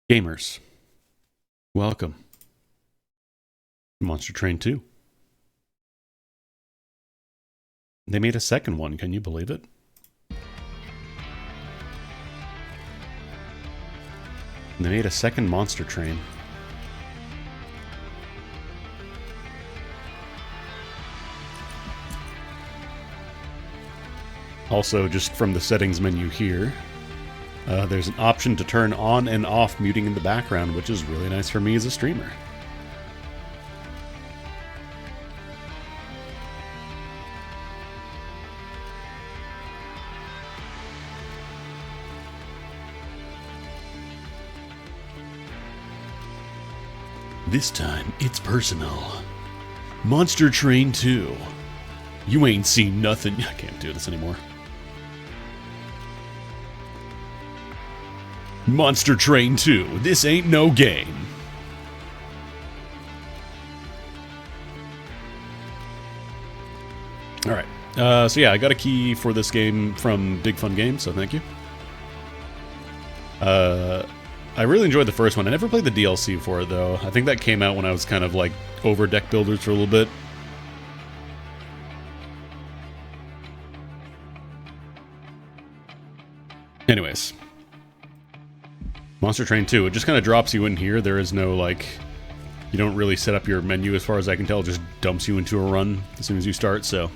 Gamers, welcome to Monster Train 2. They made a second one, can you believe it? They made a second Monster Train. Also, just from the settings menu here, there's an option to turn on and off muting in the background, which is really nice for me as a streamer. This time, it's personal. Monster Train 2. You ain't seen nothing. I can't do this anymore. Monster Train 2. This ain't no game. Alright. So yeah, I got a key for this game from Big Fun Games, so thank you. I really enjoyed the first one. I never played the DLC for it, though. I think that came out when I was kind of, like, over deck builders for a little bit. Anyways. Monster Train 2, it just kind of drops you in here. There is no, like... You don't really set up your menu, as far as I can tell. It just dumps you into a run as soon as you start, so...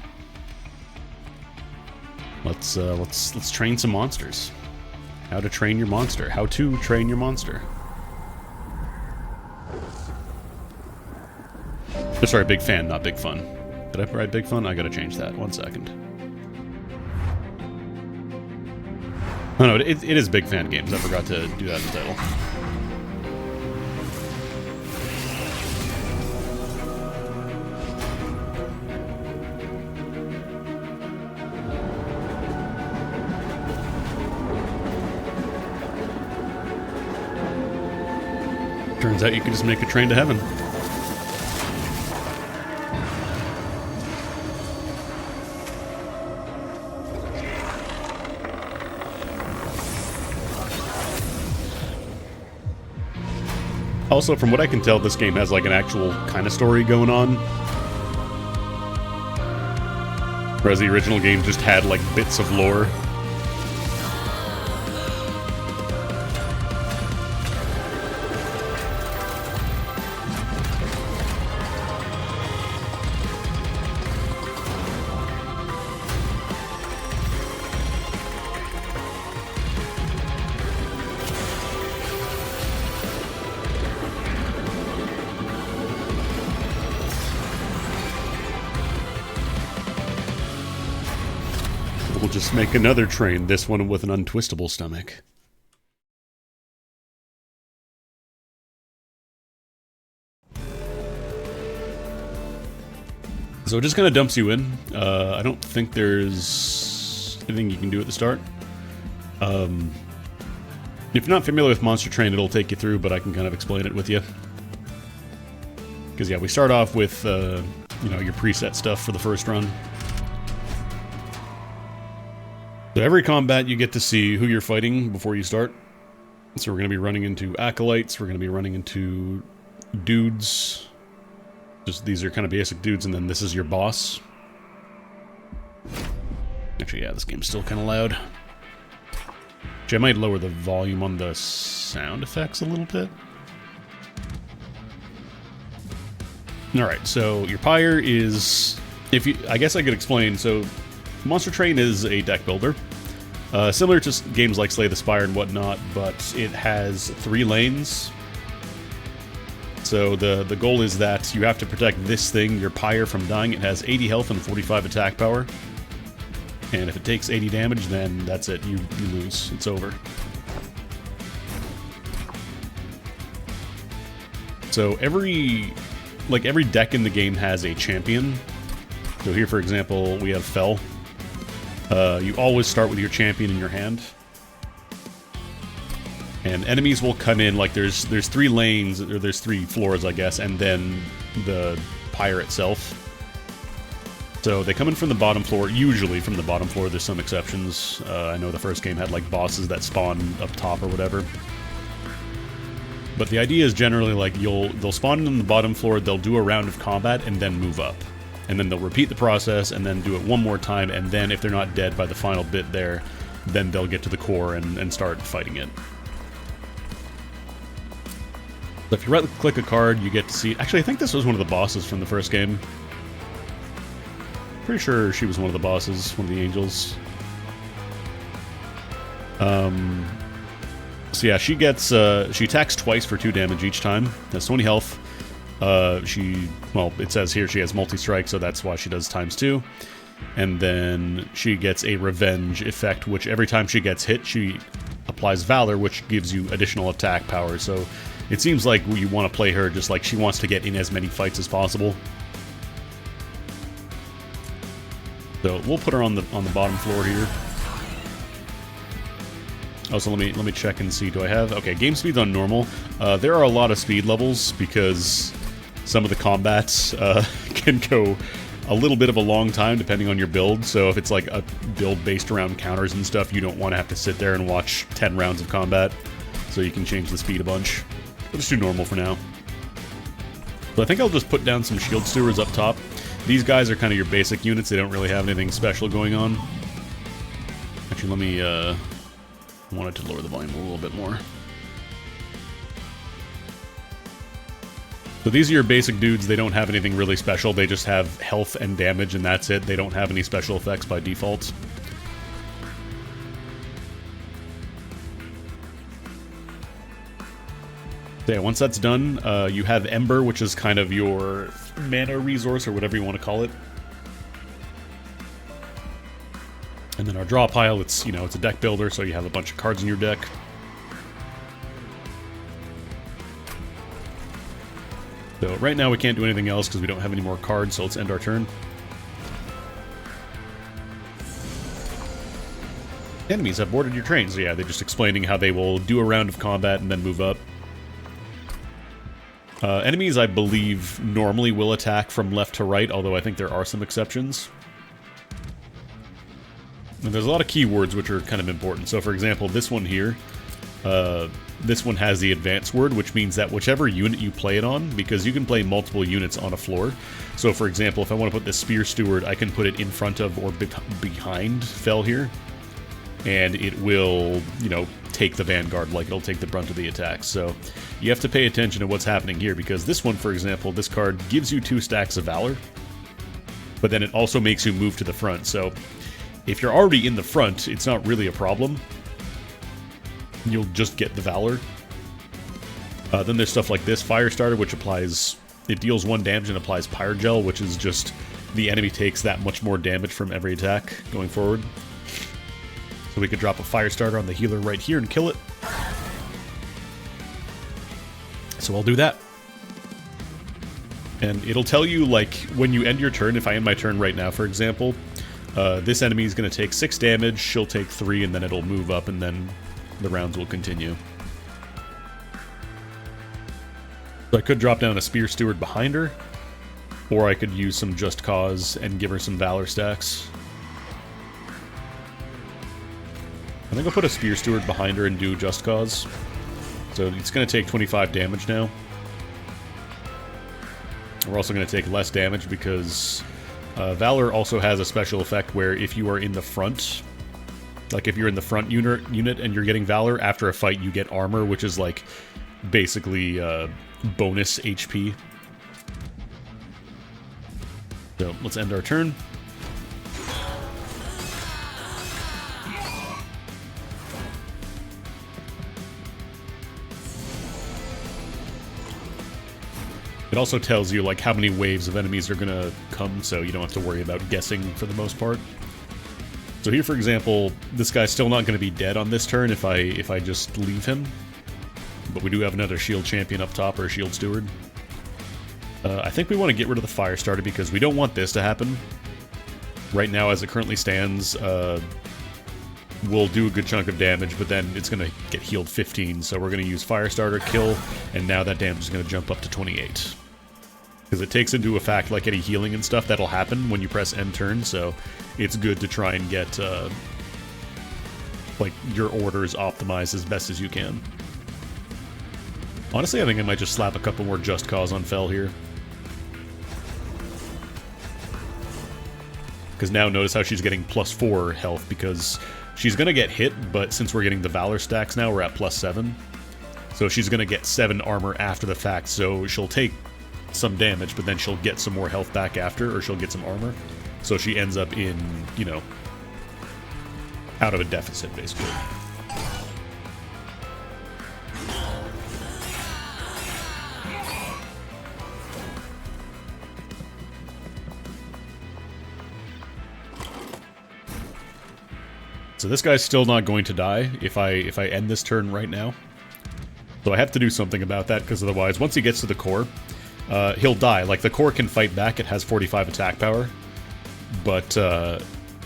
Let's train some monsters. How to train your monster. How to train your monster. Oh, sorry, Big Fan, not Big Fun. Did I write Big Fun? I gotta change that. 1 second. Oh no, it is Big Fan Games. I forgot to do that in the title. Turns out you can just make a train to heaven. Also, from what I can tell, this game has like an actual kind of story going on. Whereas the original game just had like bits of lore. We'll just make another train, this one with an untwistable stomach. So it just kind of dumps you in. I don't think there's anything you can do at the start. If you're not familiar with Monster Train, it'll take you through, but I can kind of explain it with you. Because yeah, we start off with, you know, your preset stuff for the first run. So every combat you get to see who you're fighting before you start. So we're going to be running into acolytes, we're going to be running into dudes. Just these are kind of basic dudes, and then this is your boss. Actually, yeah, this game's still kind of loud. Actually, I might lower the volume on the sound effects a little bit. Alright, so your pyre is... I guess I could explain, so... Monster Train is a deck builder, similar to games like Slay the Spire and whatnot, but it has 3 lanes. So the goal is that you have to protect this thing, your pyre, from dying. It has 80 health and 45 attack power, and if it takes 80 damage, then that's it. You lose. It's over. So every deck in the game has a champion. So here, for example, we have Fel. You always start with your champion in your hand. And enemies will come in, like there's 3 lanes, or there's 3 floors, I guess, and then the pyre itself. So they come in from the bottom floor, usually from the bottom floor. There's some exceptions. I know the first game had like bosses that spawn up top or whatever. But the idea is generally like they'll spawn in the bottom floor, they'll do a round of combat, and then move up. And then they'll repeat the process, and then do it one more time, and then if they're not dead by the final bit there, then they'll get to the core and start fighting it. So if you right-click a card, you get to see... Actually, I think this was one of the bosses from the first game. Pretty sure she was one of the bosses, one of the angels. So yeah, she gets... she attacks twice for 2 damage each time. Has 20 health. Well, it says here she has multi-strike, so that's why she does ×2. And then she gets a revenge effect, which every time she gets hit, she applies Valor, which gives you additional attack power. So it seems like you want to play her just like she wants to get in as many fights as possible. So we'll put her on the bottom floor here. Also, let me check and see. Do I have... Okay, game speed's on normal. There are a lot of speed levels because some of the combats can go a little bit of a long time depending on your build. So if it's like a build based around counters and stuff, you don't want to have to sit there and watch 10 rounds of combat. So you can change the speed a bunch. We'll just do normal for now. So I think I'll just put down some shield stewards up top. These guys are kind of your basic units. They don't really have anything special going on. Actually, let me... I wanted to lower the volume a little bit more. So these are your basic dudes. They don't have anything really special. They just have health and damage, and that's it. They don't have any special effects by default. So yeah, once that's done, you have Ember, which is kind of your mana resource, or whatever you want to call it. And then our draw pile, it's, you know, it's a deck builder, so you have a bunch of cards in your deck. So right now we can't do anything else because we don't have any more cards, so let's end our turn. Enemies have boarded your train. So yeah, they're just explaining how they will do a round of combat and then move up. Enemies, I believe, normally will attack from left to right, although I think there are some exceptions. And there's a lot of keywords which are kind of important. So for example, this one here, this one has the advanced word, which means that whichever unit you play it on, because you can play multiple units on a floor. So for example, if I want to put this Spear Steward, I can put it in front of or behind Fel here. And it will, you know, take the Vanguard, like it'll take the brunt of the attack. So you have to pay attention to what's happening here, because this one, for example, this card gives you 2 stacks of Valor, but then it also makes you move to the front. So if you're already in the front, it's not really a problem. You'll just get the Valor. Then there's stuff like this, Firestarter, which applies... It deals 1 damage and applies Pyrogel, which is just... The enemy takes that much more damage from every attack going forward. So we could drop a Firestarter on the healer right here and kill it. So I'll do that. And it'll tell you, like, when you end your turn, if I end my turn right now, for example, this enemy is going to take 6 damage, she'll take 3, and then it'll move up, and then the rounds will continue. So I could drop down a Spear Steward behind her, or I could use some Just Cause and give her some Valor stacks. I think I'll put a Spear Steward behind her and do Just Cause. So it's going to take 25 damage now. We're also going to take less damage because Valor also has a special effect where if you are in the front, like if you're in the front unit and you're getting Valor, after a fight you get armor, which is like basically bonus HP. So let's end our turn. It also tells you like how many waves of enemies are gonna come, so you don't have to worry about guessing for the most part. So here, for example, this guy's still not gonna be dead on this turn if I just leave him. But we do have another shield champion up top, or a shield steward. I think we want to get rid of the Firestarter because we don't want this to happen. Right now, as it currently stands, we'll do a good chunk of damage, but then it's going to get healed 15, so we're going to use Firestarter, kill, and now that damage is going to jump up to 28. Because it takes into effect, like any healing and stuff, that'll happen when you press end turn, so it's good to try and get, like, your orders optimized as best as you can. Honestly, I think I might just slap a couple more Just Cause on Fel here. Because now notice how she's getting +4 health, because she's going to get hit, but since we're getting the Valor stacks now, we're at +7. So she's going to get 7 armor after the fact, so she'll take some damage, but then she'll get some more health back after, or she'll get some armor. So she ends up in, you know, out of a deficit, basically. So this guy's still not going to die if I end this turn right now. So I have to do something about that, because otherwise, once he gets to the core, he'll die. Like, the core can fight back, it has 45 attack power, but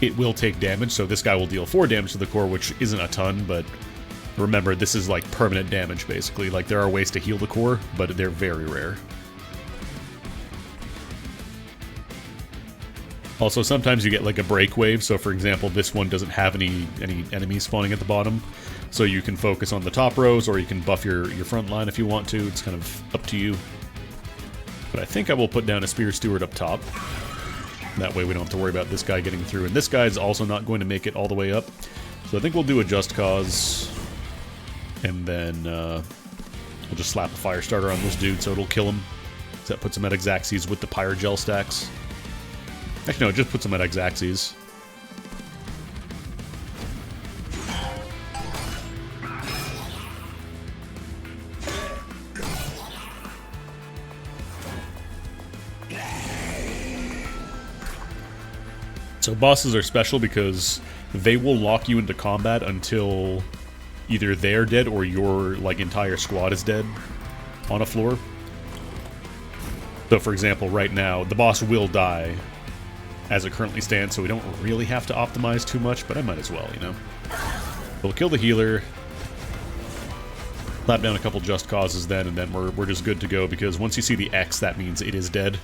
it will take damage, so this guy will deal 4 damage to the core, which isn't a ton, but remember, this is like permanent damage, basically. Like, there are ways to heal the core, but they're very rare. Also, sometimes you get like a break wave, so for example, this one doesn't have any enemies spawning at the bottom, so you can focus on the top rows, or you can buff your front line if you want to. It's kind of up to you. But I think I will put down a Spear Steward up top. That way we don't have to worry about this guy getting through. And this guy's also not going to make it all the way up. So I think we'll do a Just Cause. And then we'll just slap a Fire Starter on this dude so it'll kill him. So that puts him at Exaxes with the Pyrogel stacks. Actually, no, it just puts him at Exaxes. So bosses are special because they will lock you into combat until either they're dead or your like entire squad is dead on a floor. So for example, right now, the boss will die as it currently stands, so we don't really have to optimize too much, but I might as well, you know. We'll kill the healer, slap down a couple Just Causes then, and then we're just good to go, because once you see the X, that means it is dead.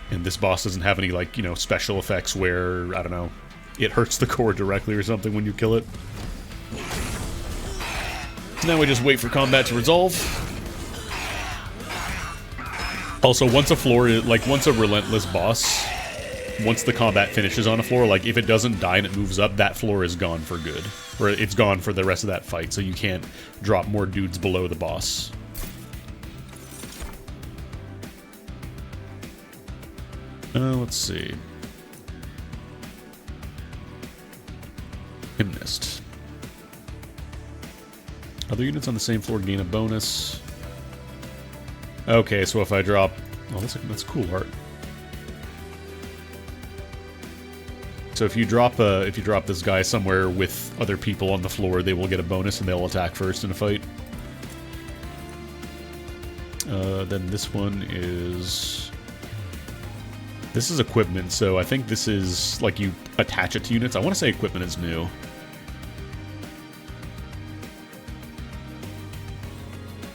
And this boss doesn't have any, like, you know, special effects where, I don't know, it hurts the core directly or something when you kill it. So now we just wait for combat to resolve. Also, once a floor, like, once a relentless boss, once the combat finishes on a floor, like, if it doesn't die and it moves up, that floor is gone for good. Or it's gone for the rest of that fight, so you can't drop more dudes below the boss. Let's see. Gymnast. Other units on the same floor gain a bonus. Okay, so if I drop... Oh, that's cool art. So if you drop this guy somewhere with other people on the floor, they will get a bonus and they'll attack first in a fight. Then this one is... This is equipment, so I think this is, like, you attach it to units. I want to say equipment is new.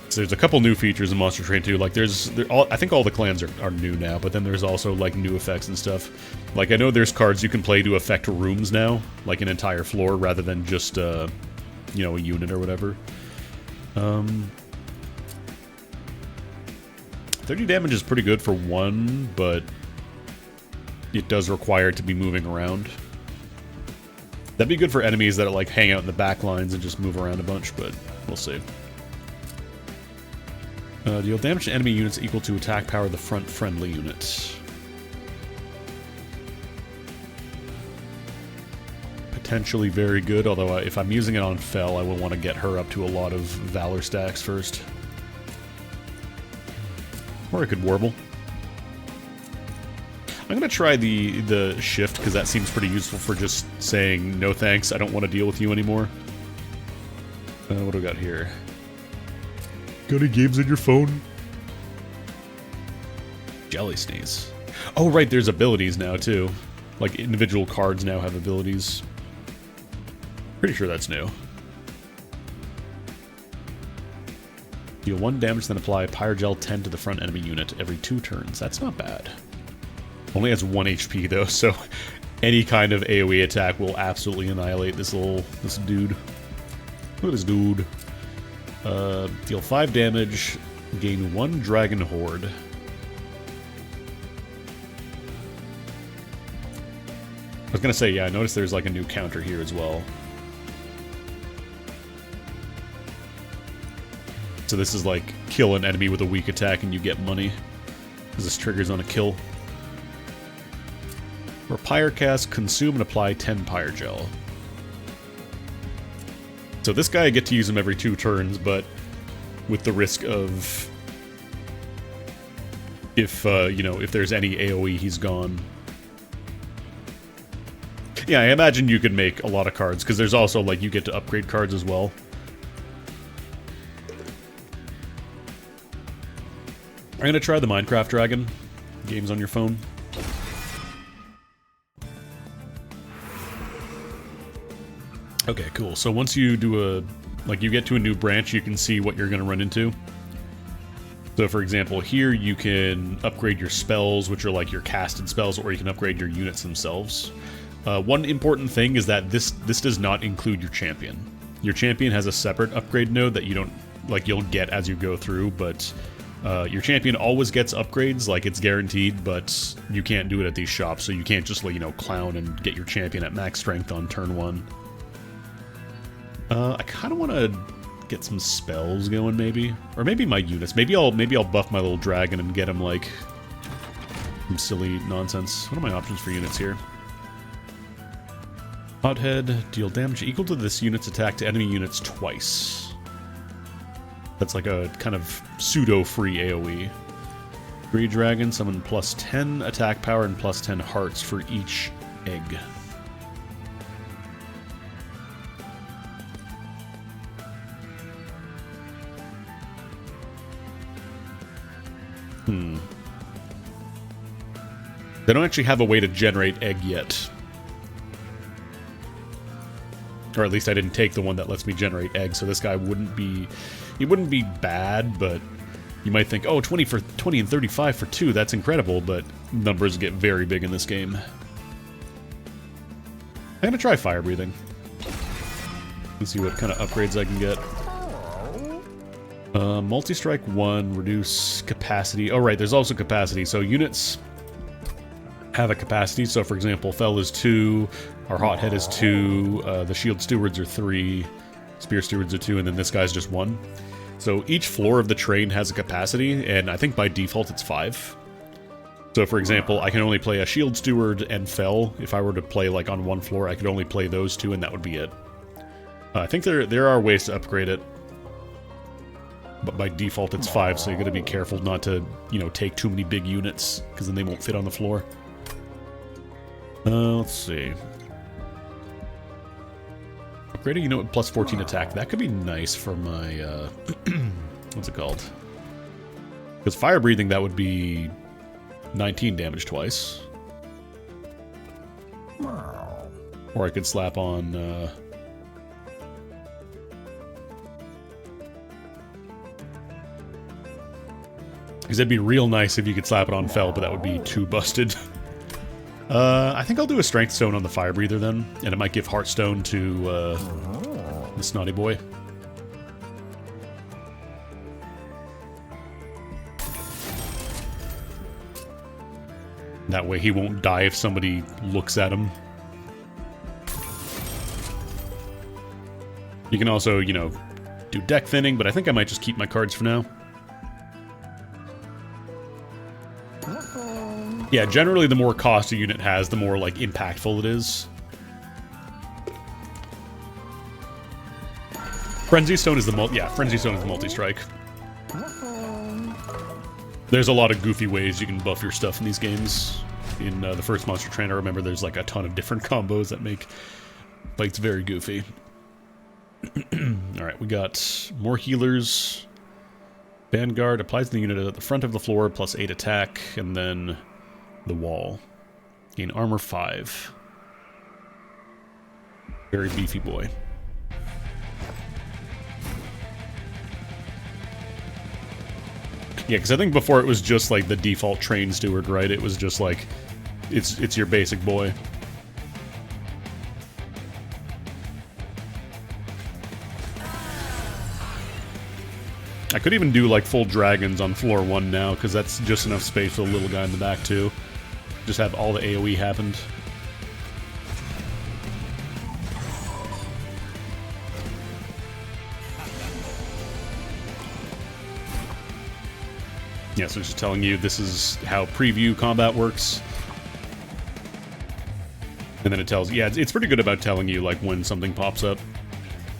So there's a couple new features in Monster Train 2. Like, I think all the clans are new now, but then there's also, like, new effects and stuff. Like, I know there's cards you can play to affect rooms now, like an entire floor, rather than just, you know, a unit or whatever. 30 damage is pretty good for one, but it does require it to be moving around. That'd be good for enemies that like hang out in the back lines and just move around a bunch, but we'll see. Deal damage to enemy units equal to attack power of the front friendly unit. Potentially very good, although if I'm using it on Fel, I will want to get her up to a lot of Valor stacks first. Or I could Warble. I'm going to try the shift, because that seems pretty useful for just saying, no thanks, I don't want to deal with you anymore. What do we got here? Got any games on your phone? Jelly Sneeze. Oh, right, there's abilities now, too. Like, individual cards now have abilities. Pretty sure that's new. Deal 1 damage, then apply Pyrogel 10 to the front enemy unit every 2 turns. That's not bad. Only has 1 HP though, so any kind of AoE attack will absolutely annihilate this dude. Look at this dude. Deal 5 damage, gain 1 Dragon Horde. I was gonna say, yeah, I noticed there's like a new counter here as well. So this is like kill an enemy with a weak attack and you get money, because this triggers on a kill. For Pyre Cast, consume and apply 10 Pyre Gel. So this guy I get to use him every 2 turns, but with the risk of if, you know, if there's any AoE, he's gone. Yeah, I imagine you could make a lot of cards, because there's also, like, you get to upgrade cards as well. I'm gonna try the Minecraft Dragon. Games on your phone. Okay, cool. So once you do a... like, you get to a new branch, you can see what you're gonna run into. So, for example, here you can upgrade your spells, which are like your casted spells, or you can upgrade your units themselves. One important thing is that this does not include your champion. Your champion has a separate upgrade node that you don't, like, you'll get as you go through, but your champion always gets upgrades, like it's guaranteed, but you can't do it at these shops, so you can't just, like, you know, clown and get your champion at max strength on turn 1. I kind of want to get some spells going, maybe, or maybe my units. Maybe I'll buff my little dragon and get him like some silly nonsense. What are my options for units here? Hothead, deal damage equal to this unit's attack to enemy units twice. That's like a kind of pseudo-free AoE. Greed Dragon, summon plus 10 attack power and plus 10 hearts for each egg. They don't actually have a way to generate egg yet. Or at least I didn't take the one that lets me generate eggs, so this guy wouldn't be... he wouldn't be bad, but you might think, oh, 20 and 35 for 2, that's incredible, but numbers get very big in this game. I'm gonna try Fire Breathing. Let's see what kind of upgrades I can get. Multi-strike 1, reduce capacity. Oh, right, there's also capacity. So units have a capacity. So, for example, Fell is 2, our Hothead is 2, the Shield Stewards are 3, Spear Stewards are 2, and then this guy's just 1. So each floor of the train has a capacity, and I think by default it's 5. So, for example, I can only play a Shield Steward and Fell. If I were to play, like, on one floor, I could only play those 2, and that would be it. I think there are ways to upgrade it. But by default, it's 5, so you gotta be careful not to, you know, take too many big units, because then they won't fit on the floor. Let's see. Upgrading, you know, plus 14 attack. That could be nice for my, what's it called? Because Fire Breathing, that would be 19 damage twice. Or I could slap on, because that'd be real nice if you could slap it on Fell, but that would be too busted. I think I'll do a Strength Stone on the Fire Breather then, and it might give Heartstone to the Snotty Boy. That way he won't die if somebody looks at him. You can also, you know, do deck thinning, but I think I might just keep my cards for now. Yeah, generally the more cost a unit has, the more, like, impactful it is. Frenzy Stone is the Frenzy Stone is the multi-strike. There's a lot of goofy ways you can buff your stuff in these games. In the first Monster Train, I remember there's, like, a ton of different combos that make fights very goofy. Alright, we got more healers. Vanguard applies the unit at the front of the floor, plus 8 attack, and then the wall. Gain armor 5. Very beefy boy. Yeah, because I think before it was just like the default train steward, right? It was just like, it's your basic boy. I could even do like full dragons on floor 1 now, because that's just enough space for the little guy in the back too. Just have all the AoE happened. Yeah, so just telling you this is how preview combat works. And then it tells, yeah, it's pretty good about telling you like when something pops up.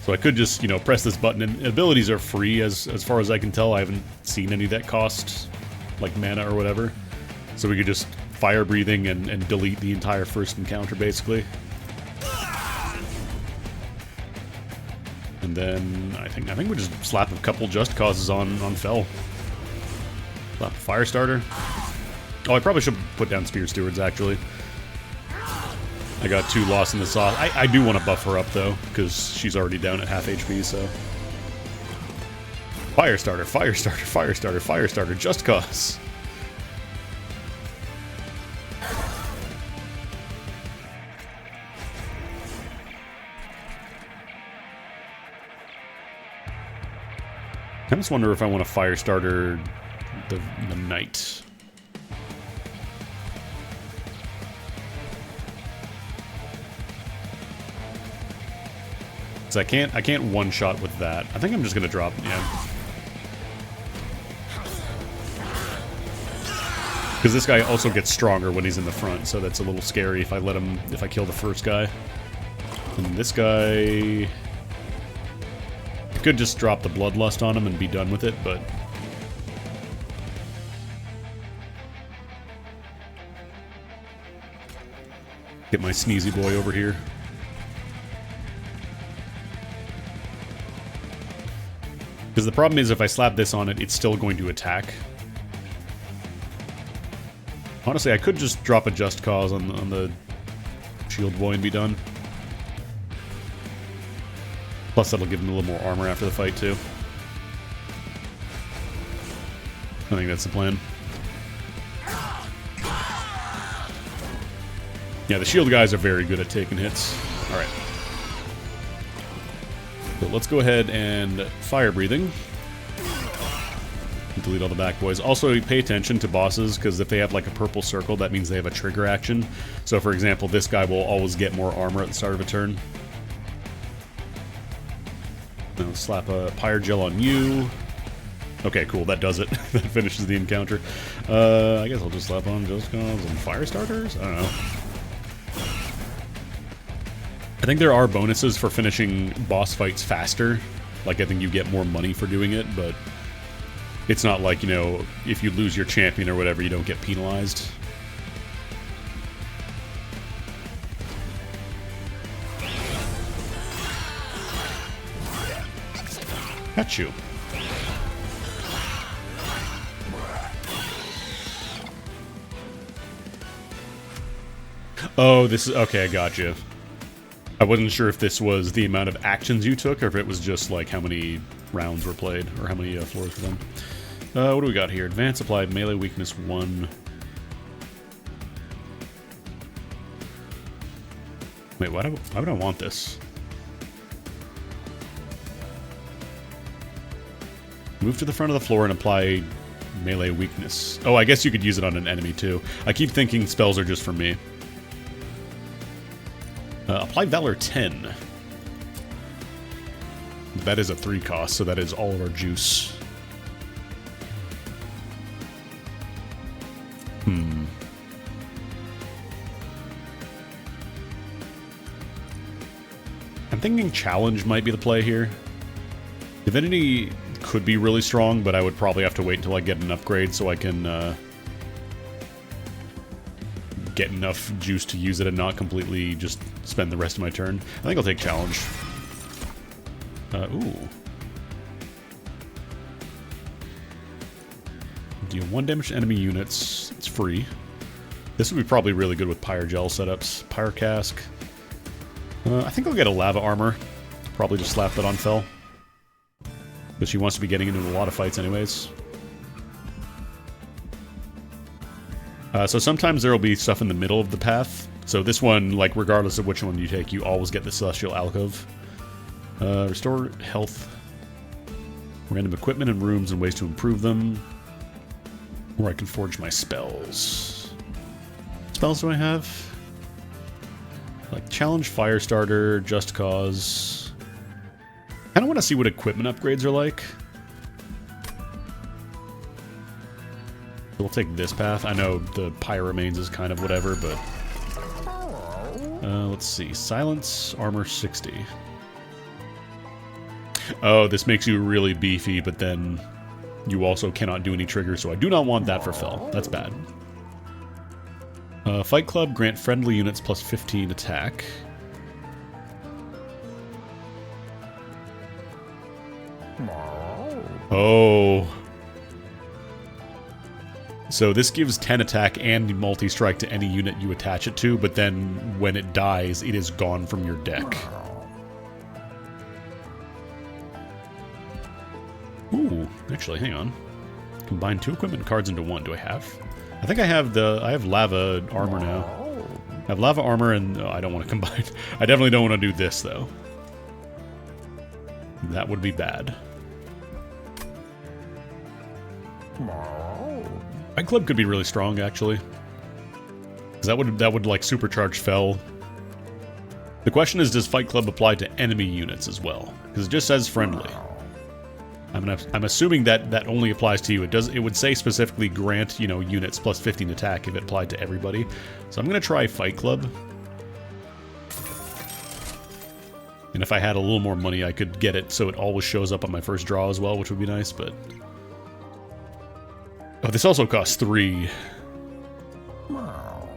So I could just, you know, press this button, and abilities are free as far as I can tell. I haven't seen any that cost like mana or whatever. So we could just fire breathing and delete the entire first encounter basically. And then I think we just slap a couple just causes on Fel. Slap a fire starter. Oh, I probably should put down Spear Stewards actually. I got 2 lost in the sauce. I do want to buff her up, though, because she's already down at half HP, so... Fire starter, fire starter, fire starter, fire starter, just cause. I just wonder if I want to fire starter the knight. I can't one-shot with that. I think I'm just gonna drop, yeah. Because this guy also gets stronger when he's in the front, so that's a little scary if I kill the first guy. And this guy... I could just drop the Bloodlust on him and be done with it, but... Get my sneezy boy over here. Because the problem is if I slap this on it, it's still going to attack. Honestly, I could just drop a Just Cause on the shield boy and be done. Plus that'll give him a little more armor after the fight too. I think that's the plan. Yeah, the shield guys are very good at taking hits. Alright. So let's go ahead and fire breathing. Delete all the back boys. Also, pay attention to bosses, because if they have like a purple circle, that means they have a trigger action. So for example, this guy will always get more armor at the start of a turn. Now slap a Pyre Gel on you. Okay, cool, that does it. That finishes the encounter. I guess I'll just slap on Just Cause and Fire Starters? I don't know. I think there are bonuses for finishing boss fights faster. Like, I think you get more money for doing it, but it's not like, you know, if you lose your champion or whatever, you don't get penalized. Got you. Oh, this is... Okay, I got you. I wasn't sure if this was the amount of actions you took, or if it was just, like, how many rounds were played, or how many floors were done. What do we got here? Advance applied, melee weakness 1. Wait, why would I want this? Move to the front of the floor and apply melee weakness. Oh, I guess you could use it on an enemy, too. I keep thinking spells are just for me. Apply Valor 10. That is a 3 cost, so that is all of our juice. I'm thinking Challenge might be the play here. Divinity could be really strong, but I would probably have to wait until I get an upgrade so I can get enough juice to use it and not completely just spend the rest of my turn. I think I'll take Challenge. Ooh. Deal 1 damage to enemy units. It's free. This would be probably really good with Pyre Gel setups. Pyre Cask. I think I'll get a Lava Armor. Probably just slap that on Fel. But she wants to be getting into a lot of fights anyways. So sometimes there will be stuff in the middle of the path. So this one, like, regardless of which one you take, you always get the Celestial Alcove. Restore health Random equipment and rooms and ways to improve them. Or I can forge my spells. What spells do I have? Like Challenge, Firestarter, Just Cause. I kind of want to see what equipment upgrades are like. We'll take this path. I know the Pyre Remains is kind of whatever, but... let's see. Silence, armor 60. Oh, this makes you really beefy, but then you also cannot do any triggers, so I do not want that for Fel. That's bad. Fight Club, grant friendly units plus 15 attack. Oh. So this gives 10 attack and multi-strike to any unit you attach it to, but then when it dies, it is gone from your deck. Ooh, actually, hang on. Combine 2 equipment cards into 1. Do I have? I think I have lava armor now. I have lava armor and I don't want to combine. I definitely don't want to do this though. That would be bad. Fight Club could be really strong actually. 'Cause that would like supercharge Fel. The question is, does Fight Club apply to enemy units as well? Because it just says friendly. I'm assuming that only applies to you. It would say specifically grant, you know, units plus 15 attack if it applied to everybody. So I'm gonna try Fight Club. And if I had a little more money, I could get it so it always shows up on my first draw as well, which would be nice, but... Oh, this also costs 3.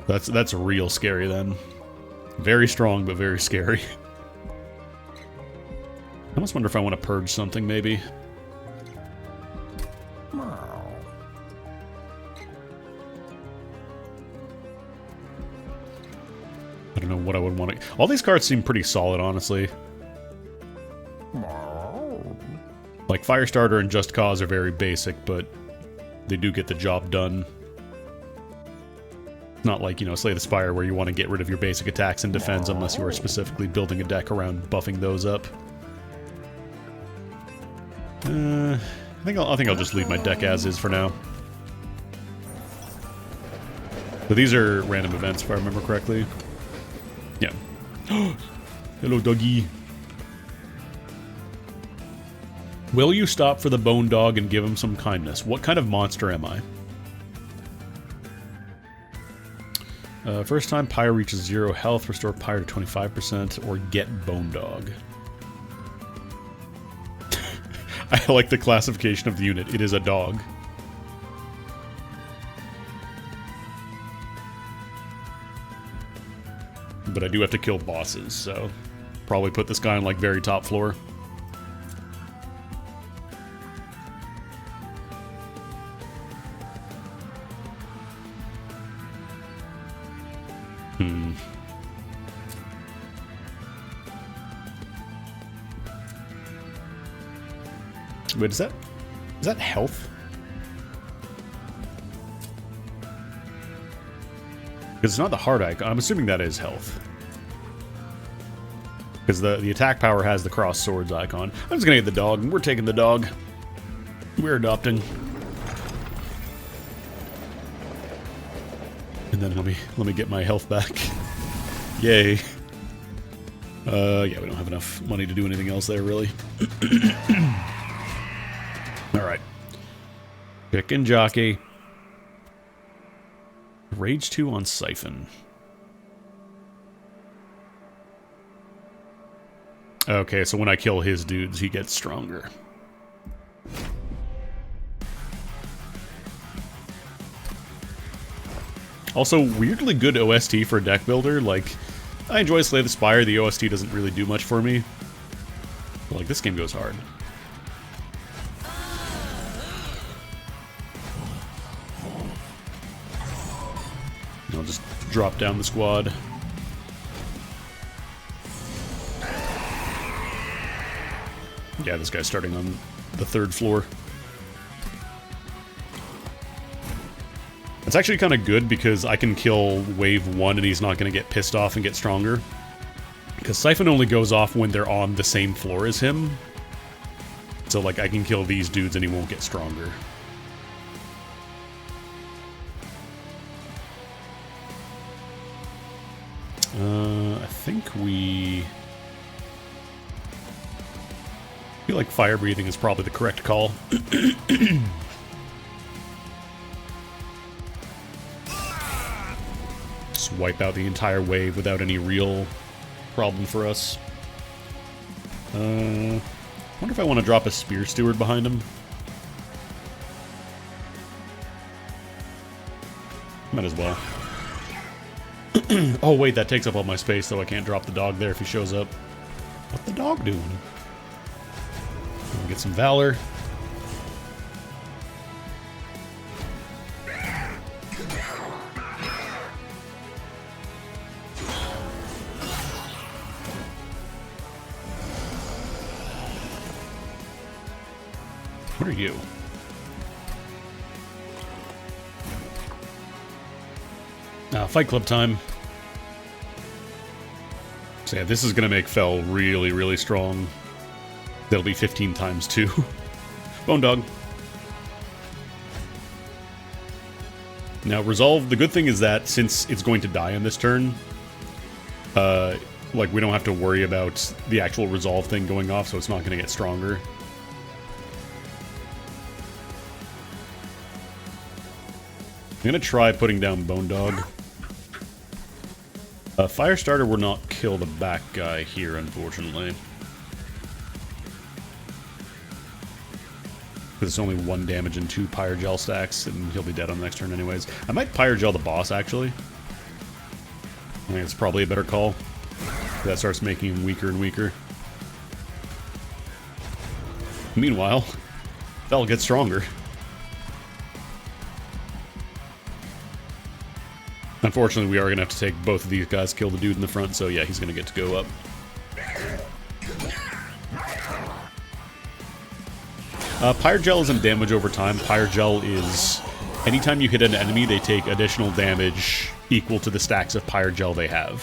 That's real scary then. Very strong, but very scary. I almost wonder if I want to purge something, maybe. I don't know what I would want to... All these cards seem pretty solid, honestly. Like, Firestarter and Just Cause are very basic, but they do get the job done. Not like, you know, Slay the Spire, where you want to get rid of your basic attacks and defense unless you are specifically building a deck around buffing those up. I think I'll just leave my deck as is for now. So these are random events, if I remember correctly. Yeah. Hello, doggy. Will you stop for the Bone Dog and give him some kindness? What kind of monster am I? First time Pyre reaches 0 health, restore Pyre to 25%, or get Bone Dog. I like the classification of the unit. It is a dog. But I do have to kill bosses, so probably put this guy on like very top floor. Wait, is that health? Because it's not the heart icon. I'm assuming that is health. Because the attack power has the cross swords icon. I'm just gonna get the dog, and we're taking the dog. We're adopting. And then let me get my health back. Yay. Yeah, we don't have enough money to do anything else there, really. Alright. Chicken Jockey. Rage 2 on Siphon. Okay, so when I kill his dudes, he gets stronger. Also, weirdly good OST for a deck builder. Like, I enjoy Slay the Spire. The OST doesn't really do much for me. But, like, this game goes hard. I'll just drop down the squad. Yeah, this guy's starting on the 3rd floor. It's actually kind of good because I can kill wave 1 and he's not going to get pissed off and get stronger. Because Siphon only goes off when they're on the same floor as him. So, like, I can kill these dudes and he won't get stronger. I think we... I feel like fire breathing is probably the correct call. Just wipe out the entire wave without any real problem for us. I wonder if I want to drop a Spear Steward behind him. Might as well. Oh wait, that takes up all my space, so I can't drop the dog there if he shows up. What's the dog doing? Get some Valor. What are you? Fight Club time. So yeah, this is gonna make Fel really, really strong. That'll be 15 times 2. Bone Dog. Now, Resolve, the good thing is that since it's going to die on this turn, like, we don't have to worry about the actual Resolve thing going off, so it's not going to get stronger. I'm going to try putting down Bone Dog. Firestarter will not kill the back guy here, unfortunately. Because it's only 1 damage and 2 Pyrogel stacks, and he'll be dead on the next turn anyways. I might Pyrogel the boss, actually. I think it's probably a better call. That starts making him weaker and weaker. Meanwhile, Fel gets stronger. Unfortunately, we are going to have to take both of these guys, kill the dude in the front, so yeah, he's going to get to go up. Pyrogel isn't damage over time. Pyrogel is... anytime you hit an enemy, they take additional damage equal to the stacks of Pyrogel they have.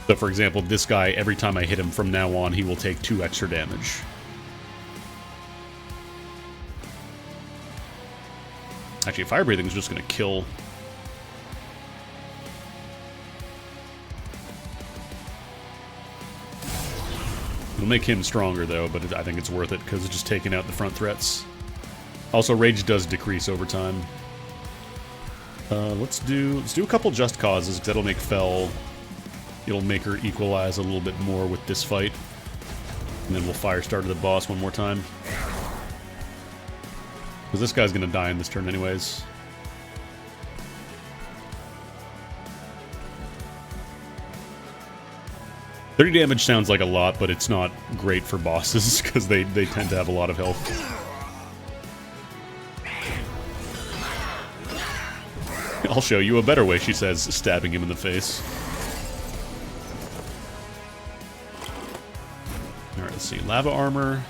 So, for example, this guy, every time I hit him from now on, he will take 2 extra damage. Actually, Fire Breathing is just going to kill... It'll make him stronger, though, but I think it's worth it, because it's just taking out the front threats. Also, Rage does decrease over time. Let's do a couple Just Causes, because that'll make Fel... It'll make her equalize a little bit more with this fight. And then we'll Firestarter the boss one more time. Because this guy's going to die in this turn anyways. $30 damage sounds like a lot, but it's not great for bosses, because they tend to have a lot of health. I'll show you a better way, she says, stabbing him in the face. Alright, let's see. Lava Armor.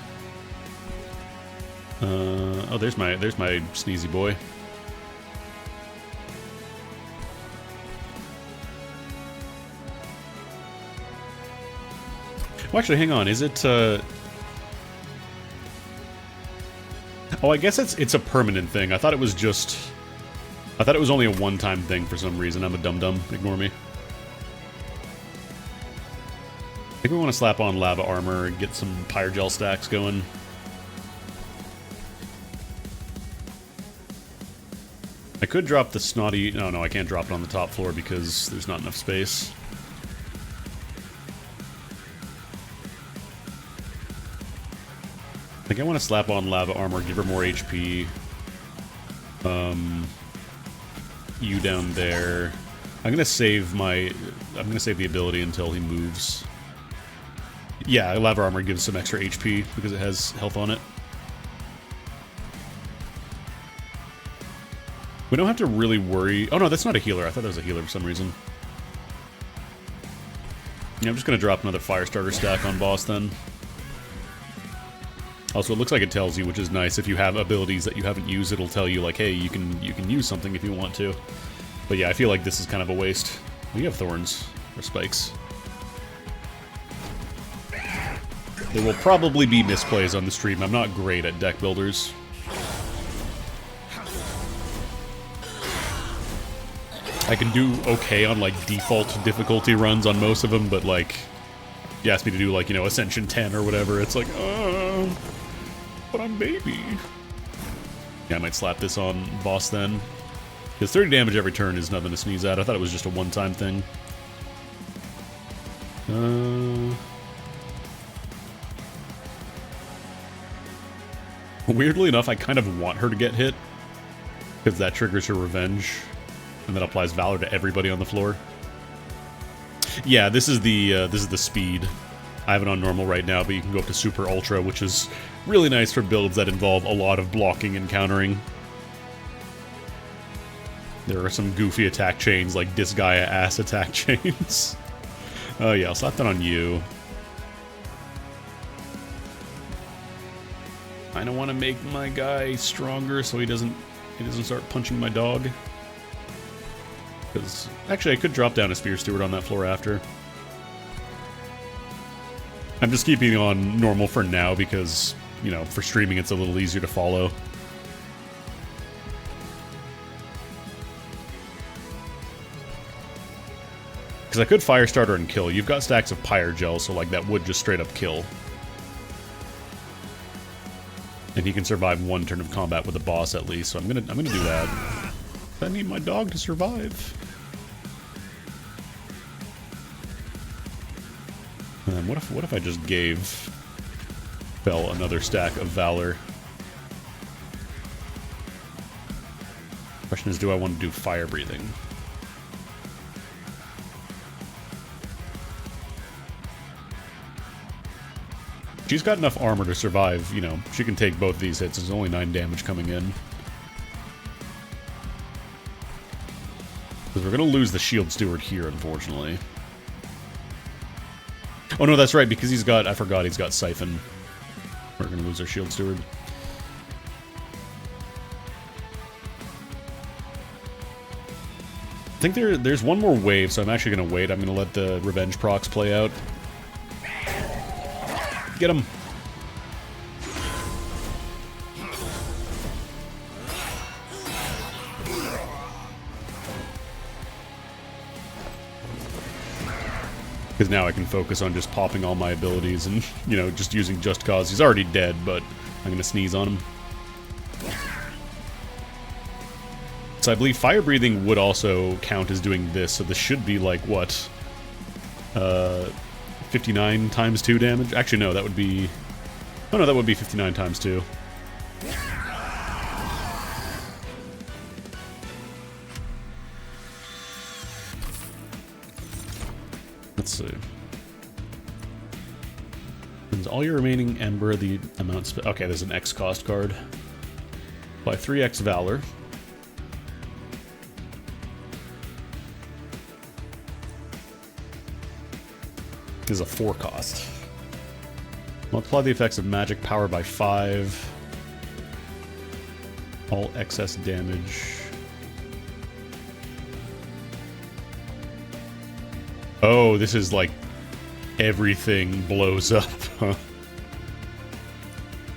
Oh, there's my sneezy boy. Well, actually, hang on. Is it, Oh, I guess it's a permanent thing. I thought it was just... I thought it was only a one-time thing for some reason. I'm a dum-dum. Ignore me. I think we want to slap on Lava Armor and get some Pyrogel stacks going. I could drop the Snotty... No, I can't drop it on the top floor because there's not enough space. I think I want to slap on Lava Armor, give her more HP. You down there. I'm gonna save the ability until he moves. Yeah, Lava Armor gives some extra HP because it has health on it. We don't have to really worry... Oh no, that's not a healer. I thought that was a healer for some reason. Yeah, I'm just gonna drop another Firestarter stack on boss then. Also, it looks like it tells you, which is nice. If you have abilities that you haven't used, it'll tell you, like, hey, you can use something if you want to. But yeah, I feel like this is kind of a waste. We have thorns. Or spikes. There will probably be misplays on the stream. I'm not great at deck builders. I can do okay on, like, default difficulty runs on most of them, but, like, if you ask me to do, like, you know, Ascension 10 or whatever, it's like, but I'm baby. Yeah, I might slap this on boss then. Because 30 damage every turn is nothing to sneeze at. I thought it was just a one-time thing. Weirdly enough, I kind of want her to get hit. Because that triggers her revenge. And that applies Valor to everybody on the floor. Yeah, this is the speed. I have it on normal right now, but you can go up to Super Ultra, which is really nice for builds that involve a lot of blocking and countering. There are some goofy attack chains, like Disgaea ass attack chains. Oh yeah, I'll slap that on you. I don't want to make my guy stronger so he doesn't start punching my dog. Because actually, I could drop down a Spear Steward on that floor after. I'm just keeping it on normal for now because, you know, for streaming it's a little easier to follow. Because I could Firestarter and kill. You've got stacks of Pyre Gel, so like that would just straight up kill. And he can survive one turn of combat with the boss at least, so I'm gonna do that. I need my dog to survive. And then what if I just gave Bell another stack of Valor? Question is, do I want to do Fire Breathing? She's got enough armor to survive, you know, she can take both these hits. There's only 9 damage coming in. Because we're going to lose the Shield Steward here, unfortunately. Oh no, that's right, because he's got, I forgot he's got Siphon. We're going to lose our Shield Steward. I think there's one more wave, so I'm actually going to wait. I'm going to let the Revenge procs play out. Get him! Because now I can focus on just popping all my abilities and, you know, just using Just Cause. He's already dead, but I'm going to sneeze on him. So I believe Fire Breathing would also count as doing this, so this should be like, what? 59 times 2 damage? Actually, no, that would be... Oh no, that would be 59 times 2. Let's see. Is all your remaining Ember the amount... Okay, there's an X cost card. Buy 3x Valor. Is a 4 cost. Multiply the effects of magic power by 5. All excess damage. Oh, this is like everything blows up, huh?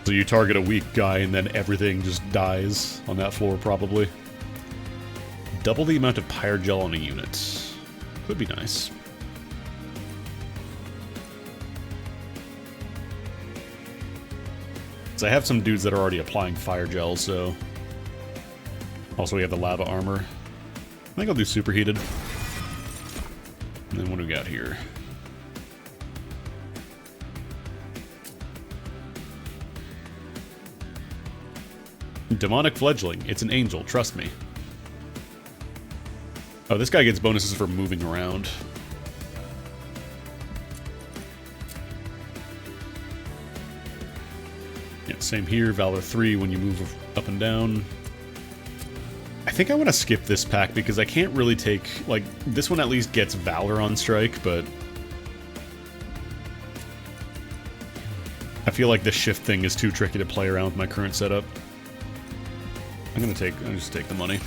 So you target a weak guy and then everything just dies on that floor, probably. Double the amount of Pyre Gel on a unit. Could be nice. I have some dudes that are already applying Fire Gel, so... Also, we have the Lava Armor. I think I'll do Superheated. And then what do we got here? Demonic Fledgling. It's an angel, trust me. Oh, this guy gets bonuses for moving around. Same here, Valor 3 when you move up and down. I think I want to skip this pack because I can't really take... Like, this one at least gets Valor on strike, but... I feel like the shift thing is too tricky to play around with my current setup. I'll just take the money.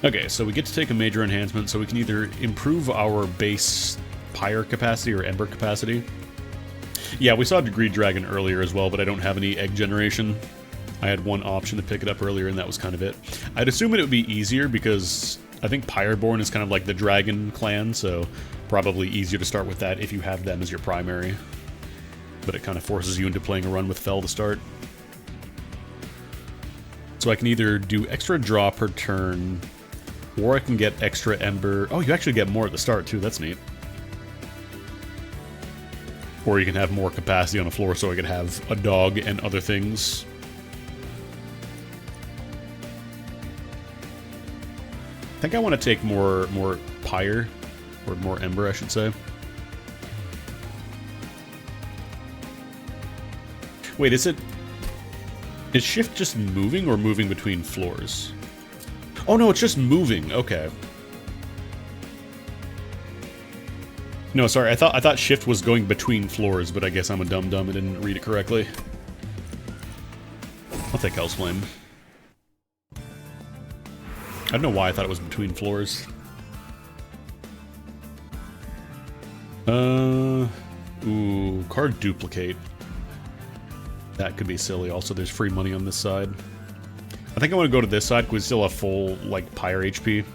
Okay, so we get to take a major enhancement, so we can either improve our base Pyre capacity or Ember capacity. Yeah, we saw Greed Dragon earlier as well, but I don't have any egg generation. I had one option to pick it up earlier, and that was kind of it. I'd assume it would be easier because I think Pyreborn is kind of like the dragon clan, so probably easier to start with that if you have them as your primary. But it kind of forces you into playing a run with Fel to start. So I can either do extra draw per turn, or I can get extra Ember. Oh, you actually get more at the start, too. That's neat. Or you can have more capacity on the floor, so I could have a dog and other things. I think I want to take more Pyre, or more Ember, I should say. Wait, is Shift just moving or moving between floors? Oh no, it's just moving. Okay. No, sorry. I thought Shift was going between floors, but I guess I'm a dum-dum and didn't read it correctly. I'll take Hellsflame. I don't know why I thought it was between floors. Ooh, card duplicate. That could be silly. Also, there's free money on this side. I think I want to go to this side because we still have full, like, Pyre HP.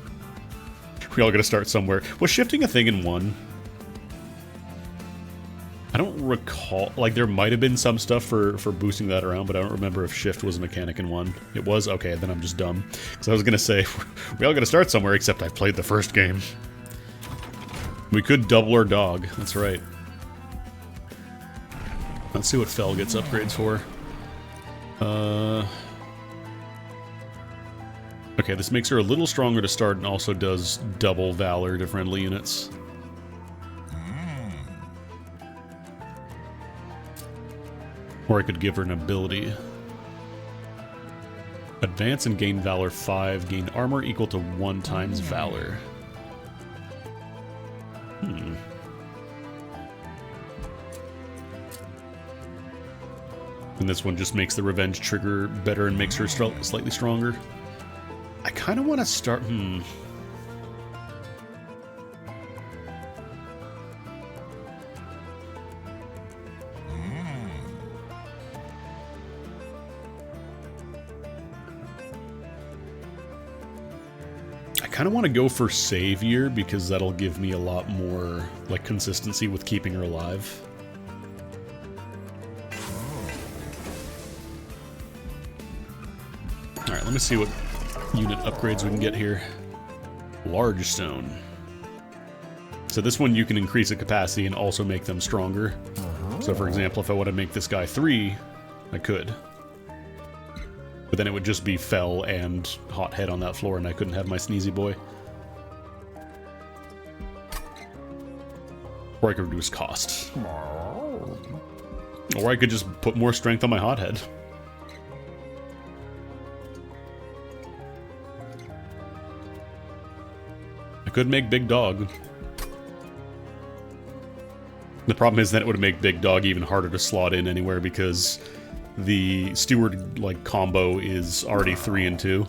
We all gotta start somewhere. Was shifting a thing in 1? I don't recall. Like, there might have been some stuff for boosting that around, but I don't remember if shift was a mechanic in 1. It was? Okay, then I'm just dumb. Because I was gonna say, we all gotta start somewhere, except I've played the first game. We could double our dog. That's right. Let's see what Fel gets upgrades for. Okay, this makes her a little stronger to start and also does double Valor to friendly units. Or I could give her an ability. Advance and gain Valor 5. Gain armor equal to 1 times Valor. And this one just makes the revenge trigger better and makes her slightly stronger. I kind of want to start... I kind of want to go for Savior because that'll give me a lot more, like, consistency with keeping her alive. Alright, let me see what unit upgrades we can get here. Large Stone. So this one you can increase the capacity and also make them stronger. So for example, if I want to make this guy 3, I could. But then it would just be Fel and Hot Head on that floor and I couldn't have my Sneezy Boy. Or I could reduce cost. Or I could just put more strength on my Hot Head. I could make Big Dog. The problem is that it would make Big Dog even harder to slot in anywhere because the Steward, like, combo is already 3 and 2.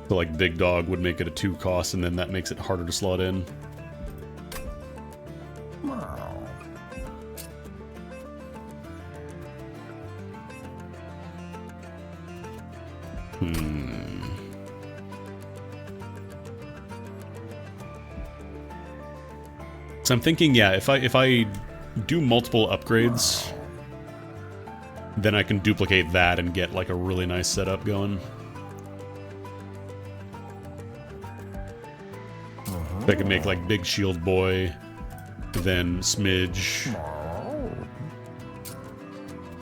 So, like, Big Dog would make it a 2 cost, and then that makes it harder to slot in. So I'm thinking, yeah, if I do multiple upgrades, then I can duplicate that and get, like, a really nice setup going. I can make, like, Big Shield Boy, then Smidge.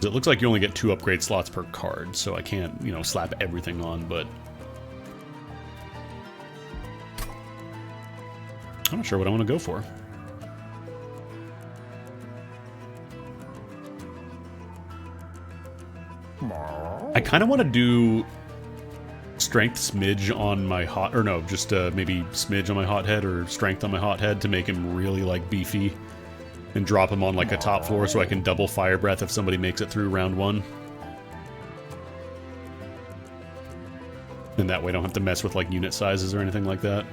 It looks like you only get 2 upgrade slots per card, so I can't, you know, slap everything on, but... I'm not sure what I want to go for. I kind of want to do strength smidge on my hot, or no, just maybe smidge on my hot head or strength on my hot head to make him really, like, beefy and drop him on, like, a top floor so I can double fire breath if somebody makes it through round 1. And that way I don't have to mess with, like, unit sizes or anything like that.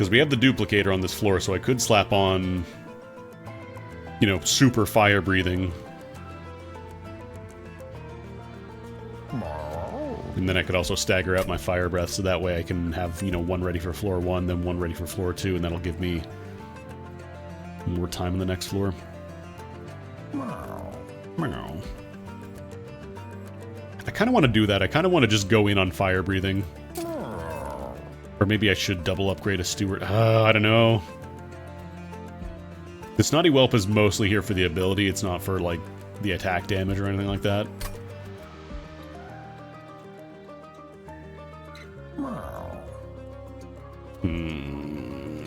Because we have the duplicator on this floor, so I could slap on, you know, super fire breathing. And then I could also stagger out my fire breath, so that way I can have, you know, one ready for floor 1, then one ready for floor 2, and that'll give me more time on the next floor. I kind of want to do that. I kind of want to just go in on fire breathing. Or maybe I should double upgrade a steward. I don't know. The Snotty Whelp is mostly here for the ability. It's not for, like, the attack damage or anything like that.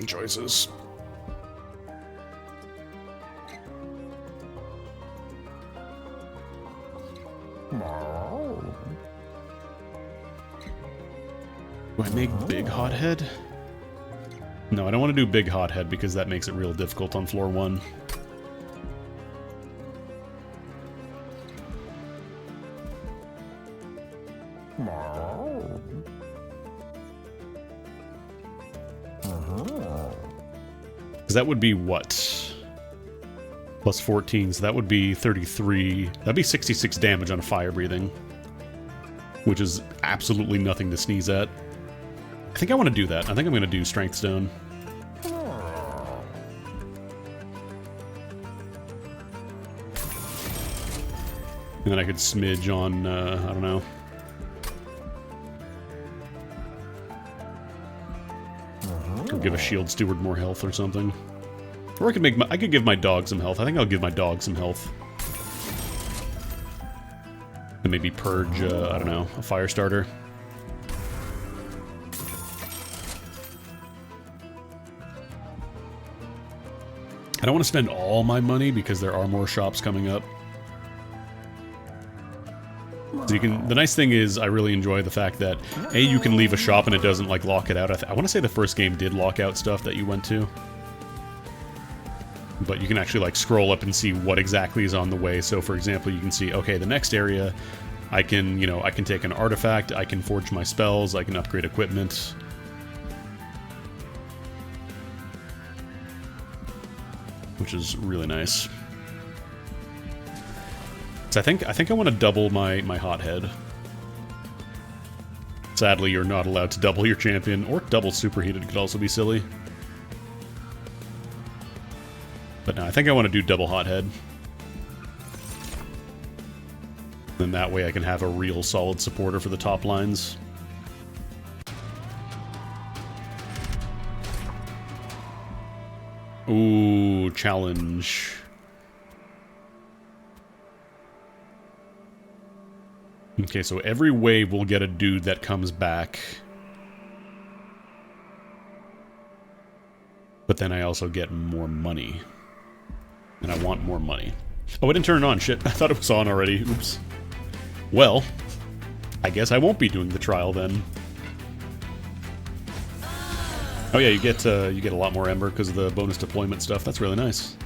Choices. Do I make big hothead? No, I don't want to do big hothead because that makes it real difficult on floor 1. Because that would be what? Plus 14, so that would be 33. That'd be 66 damage on fire breathing. Which is absolutely nothing to sneeze at. I think I want to do that. I think I'm going to do Strength Stone. And then I could smidge on, I don't know. Or give a shield steward more health or something. Or I could make I could give my dog some health. I think I'll give my dog some health. And maybe purge, I don't know, a fire starter. I don't want to spend all my money because there are more shops coming up. So you can. The nice thing is, I really enjoy the fact that A, you can leave a shop and it doesn't like lock it out. I want to say the first game did lock out stuff that you went to, but you can actually like scroll up and see what exactly is on the way. So, for example, you can see, okay, the next area, I can, you know, I can take an artifact, I can forge my spells, I can upgrade equipment. Which is really nice. So I think I want to double my hothead. Sadly, you're not allowed to double your champion, or double superheated could also be silly. But no, I think I want to do double hothead. Then that way I can have a real solid supporter for the top lines. Ooh, challenge. Okay, so every wave will get a dude that comes back. But then I also get more money. And I want more money. Oh, I didn't turn it on. Shit, I thought it was on already. Oops. Well, I guess I won't be doing the trial then. Oh yeah, you get a lot more Ember because of the bonus deployment stuff. That's really nice.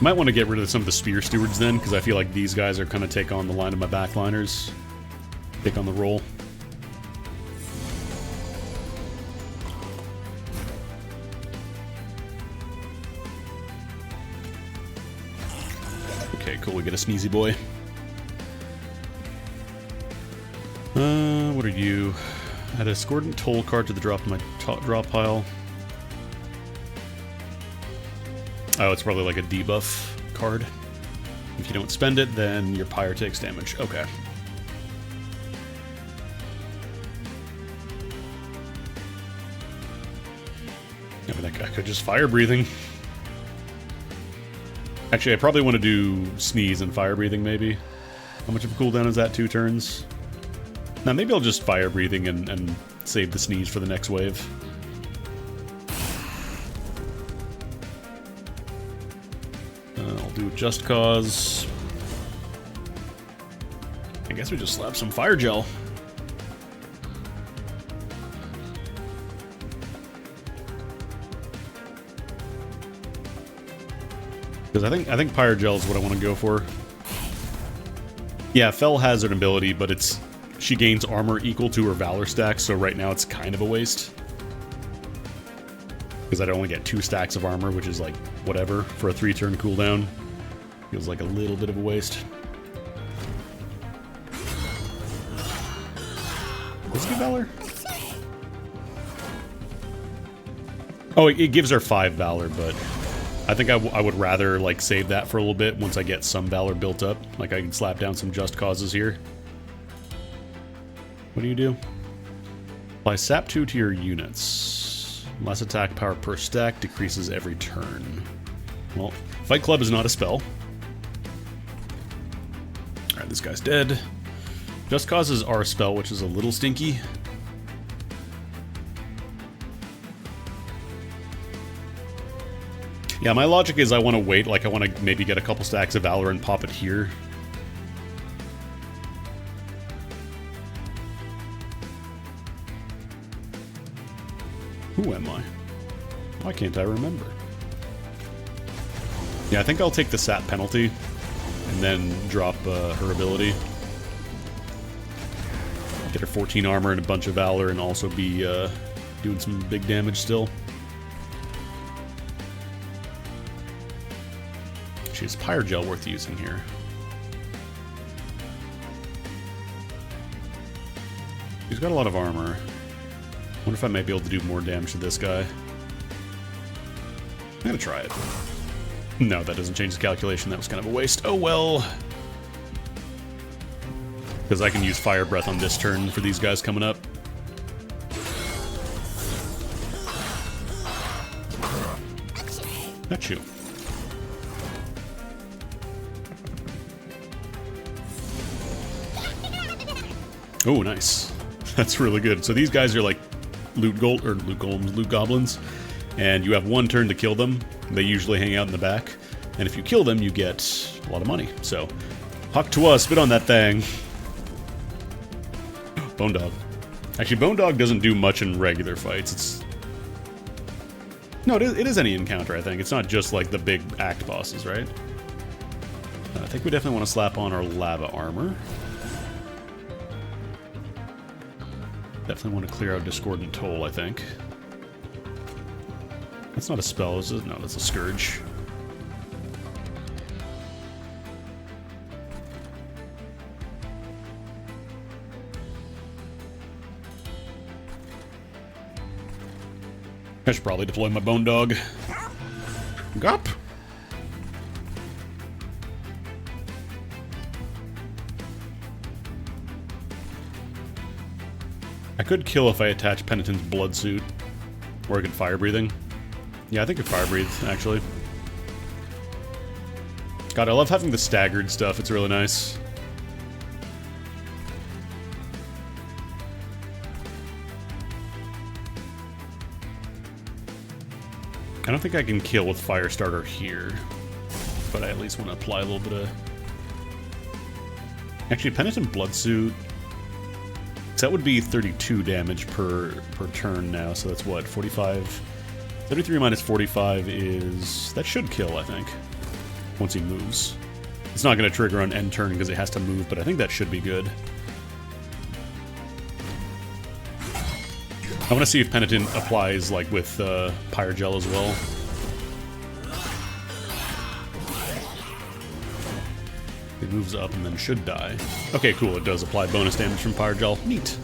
Might want to get rid of some of the Spear Stewards then, because I feel like these guys are going to take on the line of my backliners. Take on the role. Okay, cool, we get a Sneezy Boy. What are you? Add a Discordant Toll card to the drop of my drop pile. Oh, it's probably like a debuff card. If you don't spend it, then your pyre takes damage. Okay. I mean, I could just fire breathing. Actually, I probably want to do sneeze and fire breathing, maybe. How much of a cooldown is that? 2 turns? Now, maybe I'll just fire breathing and save the sneeze for the next wave. I'll do Just Cause. I guess we just slap some fire gel. Because I think Pyre Gel is what I want to go for. Yeah, Fel has an ability, but she gains armor equal to her Valor stack, so right now it's kind of a waste. Because I'd only get 2 stacks of armor, which is like, whatever, for a 3-turn cooldown. Feels like a little bit of a waste. Does it give Valor? Oh, it gives her 5 Valor, but I think I would rather, like, save that for a little bit once I get some Valor built up. Like, I can slap down some Just Causes here. What do you do? Apply Sap 2 to your units. Less attack power per stack, decreases every turn. Well, Fight Club is not a spell. Alright, this guy's dead. Just Causes are a spell, which is a little stinky. Yeah, my logic is I want to wait, like I want to maybe get a couple stacks of Valor and pop it here. Who am I? Why can't I remember? Yeah, I think I'll take the sap penalty and then drop her ability. Get her 14 armor and a bunch of Valor and also be doing some big damage still. Is Pyre Gel worth using here? He's got a lot of armor. Wonder if I might be able to do more damage to this guy. I'm gonna try it. No, that doesn't change the calculation. That was kind of a waste. Oh well. Because I can use Fire Breath on this turn for these guys coming up. Got you. Oh, nice. That's really good. So these guys are like loot goblins, and you have 1 turn to kill them. They usually hang out in the back, and if you kill them, you get a lot of money. So, huck to us, spit on that thing. Bone Dog. Actually, Bone Dog doesn't do much in regular fights. No, it is any encounter, I think. It's not just like the big act bosses, right? I think we definitely want to slap on our lava armor. Definitely want to clear out Discordant Toll, I think. That's not a spell, is it? No, that's a Scourge. I should probably deploy my Bone Dog. Gop! I could kill if I attach Penitent's Blood Suit. Or I could Fire Breathing. Yeah, I think I Fire Breathe, actually. God, I love having the staggered stuff. It's really nice. I don't think I can kill with Firestarter here. But I at least want to apply a little bit of... Actually, Penitent Blood Suit... So that would be 32 damage per turn now, so that's what, 45? 33 minus 45 is... That should kill, I think, once he moves. It's not going to trigger on end turn because it has to move, but I think that should be good. I want to see if Penitent applies, like, with Pyre Gel as well. It moves up and then should die. Okay, cool, it does apply bonus damage from Pyre Gel. Neat.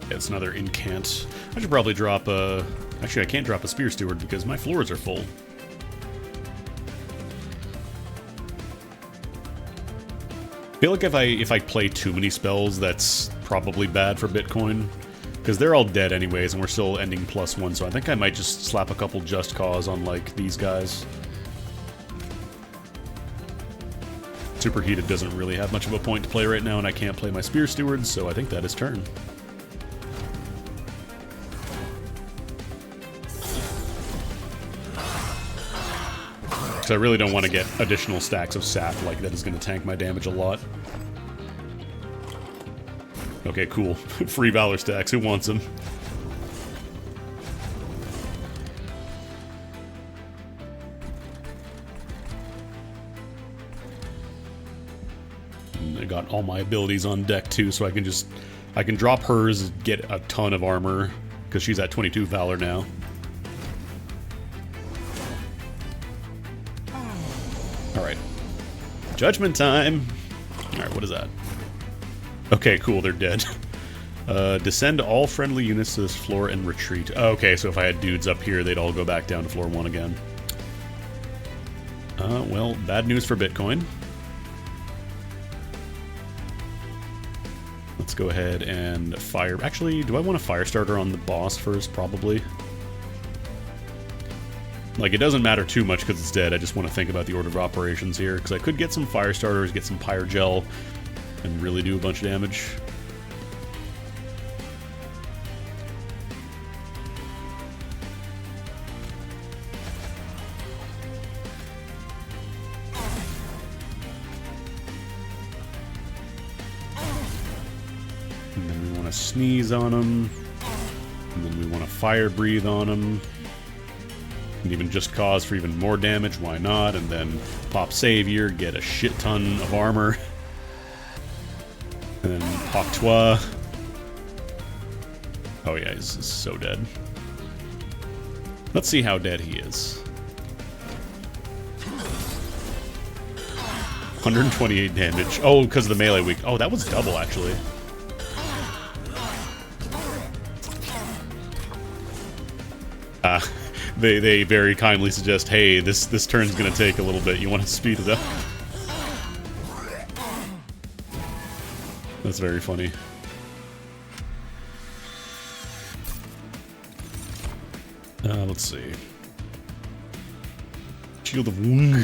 Yeah, it's another incant. I should probably drop a... Actually, I can't drop a Spear Steward because my floors are full. I feel like if I play too many spells, that's probably bad for Bitcoin. Because they're all dead anyways, and we're still ending +1, so I think I might just slap a couple Just Cause on, like, these guys. Superheated doesn't really have much of a point to play right now, and I can't play my Spear Stewards, so I think that is turn. Because I really don't want to get additional stacks of sap, like that is going to tank my damage a lot. Okay, cool. Free Valor stacks. Who wants them? got all my abilities on deck too, so I can drop hers, get a ton of armor, because she's at 22 Valor now. Alright. Judgment time! Alright, what is that? Okay, cool, they're dead. Descend all friendly units to this floor and retreat. Okay, so if I had dudes up here, they'd all go back down to floor 1 again. Well, bad news for Bitcoin. Let's go ahead and fire... Actually, do I want a fire starter on the boss first? Probably. Like, it doesn't matter too much because it's dead. I just want to think about the order of operations here, because I could get some fire starters, get some pyre gel, and really do a bunch of damage. And then we want to sneeze on them. And then we want to fire breathe on them. And even just cause for even more damage, why not? And then pop Savior, get a shit ton of armor. And then Hawk Twa. Oh yeah, he's so dead. Let's see how dead he is. 128 damage. Oh, because of the melee weak. Oh, that was double, actually. They very kindly suggest, hey, this turn's gonna take a little bit. You want to speed it up? That's very funny. Let's see. Shield of Wung.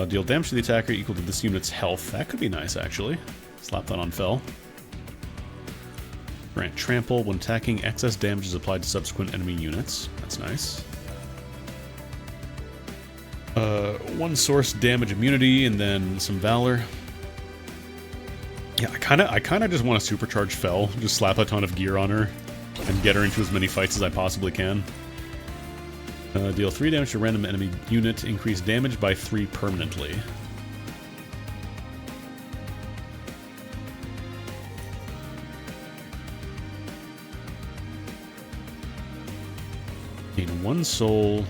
Deal damage to the attacker equal to this unit's health. That could be nice, actually. Slap that on Fel. Grant trample. When attacking, excess damage is applied to subsequent enemy units. That's nice. One source damage immunity, and then some Valor. Yeah, I kind of just want to supercharge Fel. Just slap a ton of gear on her and get her into as many fights as I possibly can. Deal 3 damage to random enemy unit. Increase damage by 3 permanently. Gain 1 soul.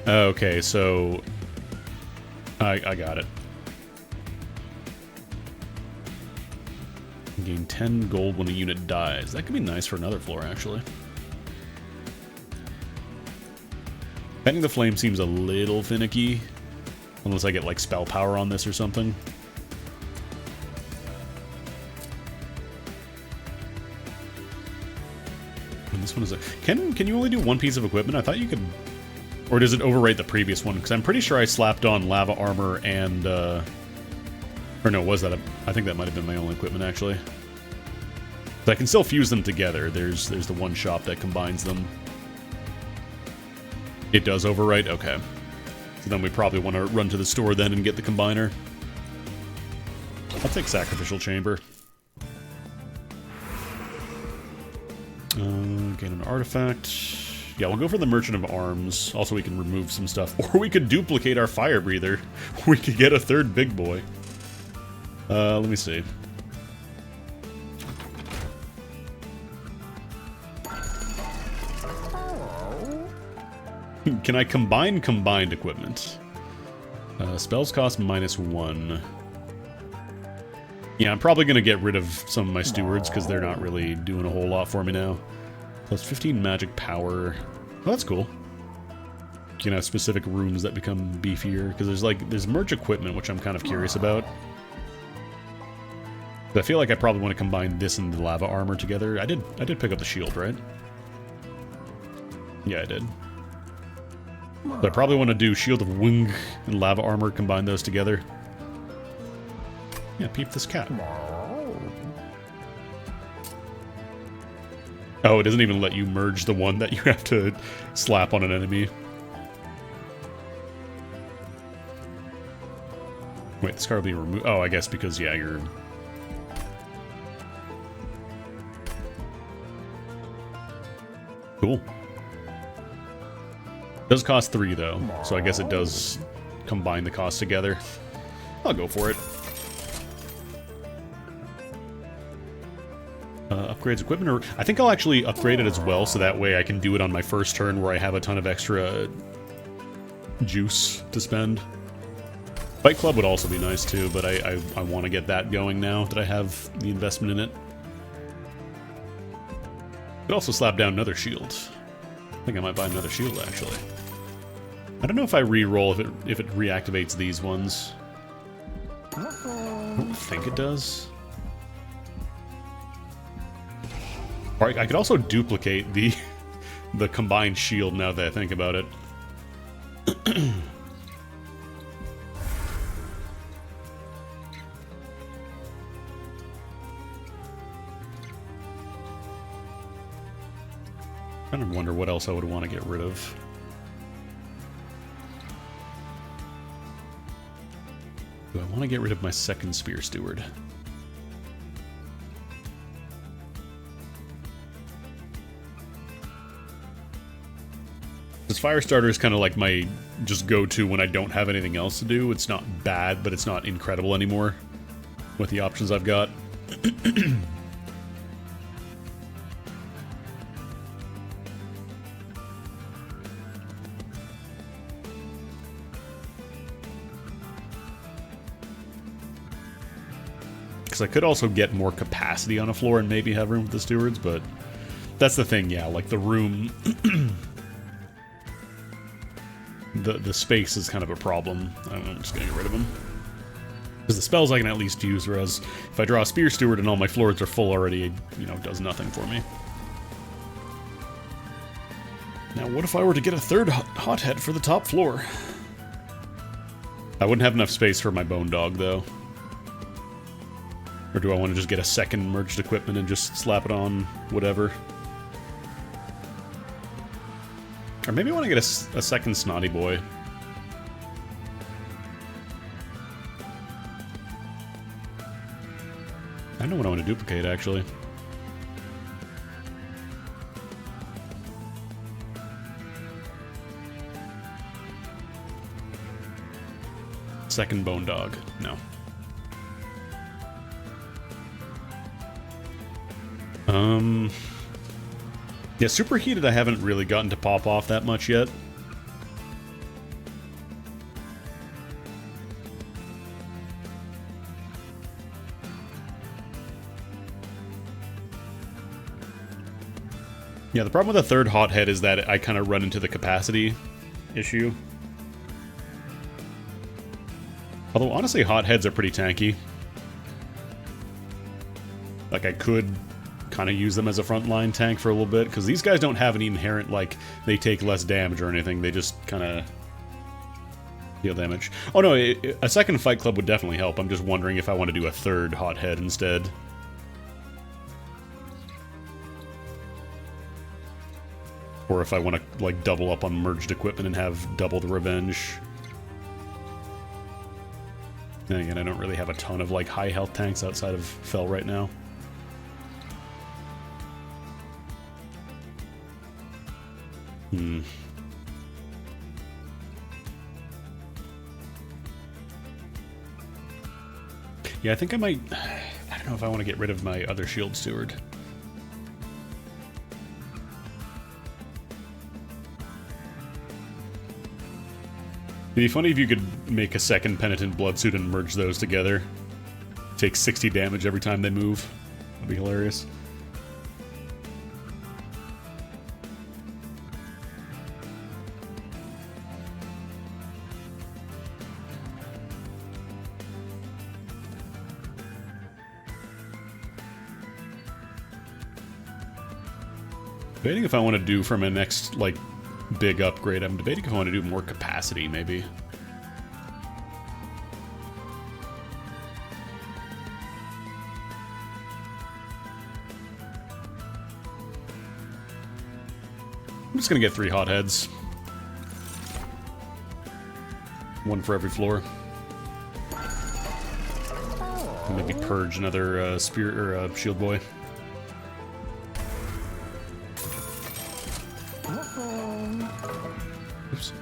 Okay, so I got it. Gain 10 gold when a unit dies. That could be nice for another floor, actually. Bending the Flame seems a little finicky. Unless I get, like, spell power on this or something. And this one is a... Can you only do one piece of equipment? I thought you could... Or does it overwrite the previous one? Because I'm pretty sure I slapped on lava armor and... Or no, was that a... I think that might have been my only equipment, actually. But I can still fuse them together. There's the one shop that combines them. It does overwrite? Okay. So then we probably want to run to the store then and get the combiner. I'll take Sacrificial Chamber. Gain an artifact. Yeah, we'll go for the Merchant of Arms. Also, we can remove some stuff. Or we could duplicate our Fire Breather. We could get a third big boy. Let me see. Can I combine combined equipment? Spells cost -1. Yeah, I'm probably going to get rid of some of my stewards because they're not really doing a whole lot for me now. Plus 15 magic power. Oh, that's cool. You can have specific rooms that become beefier because there's merge equipment, which I'm kind of curious about. But I feel like I probably want to combine this and the lava armor together. I did pick up the shield, right? Yeah, I did. So I probably want to do Shield of Wung and lava armor, combine those together. Yeah, peep this cat. Oh, it doesn't even let you merge the one that you have to slap on an enemy. Wait, this card will be removed. Oh, I guess because, yeah, you're... Cool. does cost 3 though, so I guess it does combine the costs together. I'll go for it. Upgrades equipment, or I think I'll actually upgrade it as well, so that way I can do it on my first turn where I have a ton of extra juice to spend. Fight Club would also be nice too, but I want to get that going now that I have the investment in it. Could also slap down another shield. I think I might buy another shield actually. I don't know if I re-roll if it reactivates these ones. I don't think it does. Or I could also duplicate the combined shield now that I think about it. I kind of wonder what else I would want to get rid of. Do I want to get rid of my second Spear Steward? This Firestarter is kind of like my just go-to when I don't have anything else to do. It's not bad, but it's not incredible anymore with the options I've got. Because I could also get more capacity on a floor and maybe have room with the stewards, but that's the thing, yeah, like the room... The space is kind of a problem. I'm just gonna get rid of them. Because the spells I can at least use, whereas if I draw a Spear Steward and all my floors are full already, it, you know, does nothing for me. Now, what if I were to get a third hothead for the top floor? I wouldn't have enough space for my Bone Dog, though. Or do I want to just get a second merged equipment and just slap it on whatever? Or maybe I want to get a second Snotty Boy. I know what I want to duplicate, actually. Second Bone Dog. No. Yeah, Superheated I haven't really gotten to pop off that much yet. Yeah, the problem with the third hothead is that I kind of run into the capacity issue. Although, honestly, hotheads are pretty tanky. Like, I could kind of use them as a frontline tank for a little bit, because these guys don't have any inherent, like, they take less damage or anything. They just kind of deal damage. Oh no, a second Fight Club would definitely help. I'm just wondering if I want to do a third hothead instead. Or if I want to, like, double up on merged equipment and have double the revenge. Then again, I don't really have a ton of, like, high health tanks outside of Fel right now. Yeah, I think I might... I don't know if I want to get rid of my other Shield Steward. It'd be funny if you could make a second Penitent Bloodsuit and merge those together. Take 60 damage every time they move. That'd be hilarious. Debating if I want to do for my next, like, big upgrade. I'm debating if I want to do more capacity, maybe. I'm just gonna get 3 hotheads. One for every floor. And maybe purge another spear or shield boy. Oops.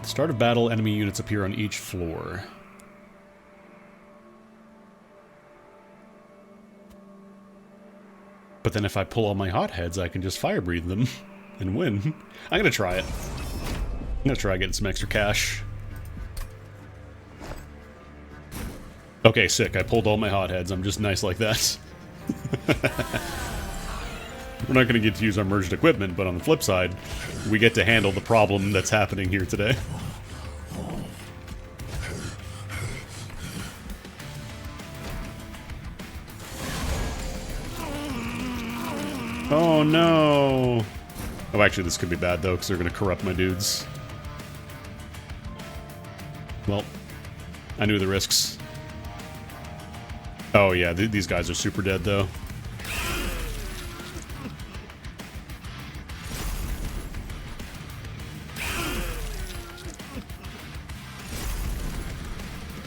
Start of battle, enemy units appear on each floor. But then if I pull all my hotheads, I can just fire breathe them and win. I'm gonna try it. I'm gonna try getting some extra cash. Okay, sick. I pulled all my hotheads. I'm just nice like that. We're not gonna get to use our merged equipment, but on the flip side, we get to handle the problem that's happening here today. Oh no! Oh, actually, this could be bad though, because they're gonna corrupt my dudes. Well, I knew the risks. Oh yeah, these guys are super dead though.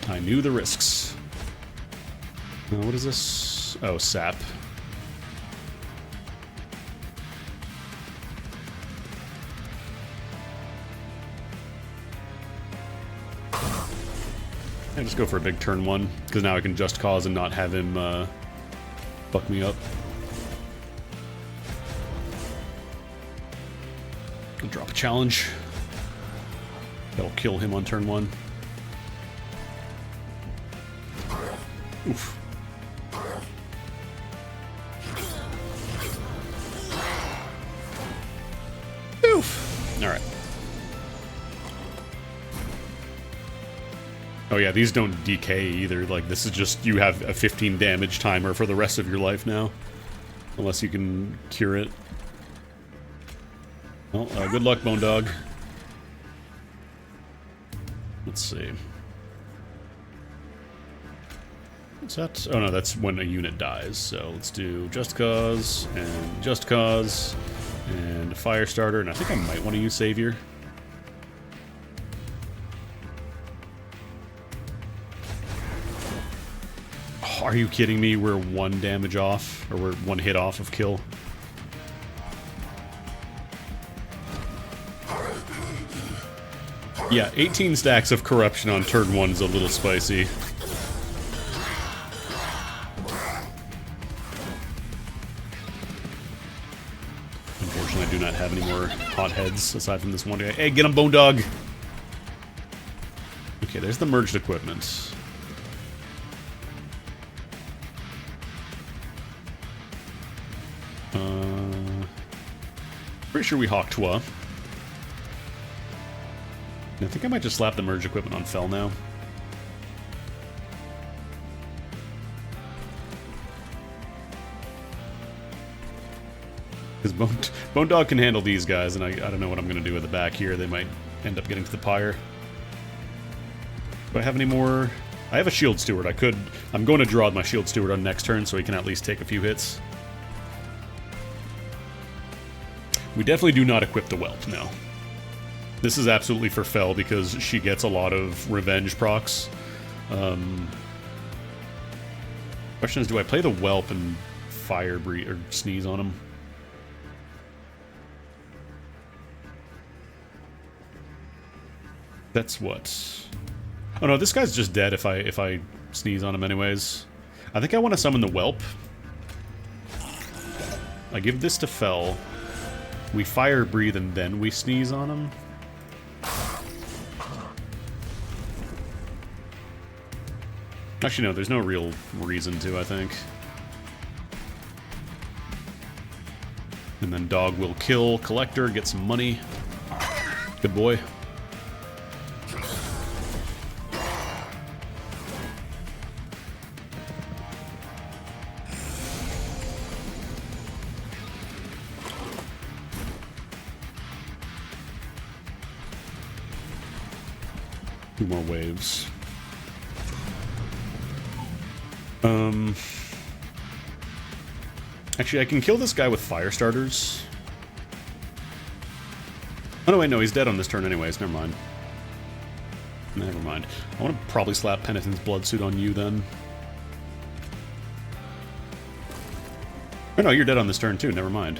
I knew the risks. What is this? Oh, sap. I just go for a big turn 1, because now I can just cause and not have him fuck me up. I'll drop a challenge. That'll kill him on turn 1. Oof. Oof. Alright. Oh yeah, these don't decay either. Like, this is just, you have a 15 damage timer for the rest of your life now. Unless you can cure it. Well, good luck, Bone Dog. Let's see. What's that? Oh no, that's when a unit dies. So let's do Just Cause, and Just Cause, and Firestarter, and I think I might want to use Savior. Are you kidding me? We're 1 damage off, or we're 1 hit off of kill. Yeah, 18 stacks of corruption on turn 1 is a little spicy. Unfortunately, I do not have any more hotheads aside from this one guy. Hey, get him, Bone Dog! Okay, there's the merged equipment. Pretty sure we Hawk Twa. I think I might just slap the merge equipment on Fel now. Because Bone Dog can handle these guys, and I don't know what I'm going to do with the back here. They might end up getting to the pyre. Do I have any more? I have a Shield Steward. I'm going to draw my Shield Steward on next turn so he can at least take a few hits. We definitely do not equip the Whelp, no. This is absolutely for Fel because she gets a lot of revenge procs. Question is, do I play the Whelp and fire breathe or sneeze on him? That's what. Oh no, this guy's just dead if I sneeze on him anyways. I think I want to summon the Whelp. I give this to Fel. We fire breathe and then we sneeze on him. Actually, no, there's no real reason to, I think. And then Dog will kill Collector, get some money. Good boy. Two more waves. Actually, I can kill this guy with fire starters. Oh, no, wait, no, he's dead on this turn anyways. Never mind. Never mind. I want to probably slap Penitent's Bloodsuit on you, then. Oh, no, you're dead on this turn, too. Never mind.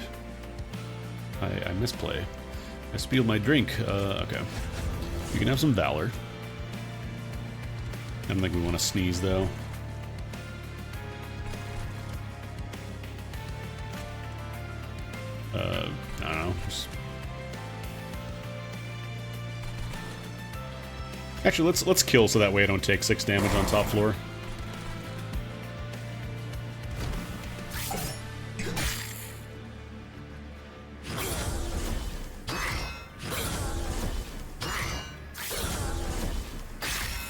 I misplay. I spilled my drink. Okay. You can have some Valor. I don't think we want to sneeze, though. I don't know. Actually, let's kill so that way I don't take 6 damage on top floor.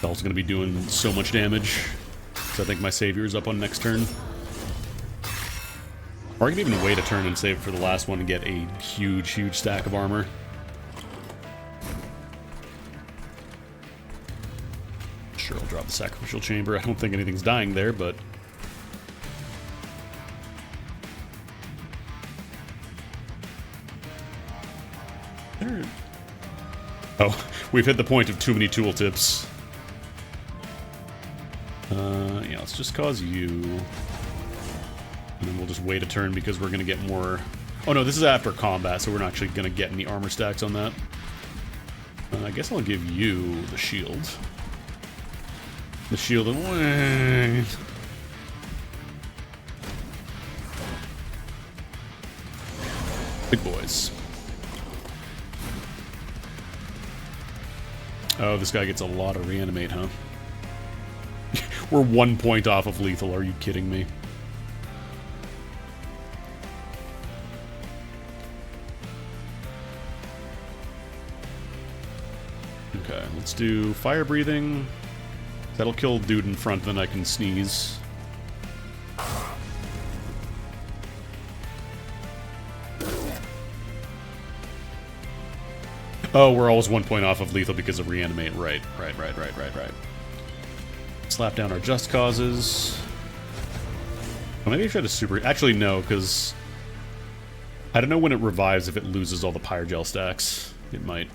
Bell's gonna be doing so much damage. So I think my savior is up on next turn. Or I can even wait a turn and save for the last one and get a huge, huge stack of armor. Sure, I'll drop the sacrificial chamber. I don't think anything's dying there, but... There... Oh, we've hit the point of too many tooltips. Yeah, let's just cause you. And then we'll just wait a turn because we're going to get more... Oh no, this is after combat, so we're not actually going to get any armor stacks on that. I guess I'll give you the shield. The shield and wing. Big boys. Oh, this guy gets a lot of reanimate, huh? We're 1 point off of lethal, are you kidding me? Okay, let's do fire breathing. That'll kill dude in front, then I can sneeze. Oh, we're always 1 point off of lethal because of reanimate. Right. Slap down our just causes. Oh, maybe I should have super... Actually, no, because... I don't know when it revives if it loses all the Pyrogel stacks. It might.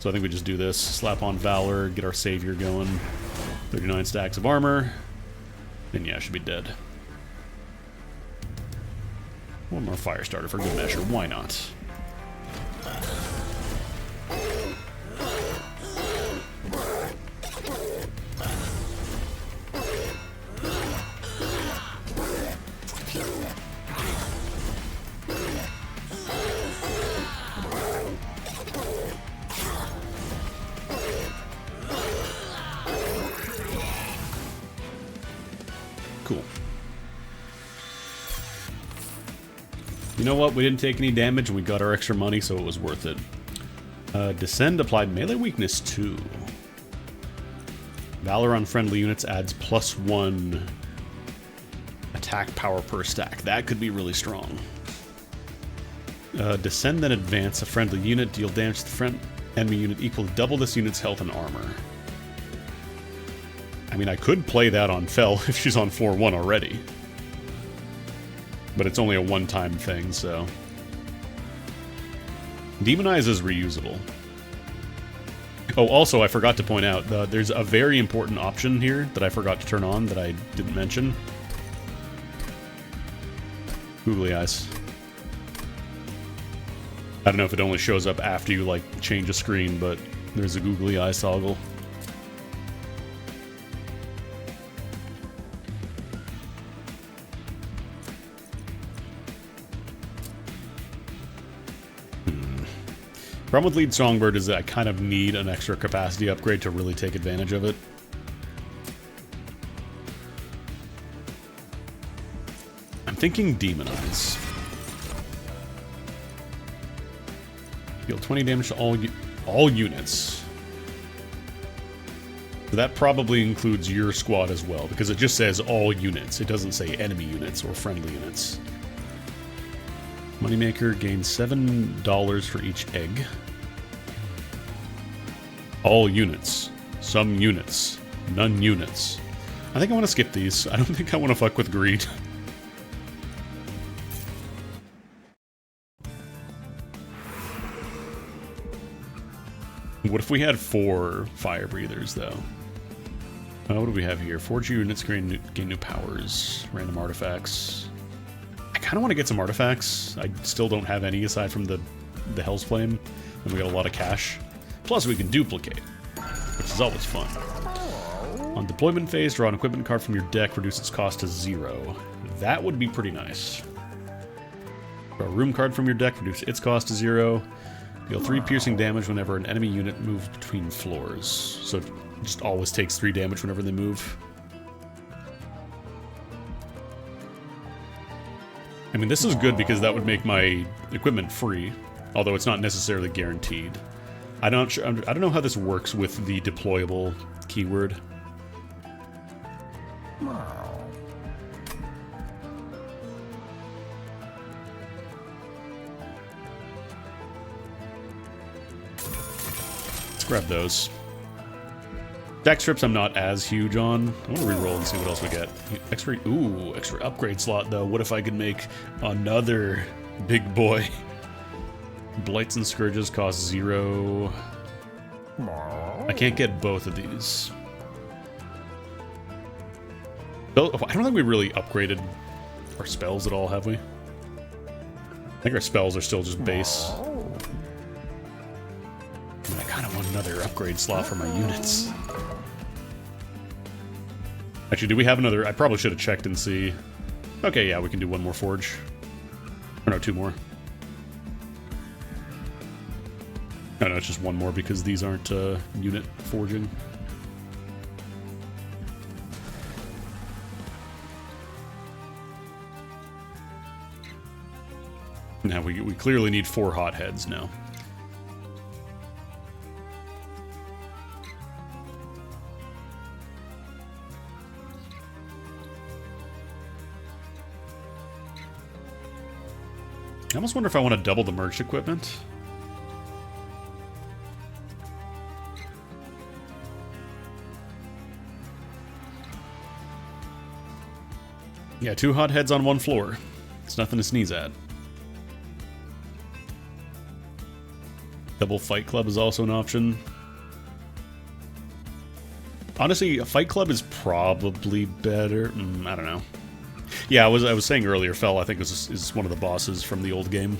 So I think we just do this. Slap on Valor, get our savior going. 39 stacks of armor. Then yeah, should be dead. One more fire starter for good measure. Why not? Cool. You know what? We didn't take any damage and we got our extra money, so it was worth it. Descend applied melee weakness 2. Valor on friendly units adds +1 attack power per stack. That could be really strong. Descend then advance a friendly unit. Deal damage to the friend enemy unit equal to double this unit's health and armor. I mean, I could play that on Fel if she's on 4-1 already. But it's only a one-time thing, so... Demonize is reusable. Oh, also, I forgot to point out, there's a very important option here that I forgot to turn on that I didn't mention. Googly eyes. I don't know if it only shows up after you, like, change a screen, but there's a googly eyes toggle. Problem with Lead Songbird is that I kind of need an extra capacity upgrade to really take advantage of it. I'm thinking Demonize. Deal 20 damage to all units. So that probably includes your squad as well, because it just says all units. It doesn't say enemy units or friendly units. Moneymaker gains $7 for each egg. All units. Some units. None units. I think I want to skip these. I don't think I want to fuck with greed. What if we had 4 fire breathers, though? What do we have here? Forge units gain new powers. Random artifacts. I kind of want to get some artifacts. I still don't have any aside from the Hell's Flame. And we got a lot of cash. Plus we can duplicate. which is always fun. On deployment phase, draw an equipment card from your deck, reduce its cost to 0. That would be pretty nice. Draw a room card from your deck, reduce its cost to 0. Deal 3 piercing damage whenever an enemy unit moves between floors. So it just always takes 3 damage whenever they move. I mean, this is good because that would make my equipment free, although it's not necessarily guaranteed. I don't know how this works with the deployable keyword. Let's grab those. Deck strips I'm not as huge on. I want to reroll and see what else we get. Extra upgrade slot though. What if I could make another big boy? Blights and Scourges cost 0. I can't get both of these. I don't think we really upgraded our spells at all, have we? I think our spells are still just base. I kind of want another upgrade slot for my units. Actually, do we have another? I probably should have checked and see. Okay, yeah, we can do one more forge. Or no, 2 more. Oh, no, it's just 1 more because these aren't unit forging. Now we clearly need 4 hotheads now. I almost wonder if I want to double the merged equipment. Yeah, 2 hotheads on 1 floor. It's nothing to sneeze at. Double Fight Club is also an option. Honestly, a Fight Club is probably better. I don't know. Yeah, I was saying earlier, Fel, I think is one of the bosses from the old game.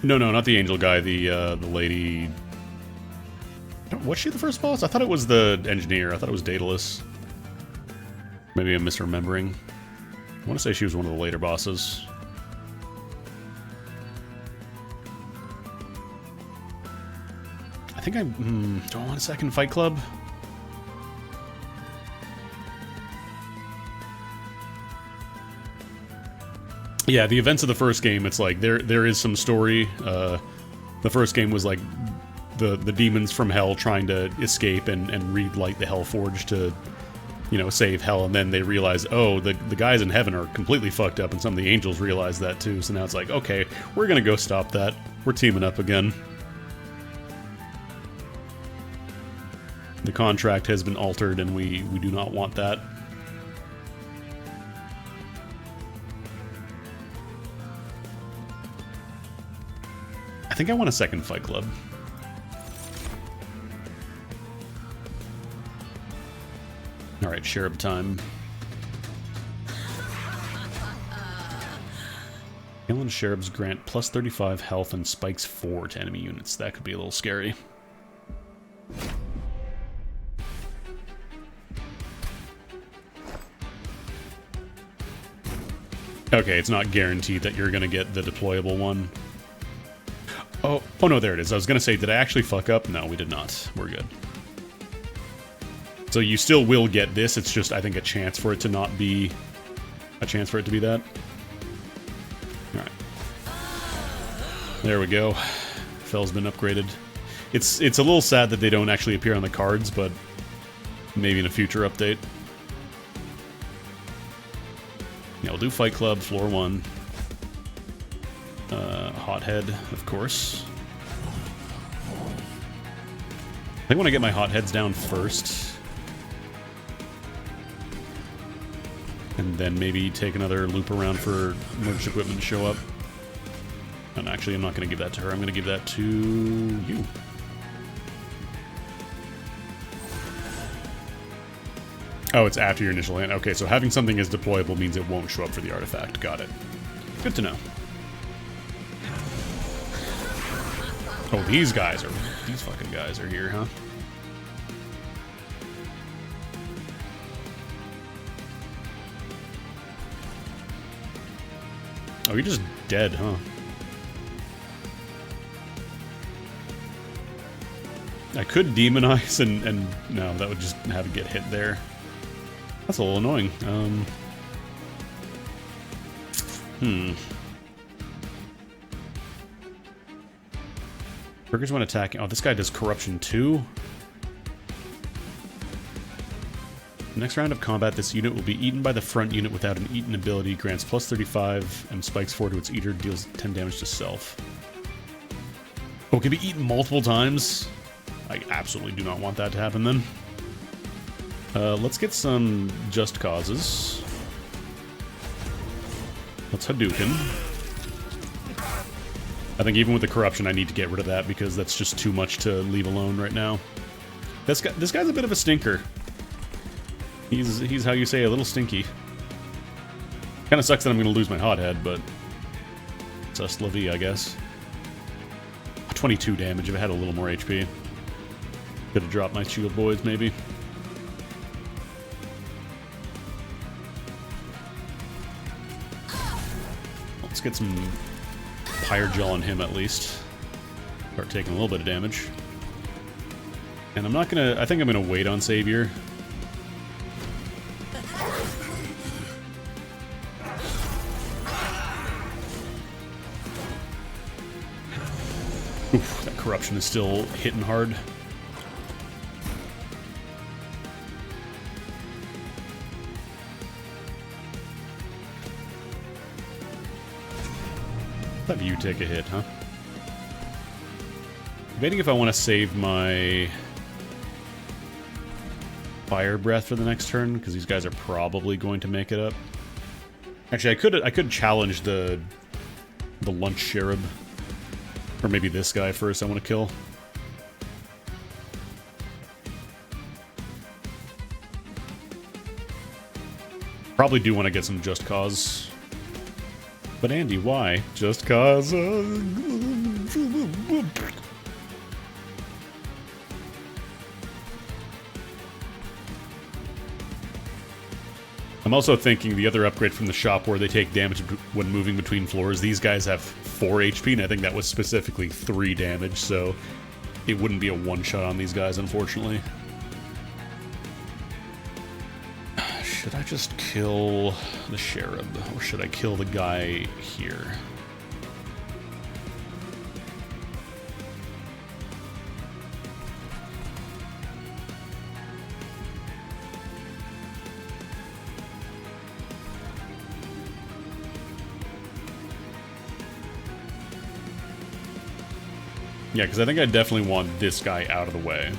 No, not the angel guy. The lady. Was she the first boss? I thought it was the engineer. I thought it was Daedalus. Maybe I'm misremembering. I want to say she was one of the later bosses. I think I... do I want a second Fight Club? Yeah, the events of the first game, it's like, there is some story. The first game was like the demons from hell trying to escape and relight the Hellforge to, you know, save hell, and then they realize, oh, the guys in heaven are completely fucked up, and some of the angels realize that too, so now it's like, okay, we're gonna go stop that. We're teaming up again. The contract has been altered, and we do not want that. I think I want a second Fight Club. Alright, Cherub time. Killing Cherubs grant plus 35 health and spikes 4 to enemy units. That could be a little scary. Okay, it's not guaranteed that you're gonna get the deployable one. Oh no, there it is. I was gonna say, did I actually fuck up? No, we did not. We're good. So you still will get this, it's just, I think, a chance for it to not be... a chance for it to be that. Alright. There we go. Fel's been upgraded. It's a little sad that they don't actually appear on the cards, but maybe in a future update. Yeah, we'll do Fight Club, floor 1. Hothead, of course. I think I want to get my hotheads down first. And then maybe take another loop around for merged equipment to show up. And actually, I'm not going to give that to her. I'm going to give that to you. Oh, it's after your initial hand. Okay, so having something as deployable means it won't show up for the artifact. Got it. Good to know. Oh, these fucking guys are here, huh? Oh, you're just dead, huh? I could demonize and no, that would just have to get hit there. That's a little annoying. Triggers when attacking. Oh, this guy does corruption too? Next round of combat, this unit will be eaten by the front unit without an eaten ability, grants plus 35, and spikes 4 to its eater, deals 10 damage to self. Oh, it can be eaten multiple times? I absolutely do not want that to happen then. Let's get some Just Causes. Let's Hadouken. I think even with the corruption, I need to get rid of that because that's just too much to leave alone right now. This guy's a bit of a stinker. He's how you say a little stinky. Kind of sucks that I'm going to lose my hothead, but it's us la vie, I guess. 22 damage if I had a little more HP. Could have dropped my shield boys, maybe. Let's get some Pyre Gel on him at least. Start taking a little bit of damage. And I'm not gonna... I think I'm gonna wait on Savior. Oof, that corruption is still hitting hard. Have you take a hit, huh? Debating if I want to save my Fire Breath for the next turn, because these guys are probably going to make it up. Actually, I could challenge the Lunch Cherub. Or maybe this guy first I want to kill. Probably do want to get some Just Cause. But Andy, why? Just cause... I'm also thinking the other upgrade from the shop where they take damage when moving between floors. These guys have 4 HP, and I think that was specifically 3 damage, so it wouldn't be a one-shot on these guys, unfortunately. Should I just kill the Cherub, or should I kill the guy here? Yeah, because I think I definitely want this guy out of the way.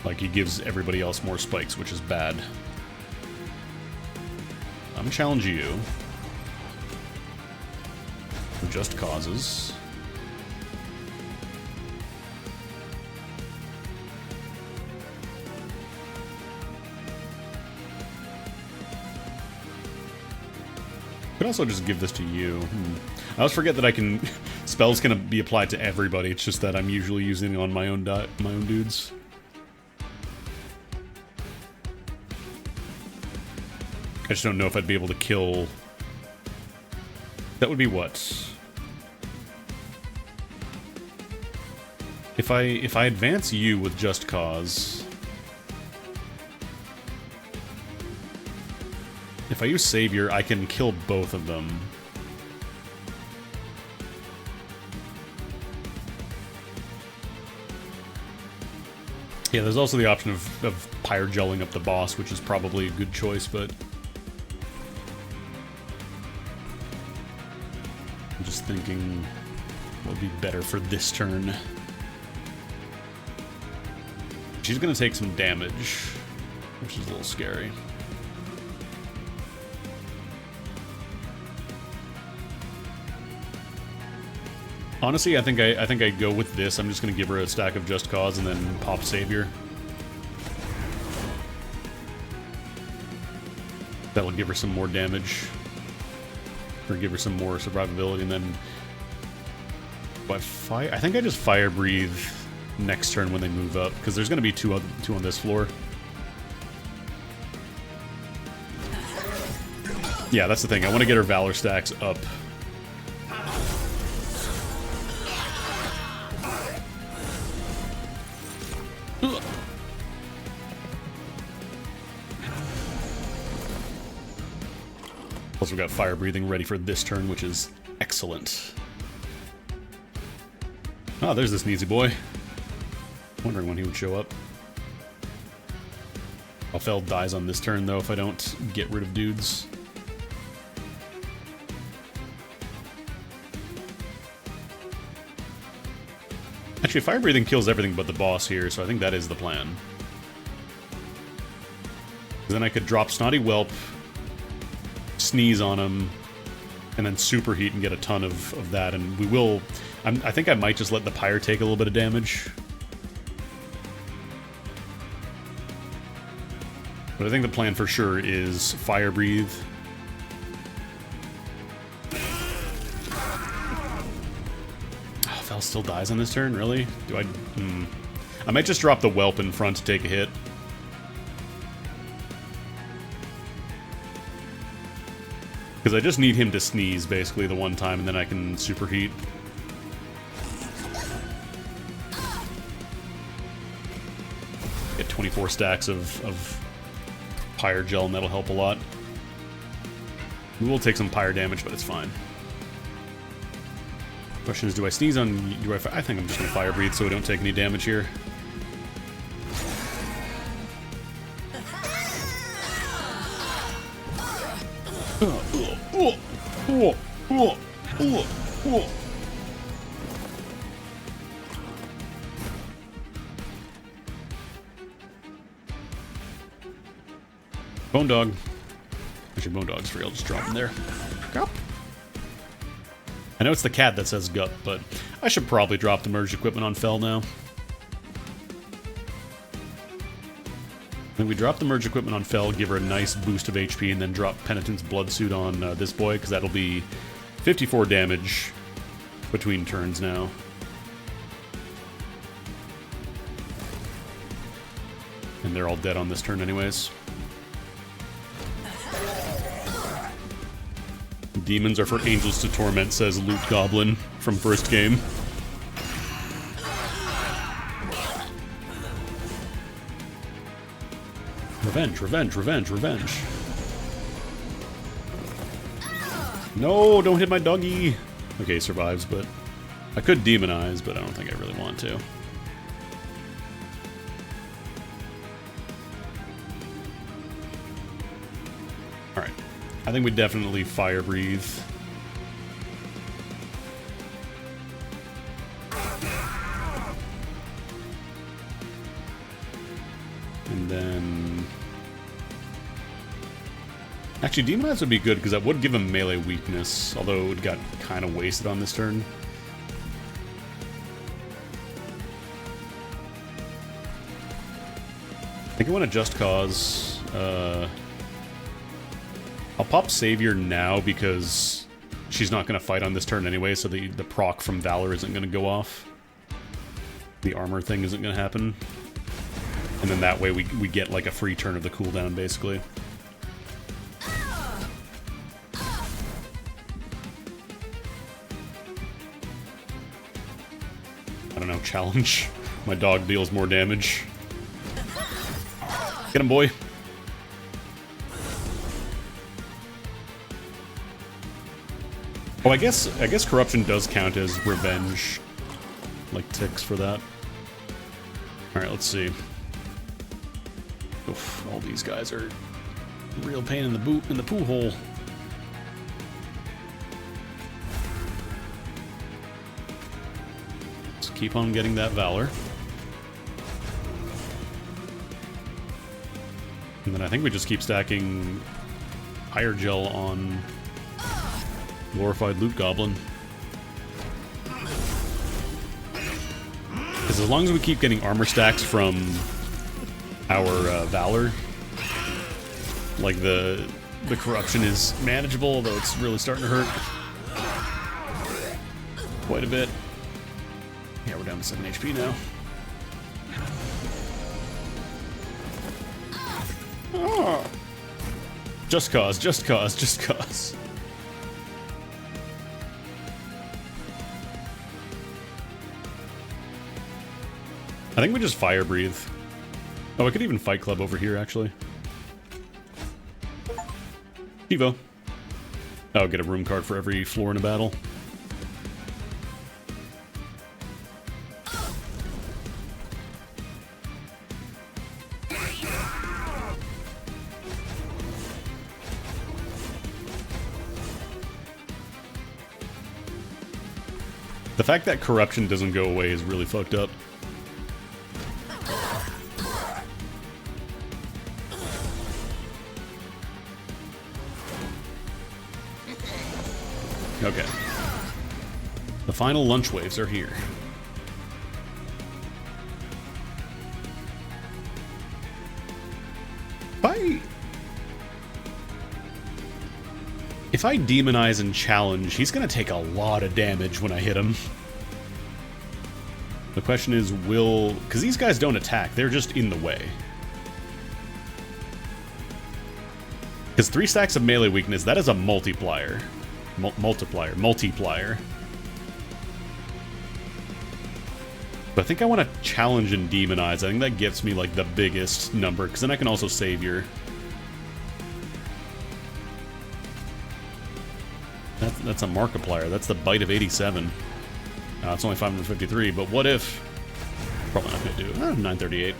Like, he gives everybody else more spikes, which is bad. I'm gonna challenge you. Just Causes. Could also just give this to you. I always forget that I can... Spells can be applied to everybody, it's just that I'm usually using it on my own dudes. I just don't know if I'd be able to kill... That would be what? If I advance you with Just Cause... If I use Savior, I can kill both of them. Yeah, there's also the option of Pyre Gelling up the boss, which is probably a good choice, but... I'm just thinking what would be better for this turn. She's gonna take some damage, which is a little scary. Honestly, I think I go with this. I'm just gonna give her a stack of Just Cause and then pop Savior. That'll give her some more damage. Or give her some more survivability, and then... But I think I just Fire Breathe next turn when they move up, because there's going to be two on this floor. Yeah, that's the thing. I want to get her Valor stacks up. Plus, we've got Fire Breathing ready for this turn, which is excellent. Oh, there's this Neasy boy. Wondering when he would show up. Alfeld dies on this turn, though, if I don't get rid of dudes. Actually, Fire Breathing kills everything but the boss here, so I think that is the plan. Then I could drop Snotty Whelp, sneeze on him, and then Superheat and get a ton of that, and we will... I think I might just let the Pyre take a little bit of damage. But I think the plan for sure is Fire Breathe. Oh, Fel still dies on this turn? Really? Do I... I might just drop the Whelp in front to take a hit. Because I just need him to sneeze, basically, the one time, and then I can Superheat. Get 24 stacks of Pyre Gel, and that'll help a lot. We will take some Pyre damage, but it's fine. Question is, do I sneeze on... I think I'm just going to Fire Breathe so we don't take any damage here. Bone Dog. Actually, Bone Dog's free. I'll just drop him there. Gup. I know it's the cat that says Gup, but I should probably drop the merged equipment on Fel now. Then we drop the merge equipment on Fel, give her a nice boost of HP, and then drop Penitent's Blood Suit on this boy, because that'll be 54 damage between turns now. And they're all dead on this turn anyways. Demons are for angels to torment, says Loot Goblin from first game. Revenge, revenge, revenge, revenge. No, don't hit my doggy. Okay, he survives, but I could demonize, but I don't think I really want to. Alright. I think we definitely Fire Breathe. And then... Actually, Demonize would be good, because that would give him melee weakness, although it got kind of wasted on this turn. I think I want to Just Cause. I'll pop Savior now, because she's not going to fight on this turn anyway, so the proc from Valor isn't going to go off. The armor thing isn't going to happen. And then that way we get like a free turn of the cooldown, basically. I don't know, challenge. My dog deals more damage. Get him, boy. Oh, I guess Corruption does count as revenge. Like ticks for that. Alright, let's see. Oof, all these guys are real pain in the poo hole. Let's keep on getting that Valor. And then I think we just keep stacking Pyre Gel on Glorified Loot Goblin. Because as long as we keep getting armor stacks from our Valor, like the the corruption is manageable, although it's really starting to hurt quite a bit. Yeah, we're down to 7 HP now. Oh. Just cause, just cause, just cause. I think we just fire breathe. Oh, I could even Fight Club over here, actually. Evo. Oh, get a room card for every floor in a battle. The fact that corruption doesn't go away is really fucked up. Okay. The final lunch waves are here. If I demonize and challenge, he's gonna take a lot of damage when I hit him. The question is, because these guys don't attack, they're just in the way. Because 3 stacks of melee weakness, that is a multiplier. Multiplier. But I think I want to challenge and demonize. I think that gets me like the biggest number, because then I can also Savior. That's a Markiplier. That's the bite of 87. It's only 553, but what if... Probably not going to do it. 938.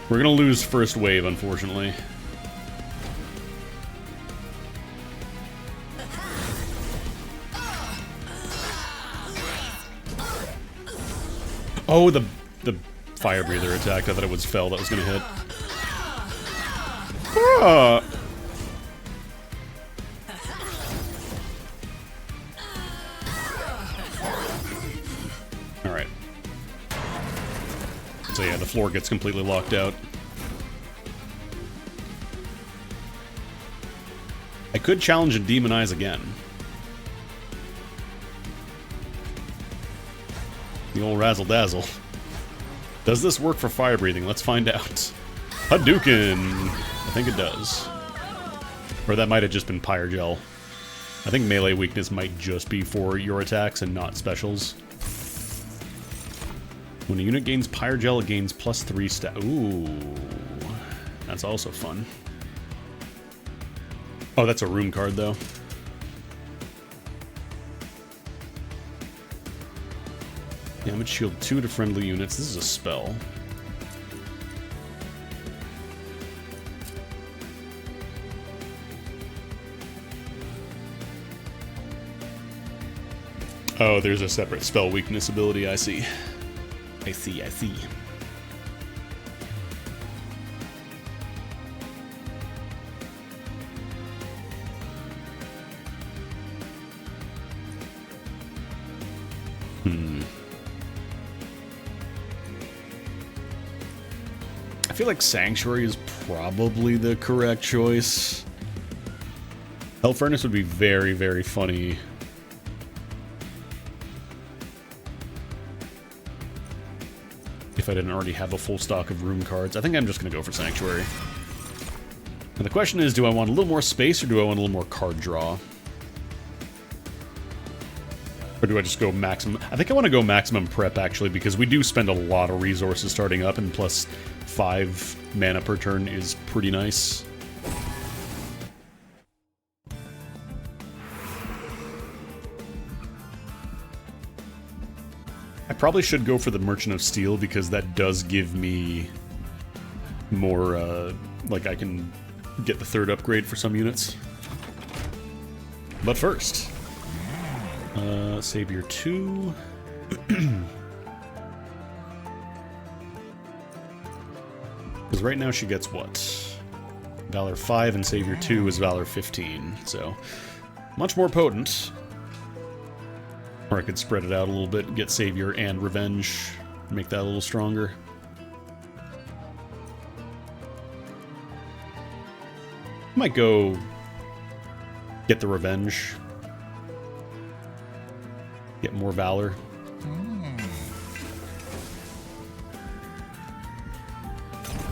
We're going to lose first wave, unfortunately. Oh, the fire breather attacked. I thought it was Fell that was going to hit. Ah! Alright. So yeah, the floor gets completely locked out. I could challenge and demonize again. The old razzle dazzle. Does this work for fire breathing? Let's find out. Hadouken! I think it does. Or that might have just been Pyrogel. I think melee weakness might just be for your attacks and not specials. When a unit gains Pyrogel, it gains +3 stat. Ooh. That's also fun. Oh, that's a room card, though. Damage shield 2 to friendly units. This is a spell. Oh, there's a separate spell weakness ability. I see. I see. I feel like Sanctuary is probably the correct choice. Hell Furnace would be very, very funny. If I didn't already have a full stock of room cards. I think I'm just going to go for Sanctuary. And the question is, do I want a little more space or do I want a little more card draw? Or do I just go maximum? I think I want to go maximum prep, actually, because we do spend a lot of resources starting up, and plus 5 mana per turn is pretty nice. I probably should go for the Merchant of Steel, because that does give me more, like I can get the 3rd upgrade for some units. But first, Savior 2. Because right now she gets what? Valor 5 and Savior 2 is Valor 15, so much more potent. Or I could spread it out a little bit, get Savior and Revenge, make that a little stronger. Might go get the revenge. Get more valor. I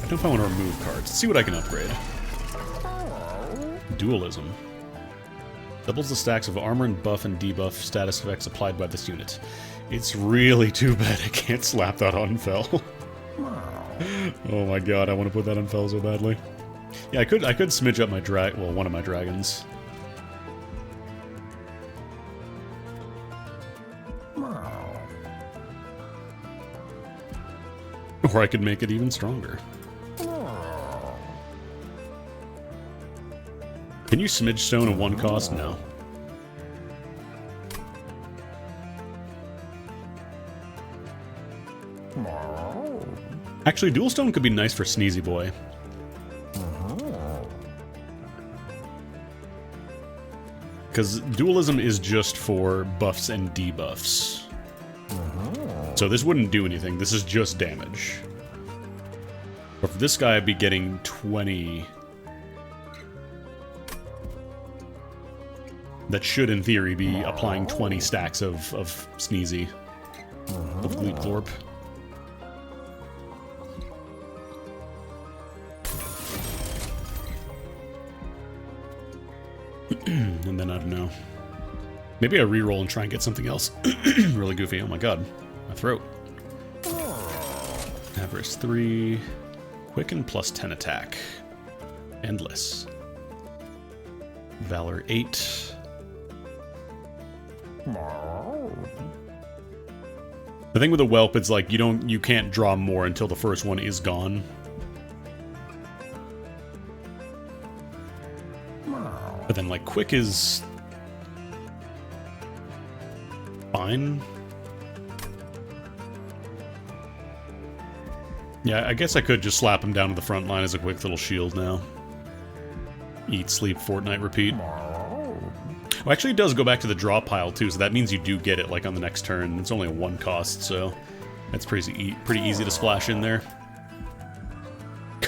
don't know if I want to remove cards. Let's see what I can upgrade. Dualism. Doubles the stacks of armor and buff and debuff status effects applied by this unit. It's really too bad I can't slap that on Fel. Oh my god, I want to put that on Fel so badly. Yeah, I could smidge up my one of my dragons. Or I could make it even stronger. Can you smidge stone at one cost? No. Actually, dual stone could be nice for Sneezy Boy. Because dualism is just for buffs and debuffs. So this wouldn't do anything. This is just damage. But for this guy, I'd be getting 20. That should, in theory, be applying 20 stacks of Sneezy. Of Leap Glorp. And then I don't know. Maybe I reroll and try and get something else really goofy. Oh my god, my throat. Avarice 3, Quicken plus 10 attack, Endless. Valor 8. The thing with the whelp, it's like you can't draw more until the first one is gone. But then, like, quick is fine. Yeah, I guess I could just slap him down to the front line as a quick little shield now. Eat, sleep, fortnight, repeat. Well, actually, it does go back to the draw pile, too, so that means you do get it, like, on the next turn. It's only a 1 cost, so that's pretty easy to splash in there.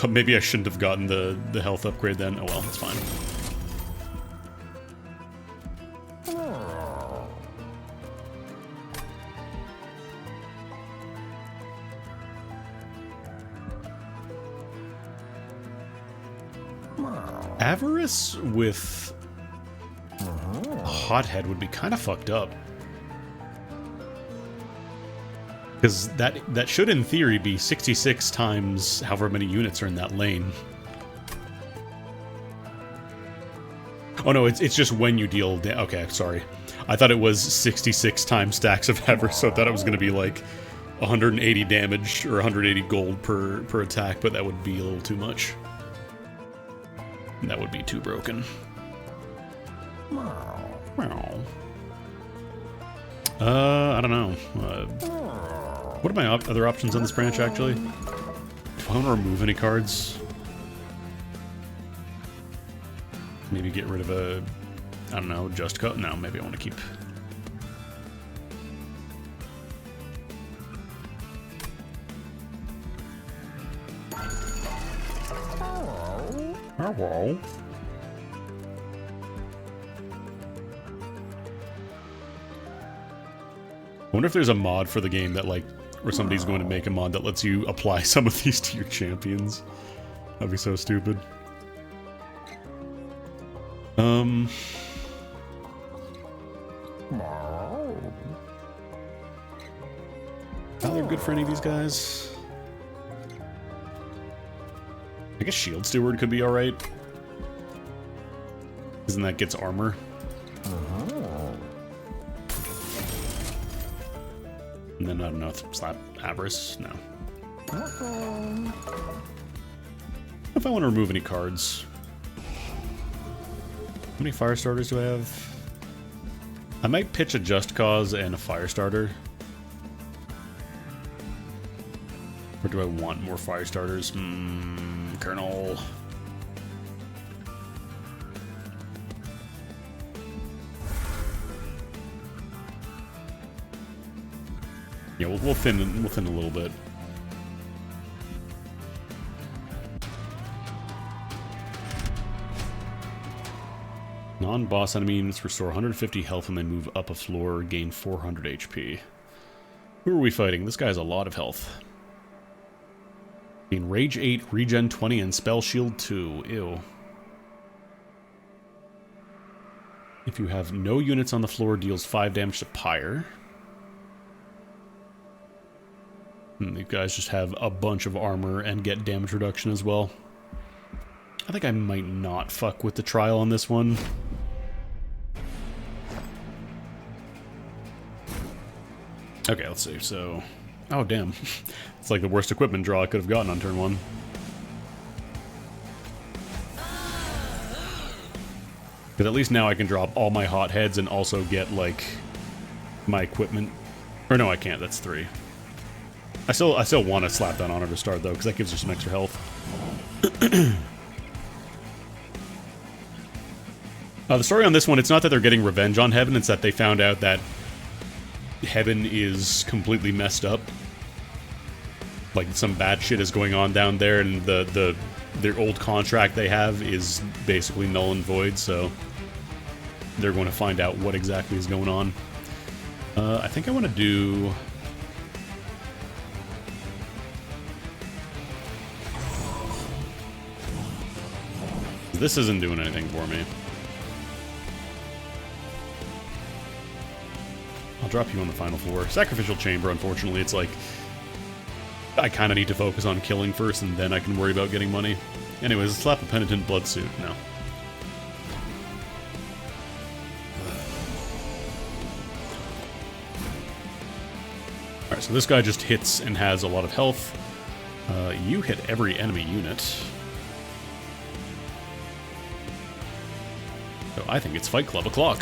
Maybe I shouldn't have gotten the health upgrade then. Oh well, it's fine. Avarice with Hothead would be kind of fucked up. Because that should, in theory, be 66 times however many units are in that lane. Oh no, it's just when you deal... Okay, sorry. I thought it was 66 times stacks of Avarice, so I thought it was going to be like 180 damage or 180 gold per attack, but that would be a little too much. That would be too broken. I don't know. What are my other options on this branch, actually? Do I want to remove any cards? Maybe get rid of a... I don't know, Just Cut? No, maybe I want to keep... Hello. I wonder if there's a mod for the game that, like, or somebody's going to make a mod that lets you apply some of these to your champions. That'd be so stupid. Valor good for any of these guys? I guess Shield Steward could be alright. Isn't that gets armor? And then, I don't know, slap Avarice? No. If I want to remove any cards. How many fire starters do I have? I might pitch a Just Cause and a fire starter. Or do I want more fire starters? Colonel. Yeah, we'll thin a little bit. Non-boss enemy units restore 150 health when they move up a floor, gain 400 HP. Who are we fighting? This guy has a lot of health. Gain Rage 8, Regen 20, and Spell Shield 2. Ew. If you have no units on the floor, deals 5 damage to Pyre. These guys just have a bunch of armor and get damage reduction as well. I think I might not fuck with the trial on this one. Okay, let's see. So, oh damn. It's like the worst equipment draw I could have gotten on turn 1. Because at least now I can drop all my hotheads and also get, like, my equipment. Or no, I can't. That's 3. I still want to slap that on her to start, though, because that gives her some extra health. The story on this one, it's not that they're getting revenge on Heaven, it's that they found out that Heaven is completely messed up. Like, some bad shit is going on down there, and their old contract they have is basically null and void, so they're going to find out what exactly is going on. I think I want to do... This isn't doing anything for me. I'll drop you on the final floor. Sacrificial Chamber, unfortunately, it's like... I kind of need to focus on killing first, and then I can worry about getting money. Anyways, slap a Penitent Blood Suit. No. Alright, so this guy just hits and has a lot of health. You hit every enemy unit. So I think it's Fight Club o'clock.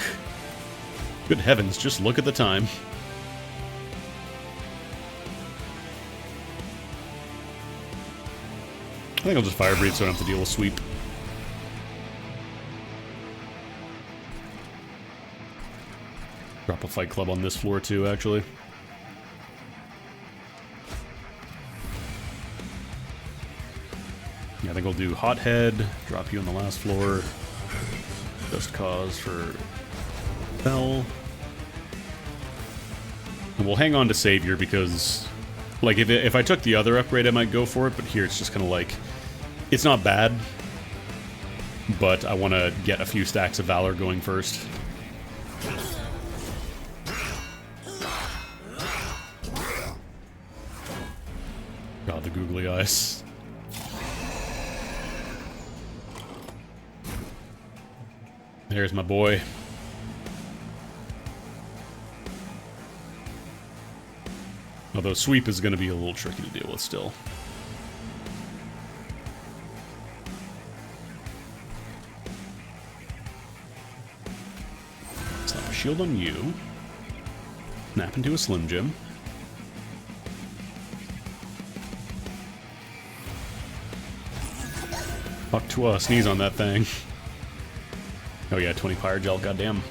Good heavens, just look at the time. I think I'll just Fire Breathe so I don't have to deal with Sweep. Drop a Fight Club on this floor too, actually. Yeah, I think I'll do Hothead, drop you on the last floor. Just Cause for Bell. And we'll hang on to Savior because, like, if I took the other upgrade, I might go for it, but here it's just kind of like, it's not bad, but I want to get a few stacks of Valor going first. God, the googly eyes. There's my boy. Although Sweep is going to be a little tricky to deal with still. Slap a shield on you. Snap into a Slim Jim. Fuck to sneeze on that thing. Oh yeah, 20 Pyre Gel, goddamn.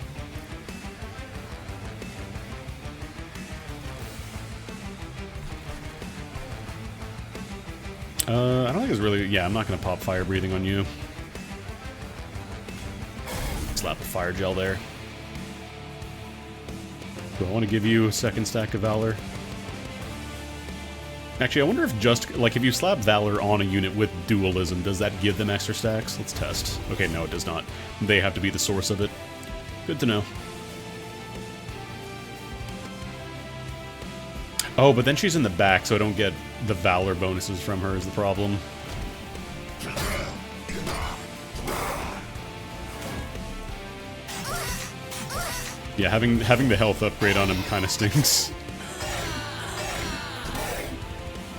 I don't think it's really... Yeah, I'm not going to pop Fire Breathing on you. Slap a Fire Gel there. Do I want to give you a second stack of Valor? Actually, I wonder if just... Like, if you slap Valor on a unit with Dualism, does that give them extra stacks? Let's test. Okay, no, it does not. They have to be the source of it. Good to know. Oh, but then she's in the back, so I don't get the Valor bonuses from her is the problem. Yeah, having the health upgrade on him kind of stinks.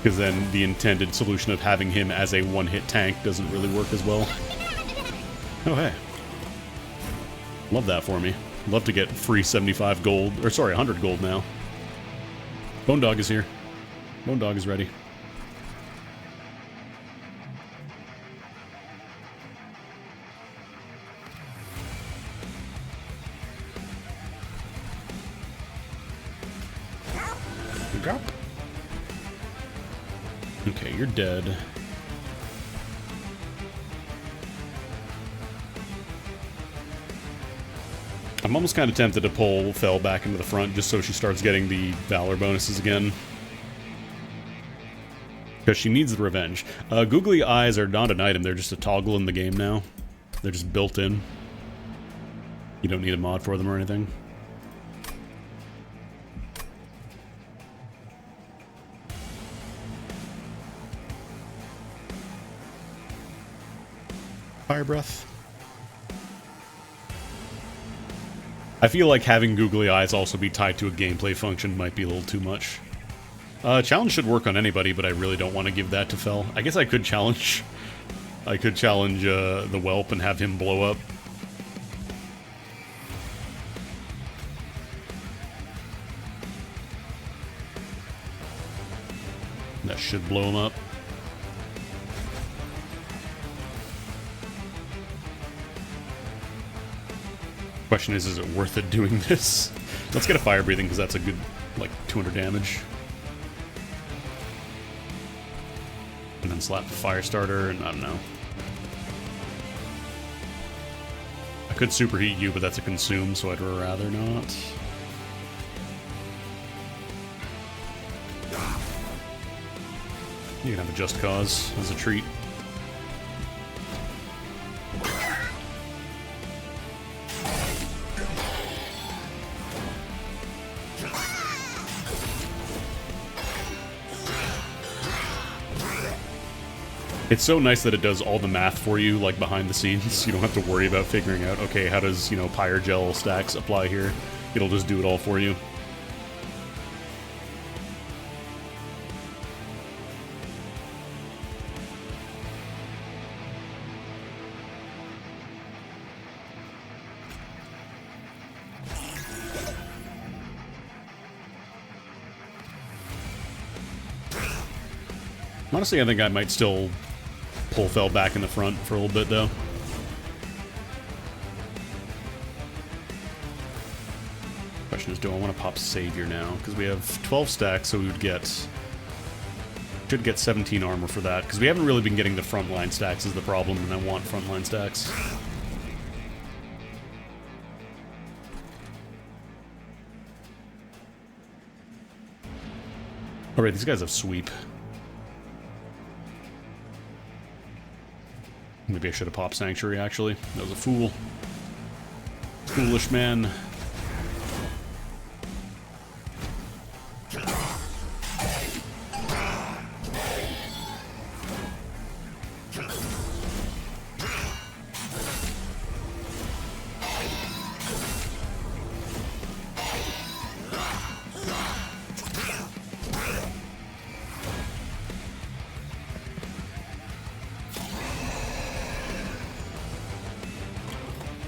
Because then the intended solution of having him as a one-hit tank doesn't really work as well. Oh, hey. Love that for me. Love to get free 75 gold, or sorry, 100 gold now. Bone Dog is here. Bone Dog is ready. Drop. Okay, you're dead. I'm almost kind of tempted to pull Fel back into the front just so she starts getting the Valor bonuses again. Because she needs the revenge. Googly eyes are not an item, they're just a toggle in the game now. They're just built in. You don't need a mod for them or anything. Fire breath. I feel like having googly eyes also be tied to a gameplay function might be a little too much. Challenge should work on anybody, but I really don't want to give that to Fel. I guess I could challenge... I could challenge the Whelp and have him blow up. That should blow him up. Question is it worth it doing this? Let's get a fire breathing because that's a good, like, 200 damage. And then slap the fire starter, and I don't know. I could superheat you, but that's a consume, so I'd rather not. You can have a just cause as a treat. It's so nice that it does all the math for you, like, behind the scenes. You don't have to worry about figuring out, okay, how does, you know, Pyre Gel stacks apply here? It'll just do it all for you. Honestly, I think I might still pull Fel back in the front for a little bit, though. Question is, do I want to pop Savior now? Because we have 12 stacks, so we would get... should get 17 armor for that, because we haven't really been getting the frontline stacks is the problem, and I want frontline stacks. Alright, these guys have sweep. Maybe I should have popped Sanctuary, actually. That was a fool. Foolish man.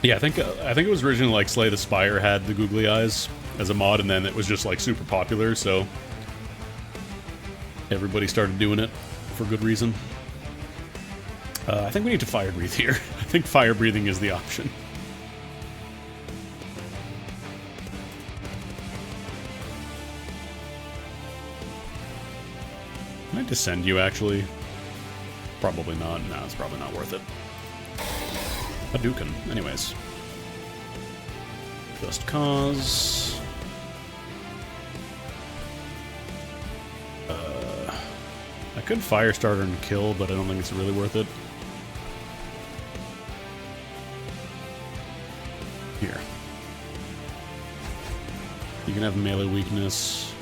Yeah, I think it was originally like Slay the Spire had the googly eyes as a mod, and then it was just like super popular, so everybody started doing it for good reason. I think we need to fire breathe here. I think fire breathing is the option. Can I descend you actually? Probably not. No, it's probably not worth it. Hadouken. Anyways. Just cause. I could Firestarter and kill, but I don't think it's really worth it. Here. You can have melee weakness.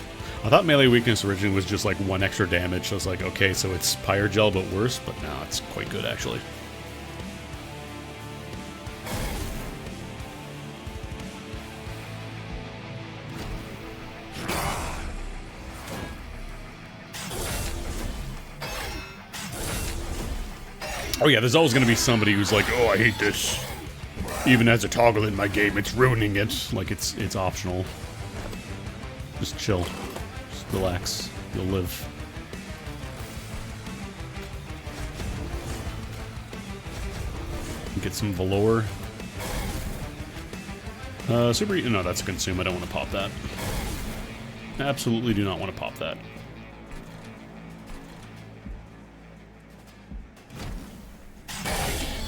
I thought melee weakness originally was just like 1 extra damage. So I was like, okay, so it's Pyre Gel but worse, but no, it's quite good actually. Oh yeah, there's always going to be somebody who's like, oh, I hate this. Even as a toggle in my game, it's ruining it. Like, it's optional. Just chill. Just relax. You'll live. Get some Valor. Super... No, that's a consume. I don't want to pop that. Absolutely do not want to pop that.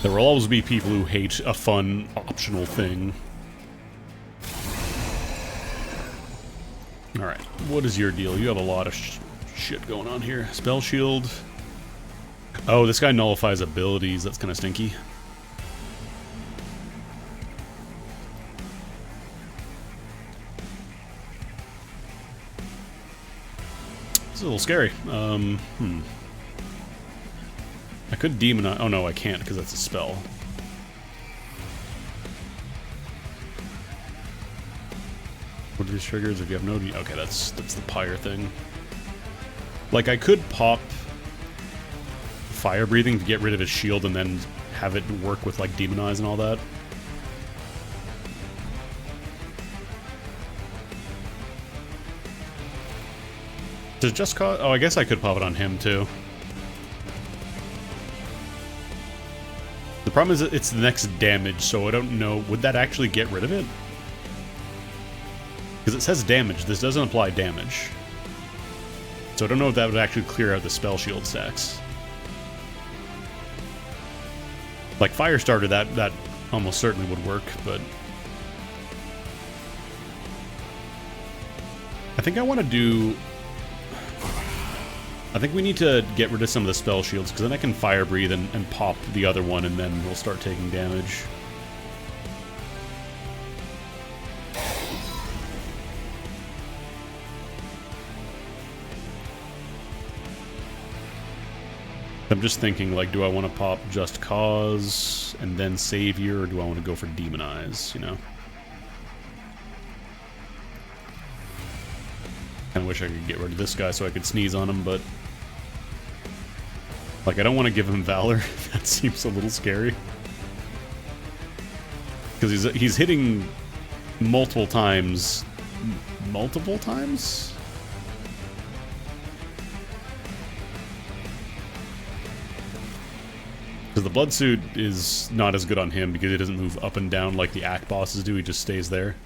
There will always be people who hate a fun, optional thing. Alright, what is your deal? You have a lot of shit going on here. Spell shield. Oh, this guy nullifies abilities. That's kind of stinky. It's a little scary. I could demonize. Oh no, I can't because that's a spell. What are these triggers if you have no... Okay, that's the pyre thing. Like, I could pop fire breathing to get rid of his shield and then have it work with, like, demonize and all that. Does just cause... Oh, I guess I could pop it on him, too. The problem is that it's the next damage, so I don't know... Would that actually get rid of it? Because it says damage. This doesn't apply damage. So I don't know if that would actually clear out the spell shield stacks. Like Firestarter, that almost certainly would work, but... I think I want to do... I think we need to get rid of some of the spell shields, because then I can Fire Breathe and pop the other one, and then we'll start taking damage. I'm just thinking, like, do I want to pop Just Cause and then Savior, or do I want to go for Demonize, you know? Kinda wish I could get rid of this guy so I could sneeze on him, but... Like, I don't want to give him Valor. That seems a little scary. Because he's hitting multiple times. Multiple times? Because the Blood Suit is not as good on him because he doesn't move up and down like the Act bosses do, he just stays there.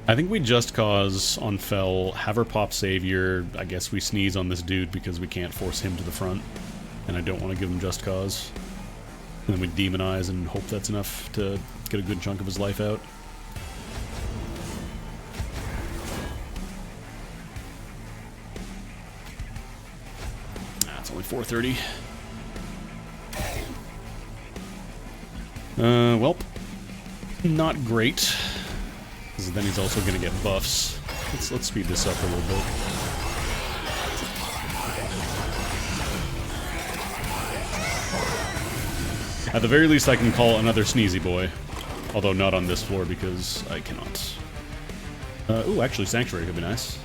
I think we Just Cause on Fel, have her pop Savior, I guess we sneeze on this dude because we can't force him to the front. And I don't want to give him Just Cause. And then we Demonize and hope that's enough to get a good chunk of his life out. It's only 4:30. Well, not great. Because then he's also going to get buffs. Let's speed this up a little bit. At the very least, I can call another Sneezy Boy. Although not on this floor because I cannot. Ooh, actually, Sanctuary could be nice.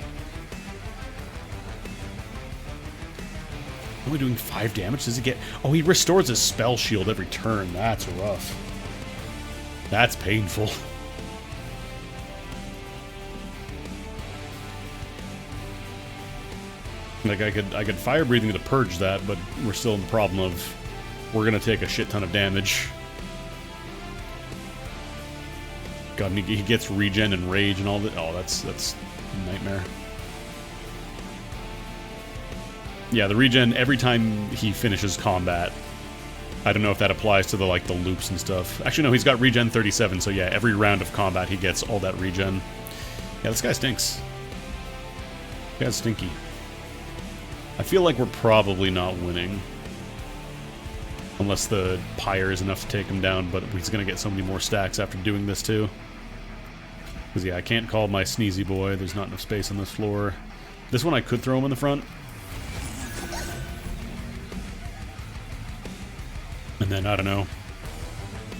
Only doing 5 damage? Does he get... Oh, he restores his spell shield every turn. That's rough. That's painful. Like, I could Fire Breathing to purge that, but we're still in the problem of... We're gonna take a shit ton of damage. God, and he gets regen and rage and all that. Oh, that's a nightmare. Yeah, the regen every time he finishes combat. I don't know if that applies to the the loops and stuff. Actually, no, he's got regen 37, so yeah, every round of combat he gets all that regen. Yeah, this guy stinks. This guy's stinky. I feel like we're probably not winning. Unless the Pyre is enough to take him down, but he's gonna get so many more stacks after doing this too. Because yeah, I can't call my Sneezy Boy, there's not enough space on this floor. This one I could throw him in the front. And then, I don't know.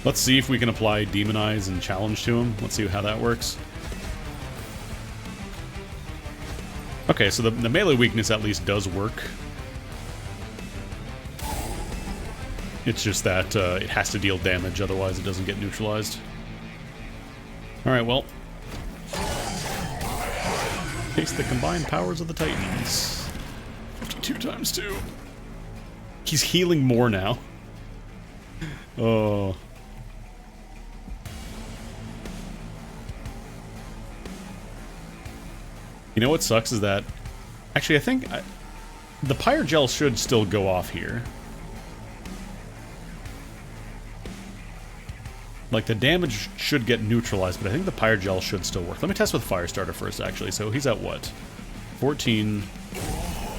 Let's see if we can apply Demonize and Challenge to him. Let's see how that works. Okay, so the melee weakness at least does work. It's just that it has to deal damage, otherwise it doesn't get neutralized. Alright, well. Takes the combined powers of the Titans. 52 times 2. He's healing more now. Oh. You know what sucks is that... Actually, I think... the Pyre Gel should still go off here. Like, the damage should get neutralized, but I think the Pyre Gel should still work. Let me test with Firestarter first, actually. So he's at what? 14.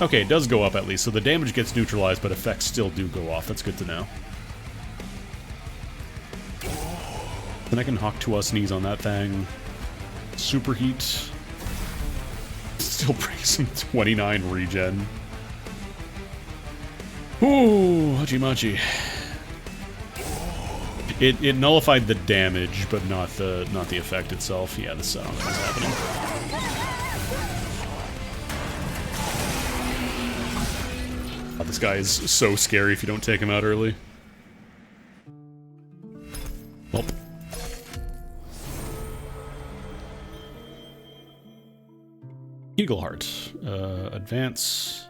Okay, it does go up at least, so the damage gets neutralized, but effects still do go off. That's good to know. Then I can Hawk Tua Sneeze on that thing. Superheat. Still brings him 29 regen. Ooh, Hachi Machi. It nullified the damage, but not the effect itself. Yeah, this I don't know what's happening. Oh, this guy is so scary if you don't take him out early. Well. Eagleheart. Advance.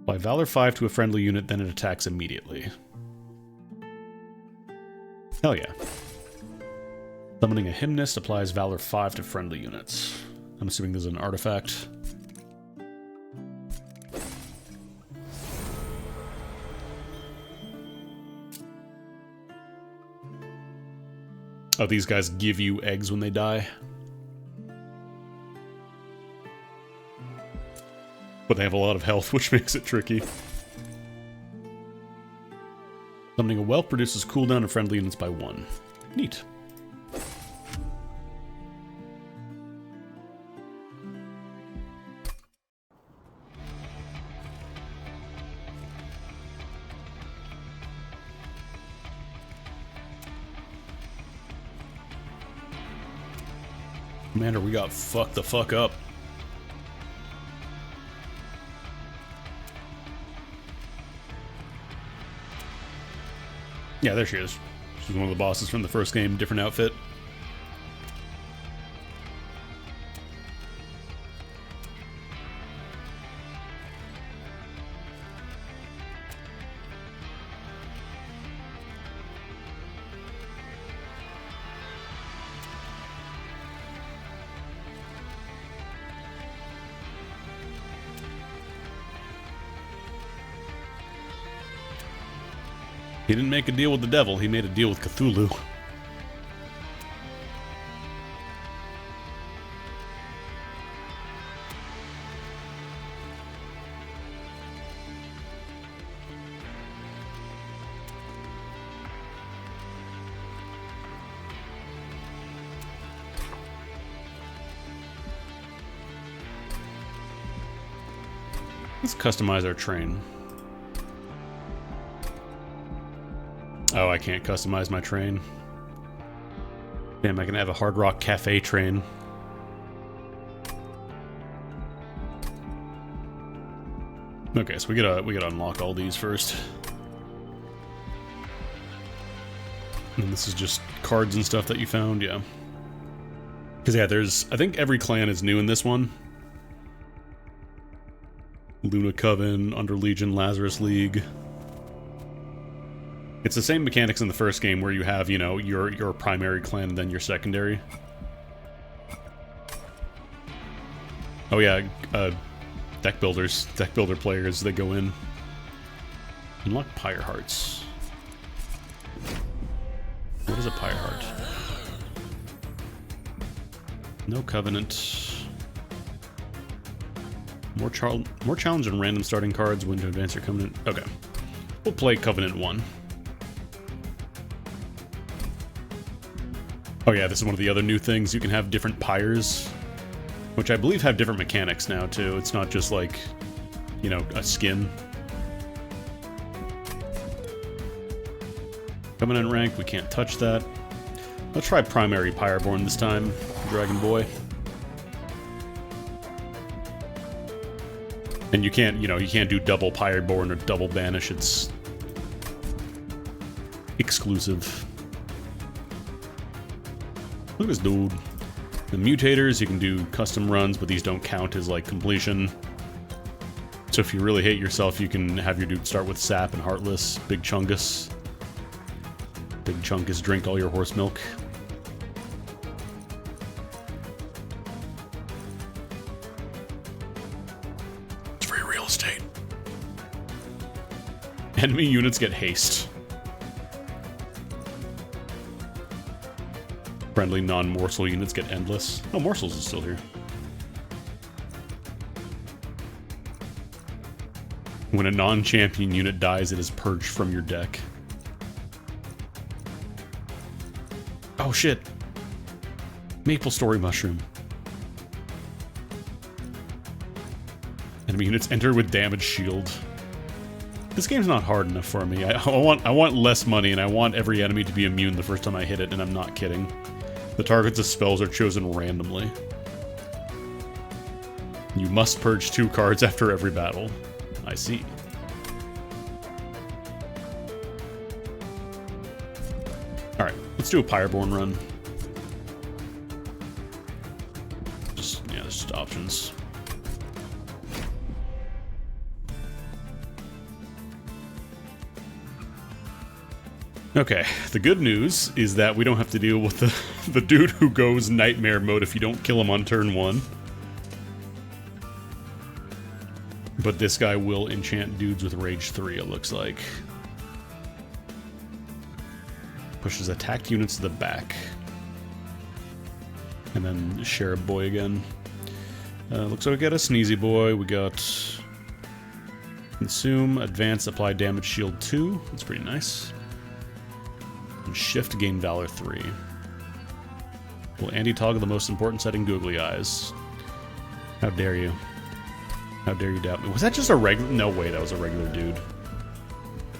Apply Valor 5 to a friendly unit, then it attacks immediately. Hell yeah. Summoning a Hymnist applies Valor 5 to friendly units. I'm assuming this is an artifact. Oh, these guys give you eggs when they die. But they have a lot of health, which makes it tricky. Summoning a Whelp reduces cooldown of friendly units by 1. Neat. Commander, we got fucked the fuck up. Yeah, there she is. She's one of the bosses from the first game, different outfit. He didn't make a deal with the devil, he made a deal with Cthulhu. Let's customize our train. Oh, I can't customize my train. Damn, I can have a Hard Rock Cafe train. Okay, so we gotta unlock all these first. And this is just cards and stuff that you found, yeah. Because yeah, I think every clan is new in this one. Luna Coven, Under Legion, Lazarus League. It's the same mechanics in the first game where you have, you know, your primary clan and then your secondary. Oh yeah, deck builder players that go in. Unlock Pyre Hearts. What is a Pyre Heart? No Covenant. More challenge and random starting cards when to advance your Covenant. Okay. We'll play Covenant 1. Oh yeah, this is one of the other new things. You can have different pyres, which I believe have different mechanics now too. It's not just like, you know, a skin. Covenant rank, we can't touch that. Let's try primary Pyreborn this time, Dragon Boy. And you can't, you know, you can't do double Pyreborn or double Banish. It's exclusive. Look at this dude. The mutators, you can do custom runs, but these don't count as, like, completion. So if you really hate yourself, you can have your dude start with Sap and Heartless. Big Chungus. Big Chungus, drink all your horse milk. It's free real estate. Enemy units get haste. Friendly non-morsel units get endless. Oh, morsels is still here. When a non-champion unit dies, it is purged from your deck. Oh shit! Maple Story Mushroom. Enemy units enter with damage shield. This game's not hard enough for me. I want less money, and I want every enemy to be immune the first time I hit it, and I'm not kidding. The targets of spells are chosen randomly. You must purge 2 cards after every battle. I see. Alright, let's do a Pyreborn run. Yeah, there's just options. Okay, the good news is that we don't have to deal with the dude who goes nightmare mode if you don't kill him on turn 1. But this guy will enchant dudes with Rage 3, it looks like. Pushes attacked units to the back. And then Sheriff Boy again. Looks like we got a Sneezy Boy. We got Consume, Advance, Apply Damage, Shield 2. That's pretty nice. And Shift, gain Valor 3. Will anti-toggle the most important setting, Googly Eyes? How dare you? How dare you doubt me? Was that just a regular? No way, that was a regular dude.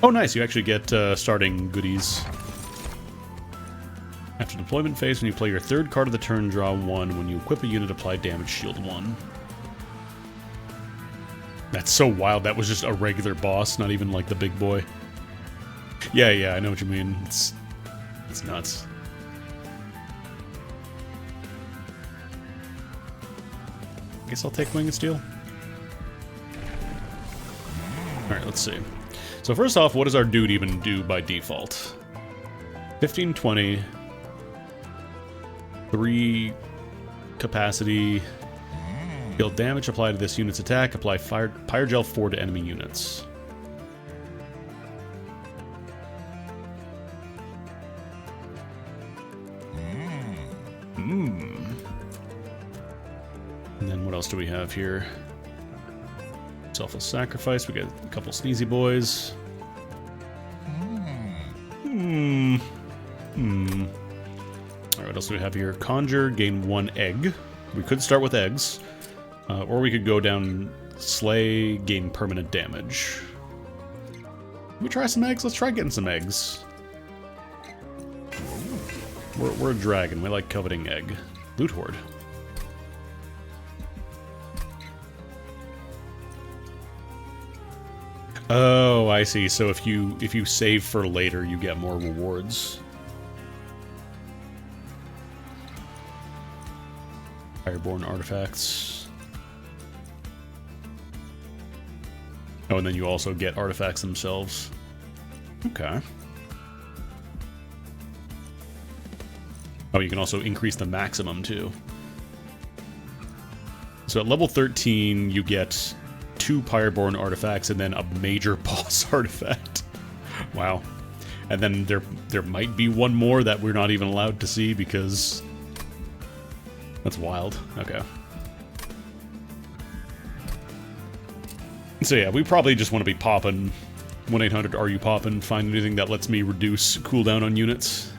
Oh, nice. You actually get starting goodies. After deployment phase, when you play your 3rd card of the turn, draw 1. When you equip a unit, apply damage, shield 1. That's so wild. That was just a regular boss, not even like the big boy. Yeah, I know what you mean. It's nuts. I guess I'll take Winged Steel. Alright, let's see. So first off, what does our dude even do by default? 15, 20... 3 capacity. Deal damage, apply to this unit's attack. Apply Pyrogel 4 to enemy units. And then what else do we have here? Selfless Sacrifice. We got a couple Sneezy Boys. Alright, what else do we have here? Conjure, gain 1 egg. We could start with eggs. Or we could go down Slay, gain permanent damage. Can we try some eggs? Let's try getting some eggs. We're a dragon. We like coveting egg. Loot Horde. Oh, I see. So if you save for later, you get more rewards. Fireborn artifacts. Oh, and then you also get artifacts themselves. Okay. Oh, you can also increase the maximum, too. So at level 13, you get 2 Pyreborn artifacts and then a major boss artifact. Wow. And then there might be one more that we're not even allowed to see because... That's wild. Okay. So yeah, we probably just want to be popping 1-800-RU-POPPIN', find anything that lets me reduce cooldown on units.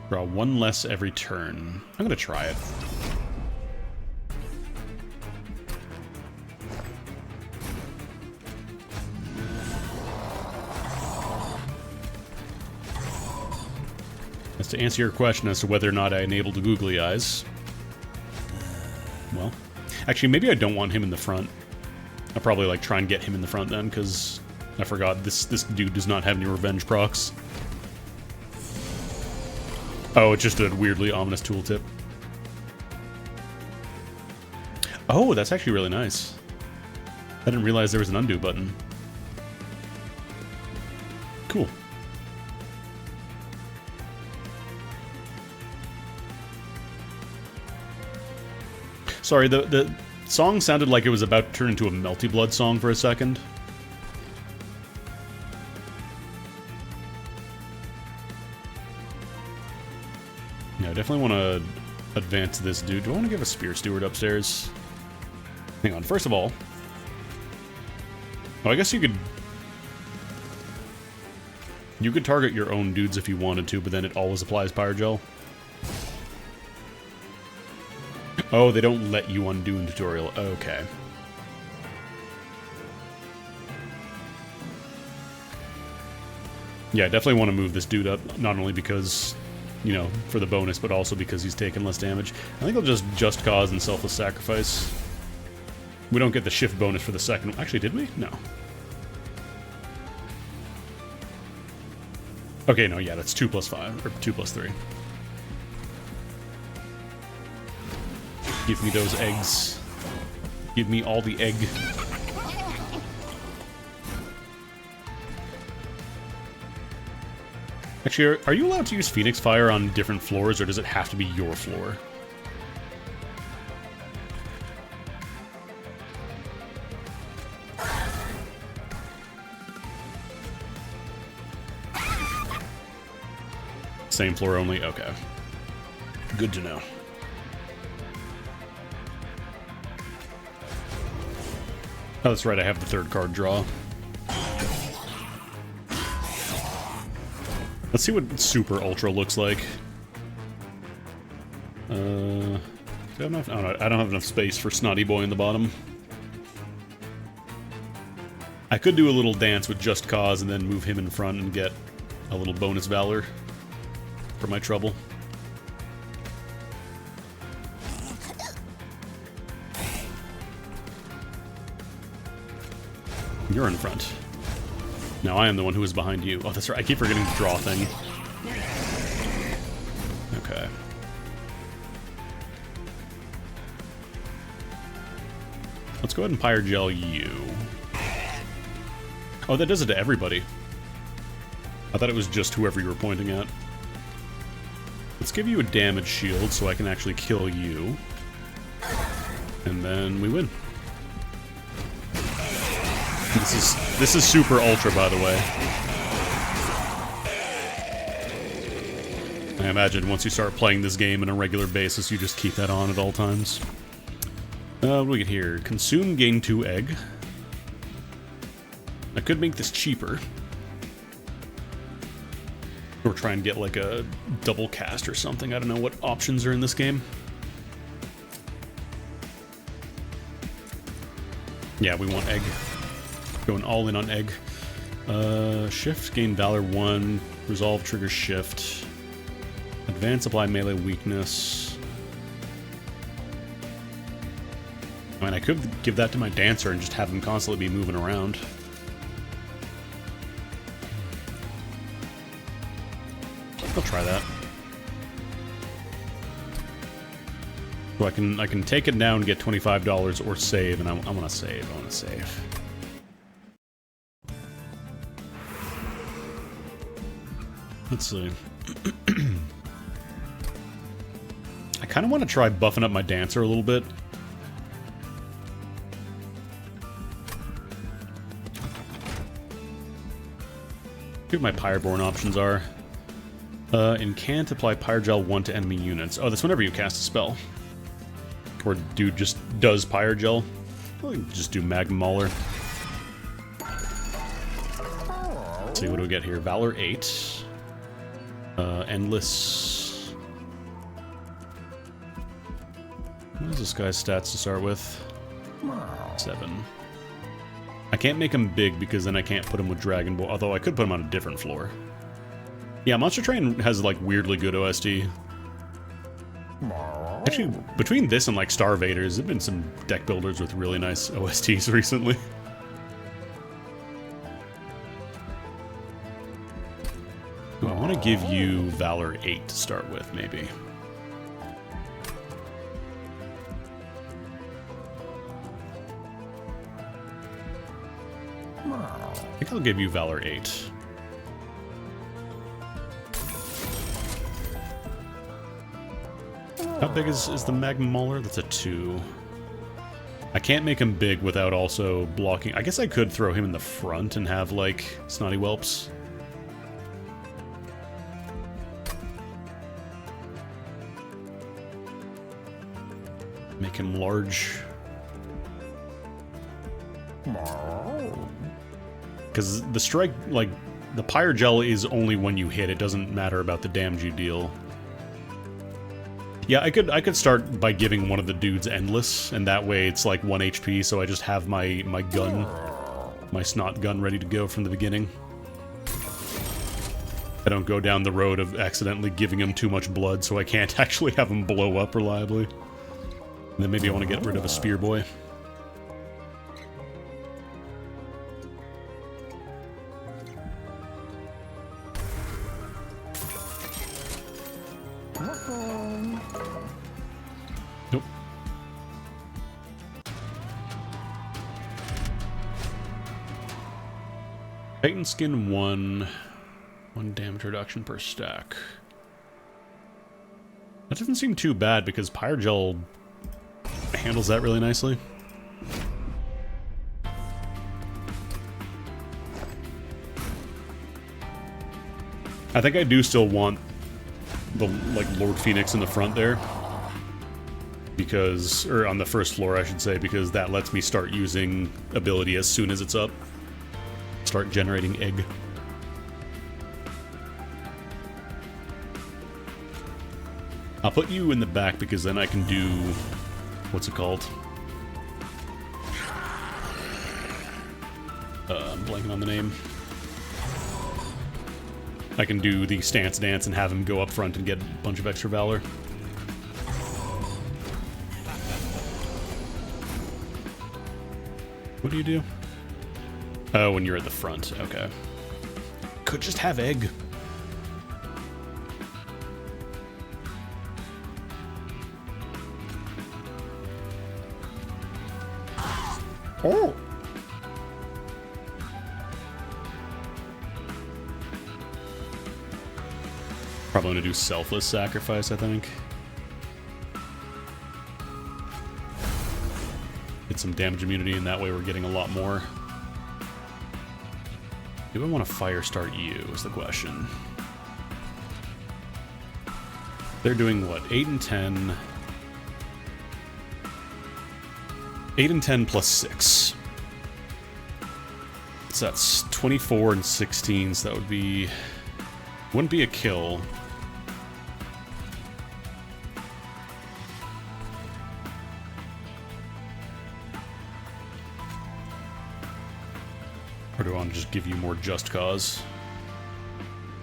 Draw 1 less every turn. I'm gonna try it. As to answer your question as to whether or not I enabled the Googly Eyes. Well, actually, maybe I don't want him in the front. I'll probably like try and get him in the front then, because I forgot this dude does not have any revenge procs. Oh, it's just a weirdly ominous tooltip. Oh, that's actually really nice. I didn't realize there was an undo button. Cool. Sorry, the song sounded like it was about to turn into a Melty Blood song for a second. Yeah, I definitely want to advance this dude. Do I want to give a Spear Steward upstairs? Hang on, first of all... Oh, I guess you could... You could target your own dudes if you wanted to, but then it always applies Pyrogel. Oh, they don't let you undo in tutorial. Okay. Yeah, I definitely want to move this dude up, not only because, you know, for the bonus, but also because he's taking less damage. I think I'll just cause and selfless sacrifice. We don't get the shift bonus for the second. Actually, did we? No. Okay, no, yeah, that's 2 plus 5, or 2 plus 3. Give me those eggs. Give me all the egg. Actually, are you allowed to use Phoenix Fire on different floors, or does it have to be your floor? Same floor only? Okay. Good to know. Oh, that's right, I have the third card draw. Let's see what Super Ultra looks like. Do I have enough? Oh, no, I don't have enough space for Snotty Boy in the bottom. I could do a little dance with Just Cause and then move him in front and get a little bonus Valor for my trouble. You're in front. Now I am the one who is behind you. Oh, that's right. I keep forgetting the draw thing. Okay. Let's go ahead and Pyrogel you. Oh, that does it to everybody. I thought it was just whoever you were pointing at. Let's give you a damage shield so I can actually kill you. And then we win. This is Super Ultra, by the way. I imagine once you start playing this game on a regular basis, you just keep that on at all times. What do we get here? Consume, gain 2 egg. I could make this cheaper. Or try and get like a double cast or something. I don't know what options are in this game. Yeah, we want egg. Going all in on egg. Shift, gain Valor 1. Resolve, trigger shift. Advance, apply melee weakness. I mean, I could give that to my Dancer and just have him constantly be moving around. I'll try that. So I can take it down, get $25 or save, and I want to save. I want to save. Let's see. I kind of want to try buffing up my Dancer a little bit. See what my Pyroborn options are. Incant, apply Pyrogel 1 to enemy units. Oh, that's whenever you cast a spell. Or dude just does Pyrogel. I'll just do Magma Mauler. Let's see, what do we get here? Valor 8. Endless. What is this guy's stats to start with? 7. I can't make him big because then I can't put him with Dragon Ball, although I could put him on a different floor. Yeah, Monster Train has like weirdly good OST. Actually, between this and like Star Vaders, there've been some deck builders with really nice OSTs recently. Ooh, I want to give you Valor 8 to start with, maybe. I think I'll give you Valor 8. How big is the Magma Mauler? That's a 2. I can't make him big without also blocking. I guess I could throw him in the front and have, like, Snotty Whelps. Make him large. Because the strike, like, the Pyre Gel is only when you hit. It doesn't matter about the damage you deal. Yeah, I could start by giving one of the dudes Endless, and that way it's like 1 HP, so I just have my gun, my snot gun ready to go from the beginning. I don't go down the road of accidentally giving him too much blood, so I can't actually have him blow up reliably. And then maybe I want to get rid of a Spear Boy. Nope. Titan Skin 1 damage reduction per stack. That doesn't seem too bad because Pyre Gel handles that really nicely. I think I do still want the, like, Lord Phoenix in the front there. Because, or on the first floor, I should say, because that lets me start using ability as soon as it's up. Start generating egg. I'll put you in the back because then I can do... what's it called? I'm blanking on the name. I can do the Stance Dance and have him go up front and get a bunch of extra valor. What do you do? Oh, when you're at the front. Okay. Could just have egg. Oh! Probably going to do Selfless Sacrifice, I think. Get some damage immunity, and that way we're getting a lot more. Do I want to fire start you, is the question. They're doing what? 8 and 10. 8 and 10 plus 6. So that's 24 and 16, so that would be... wouldn't be a kill. Or do I want to just give you more just cause?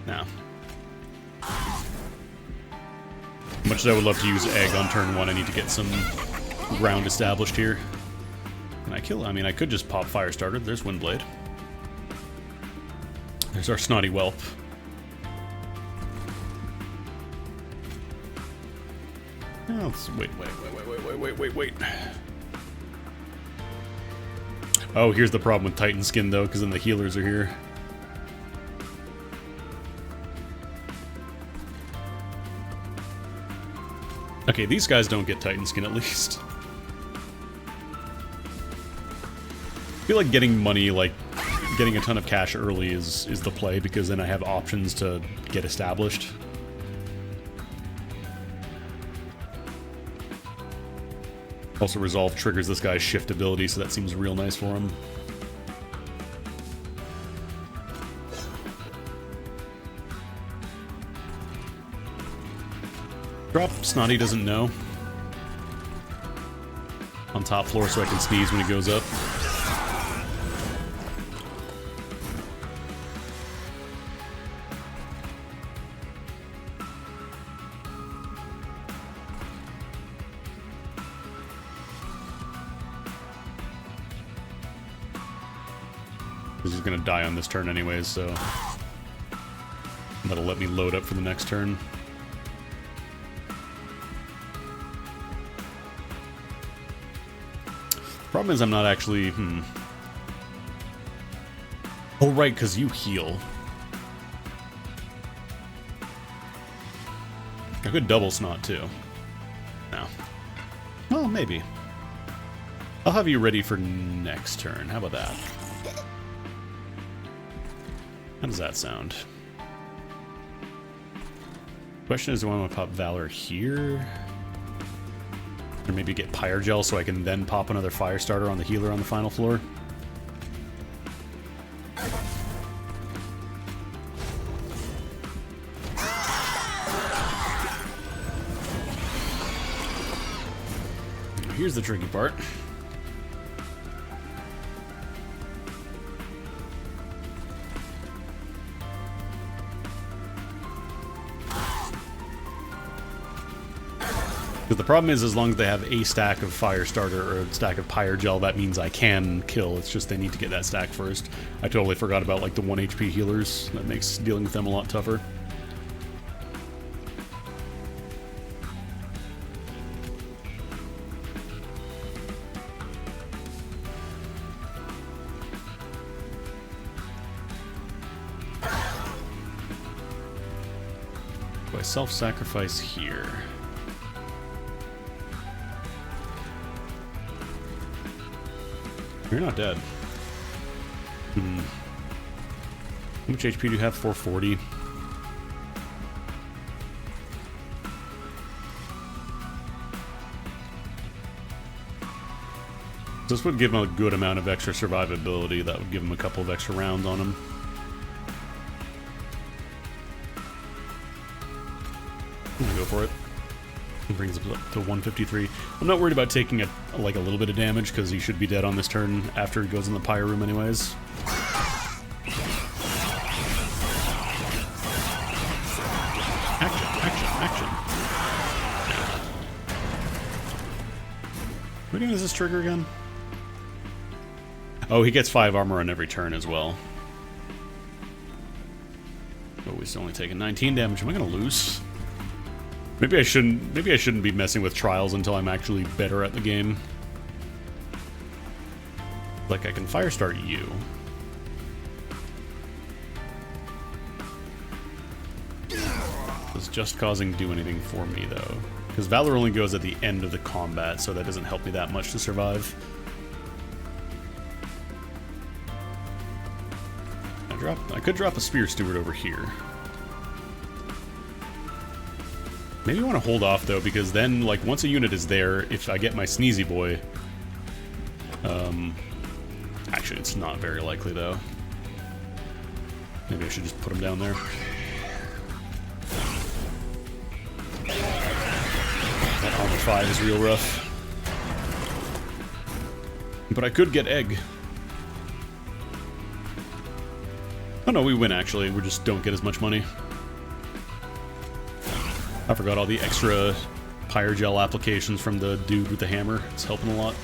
No. Much as I would love to use egg on turn 1, I need to get some ground established here. Can I kill? I mean, I could just pop Firestarter. There's Windblade. There's our Snotty Whelp. Oh, let's wait. Oh, here's the problem with Titan Skin, though, because then the healers are here. Okay, these guys don't get Titan Skin, at least. I feel like getting money, like, getting a ton of cash early is the play, because then I have options to get established. Also, Resolve triggers this guy's shift ability, so that seems real nice for him. Drop Snotty doesn't know. On top floor so I can sneeze when he goes up. He's gonna die on this turn anyways, so that'll let me load up for the next turn. Problem is I'm not actually... Oh, right, because you heal. I could double Snot, too. No. Well, maybe. I'll have you ready for next turn. How about that? How does that sound? Question is, do I want to pop Valor here? Or maybe get Pyre Gel so I can then pop another Fire Starter on the healer on the final floor. Here's the tricky part. Because the problem is, as long as they have a stack of Fire Starter or a stack of Pyre Gel, that means I can kill. It's just they need to get that stack first. I totally forgot about like the 1 HP healers. That makes dealing with them a lot tougher. Do I self-sacrifice here? You're not dead. How much HP do you have? 440. This would give him a good amount of extra survivability. That would give him a couple of extra rounds on him. I'm gonna go for it. It brings us up to 153. I'm not worried about taking a little bit of damage because he should be dead on this turn after he goes in the Pyre room anyways. Action, action, action. What does this trigger again? Oh, he gets 5 armor on every turn as well. But we're still only taking 19 damage. Am I gonna lose? Maybe I shouldn't be messing with trials until I'm actually better at the game. Like, I can fire start you. Does Just Causing do anything for me, though? Because Valor only goes at the end of the combat, so that doesn't help me that much to survive. I could drop a Spear Steward over here. Maybe I want to hold off, though, because then, like, once a unit is there, if I get my Sneezy Boy... actually, it's not very likely, though. Maybe I should just put him down there. That armor 5 is real rough. But I could get Egg. Oh no, we win, actually. We just don't get as much money. I forgot all the extra Pyre Gel applications from the dude with the hammer. It's helping a lot.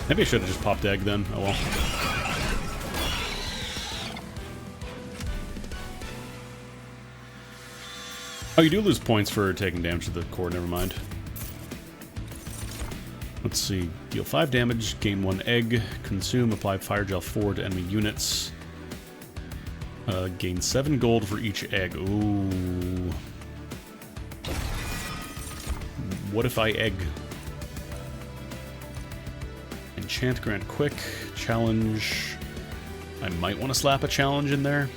Maybe I should have just popped Egg then. Oh well. Oh, you do lose points for taking damage to the core. Never mind. Let's see. Deal 5 damage, gain 1 egg, consume, apply Fire Gel 4 to enemy units. Gain 7 gold for each egg. Ooh. What if I egg? Enchant, grant quick, challenge. I might want to slap a challenge in there.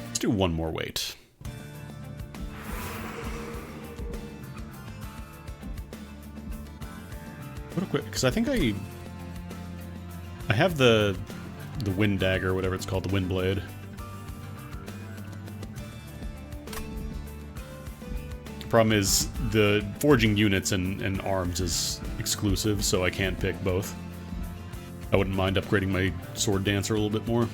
Let's do one more weight. What a quick, because I think I have the Wind Dagger, whatever it's called, the Wind Blade. Problem is, the forging units and arms is exclusive, so I can't pick both. I wouldn't mind upgrading my Sword Dancer a little bit more.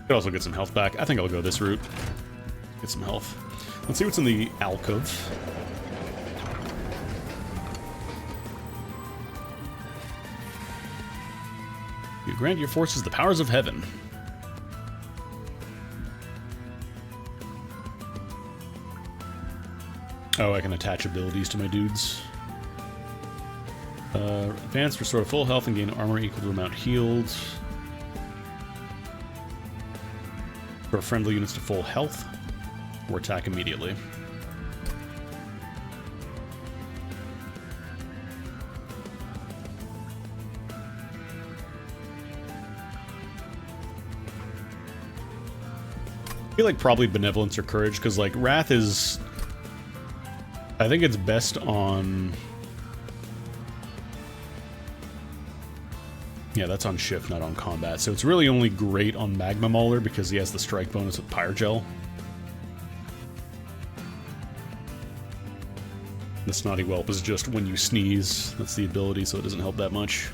Could also get some health back. I think I'll go this route. Get some health. Let's see what's in the alcove. You grant your forces the powers of heaven. Oh, I can attach abilities to my dudes. Advance, restore full health and gain armor equal to amount healed. For friendly units to full health, or attack immediately. I feel like probably Benevolence or Courage, because like Wrath is... I think it's best on... Yeah, that's on shift, not on combat. So it's really only great on Magma Mauler because he has the strike bonus with Pyrogel. The Snotty Whelp is just when you sneeze. That's the ability, so it doesn't help that much.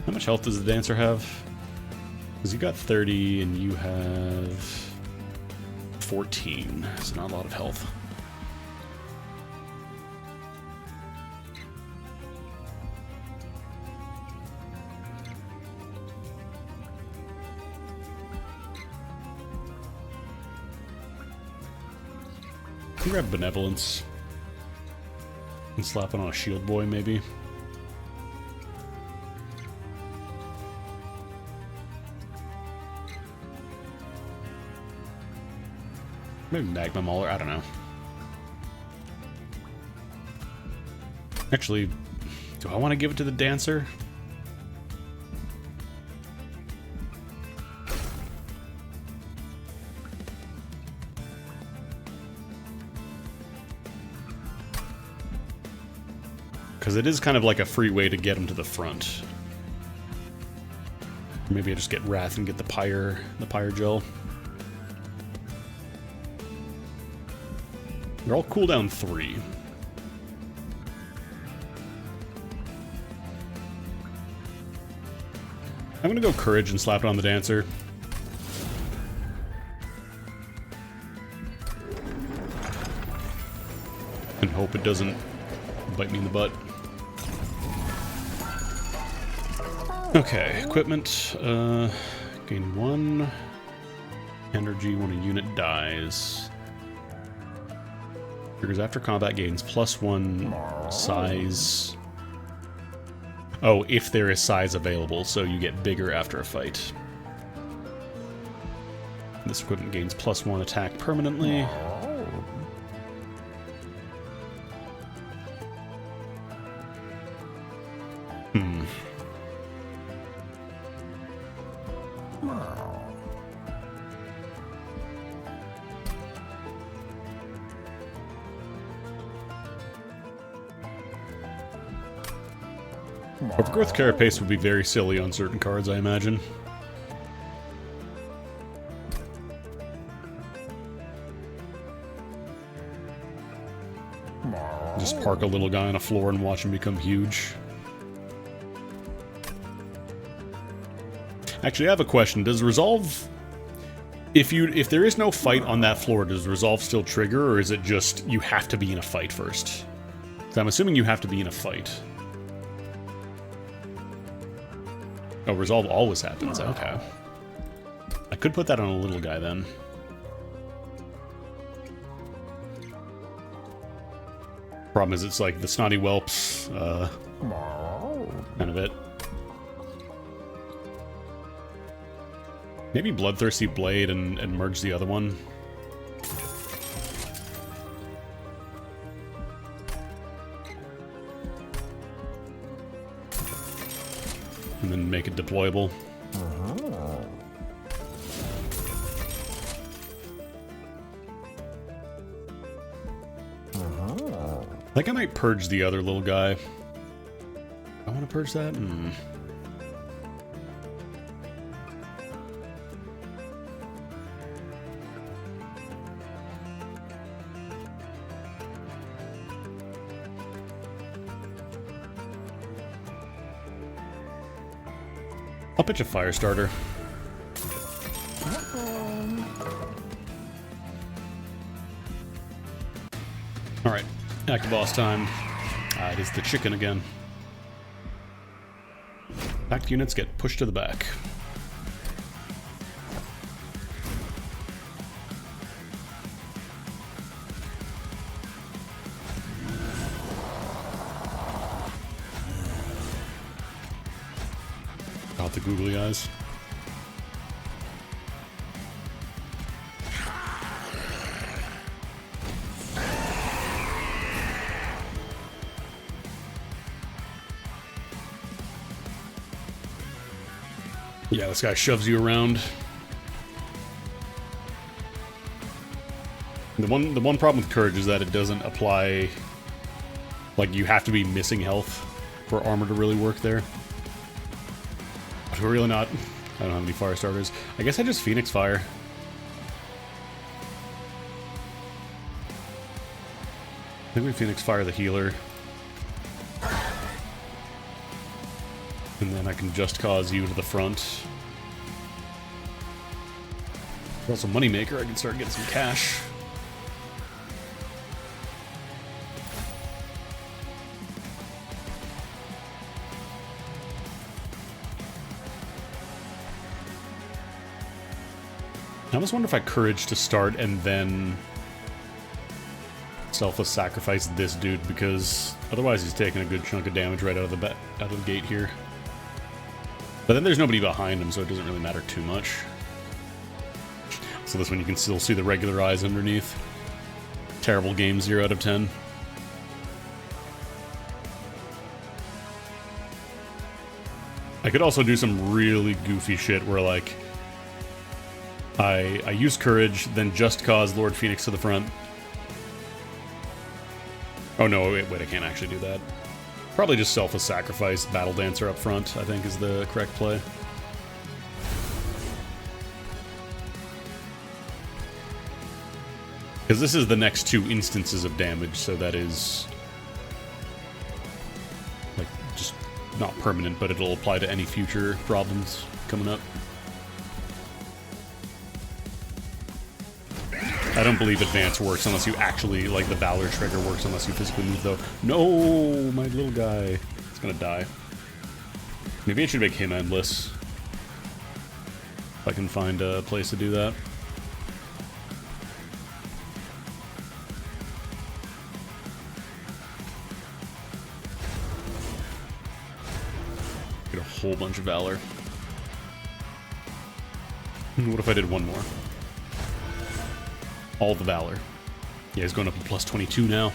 How much health does the Dancer have? Because you got 30 and you have 14, so not a lot of health. I can grab Benevolence and slap it on a Shield Boy, maybe. Maybe Magma Mauler, I don't know. Actually, do I want to give it to the Dancer? Because it is kind of like a free way to get him to the front. Maybe I just get Wrath and get the Pyrogel. They're all cooldown 3. I'm gonna go Courage and slap it on the Dancer. And hope it doesn't bite me in the butt. Okay, equipment, gain 1 energy when a unit dies. Triggers after combat, gains +1 size. Oh, if there is size available, so you get bigger after a fight. This equipment gains +1 attack permanently. Overgrowth Carapace would be very silly on certain cards, I imagine. Just park a little guy on a floor and watch him become huge. Actually, I have a question. Does Resolve... If there is no fight on that floor, does Resolve still trigger, or is it just you have to be in a fight first? So I'm assuming you have to be in a fight. Oh, Resolve always happens. Okay. I could put that on a little guy, then. Problem is, it's like the Snotty Whelps, kind of it. Maybe Bloodthirsty Blade and merge the other one. And then make it deployable. I think I might purge the other little guy. I want to purge that? I'll pitch a Firestarter. Alright, active boss time. It is the chicken again. Packed units get pushed to the back. Got the googly eyes. Yeah, this guy shoves you around. The one problem with Courage is that it doesn't apply. Like, you have to be missing health for armor to really work there. But we're really not. I don't have any fire starters. I guess I just Phoenix Fire. I think we Phoenix Fire the healer. And then I can just cause you to the front. Also Moneymaker, I can start getting some cash. I almost wonder if I Courage to start and then selfless sacrifice this dude, because otherwise he's taking a good chunk of damage right out of the gate here. But then there's nobody behind him, so it doesn't really matter too much. So this one you can still see the regular eyes underneath. Terrible game, 0 out of 10. I could also do some really goofy shit where, like, I use Courage, then just cause Lord Phoenix to the front. Oh no, wait, I can't actually do that. Probably just selfless sacrifice, Battle Dancer up front, I think is the correct play. Because this is the next 2 instances of damage, so that is, like, just not permanent, but it'll apply to any future problems coming up. I don't believe Advance works unless you actually, like, the Valor trigger works unless you physically move, though. No, my little guy. He's gonna die. Maybe I should make him endless. If I can find a place to do that. Get a whole bunch of Valor. What if I did one more? All the Valor. Yeah, he's going up to plus 22 now.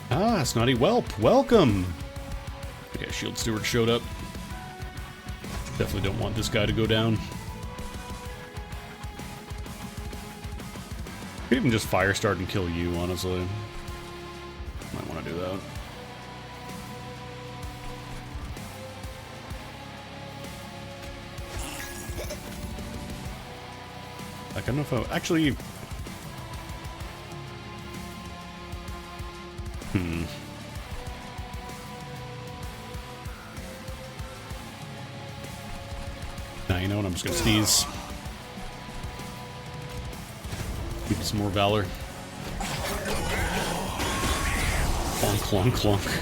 Ah, Snotty Whelp, welcome! Yeah, Shield Steward showed up. Definitely don't want this guy to go down. Could even just Fire Start and kill you, honestly. Might want to do that. Like, I don't know if I actually... Nah, you know what? I'm just gonna sneeze. Keep some more Valor. Clonk, clonk, clonk.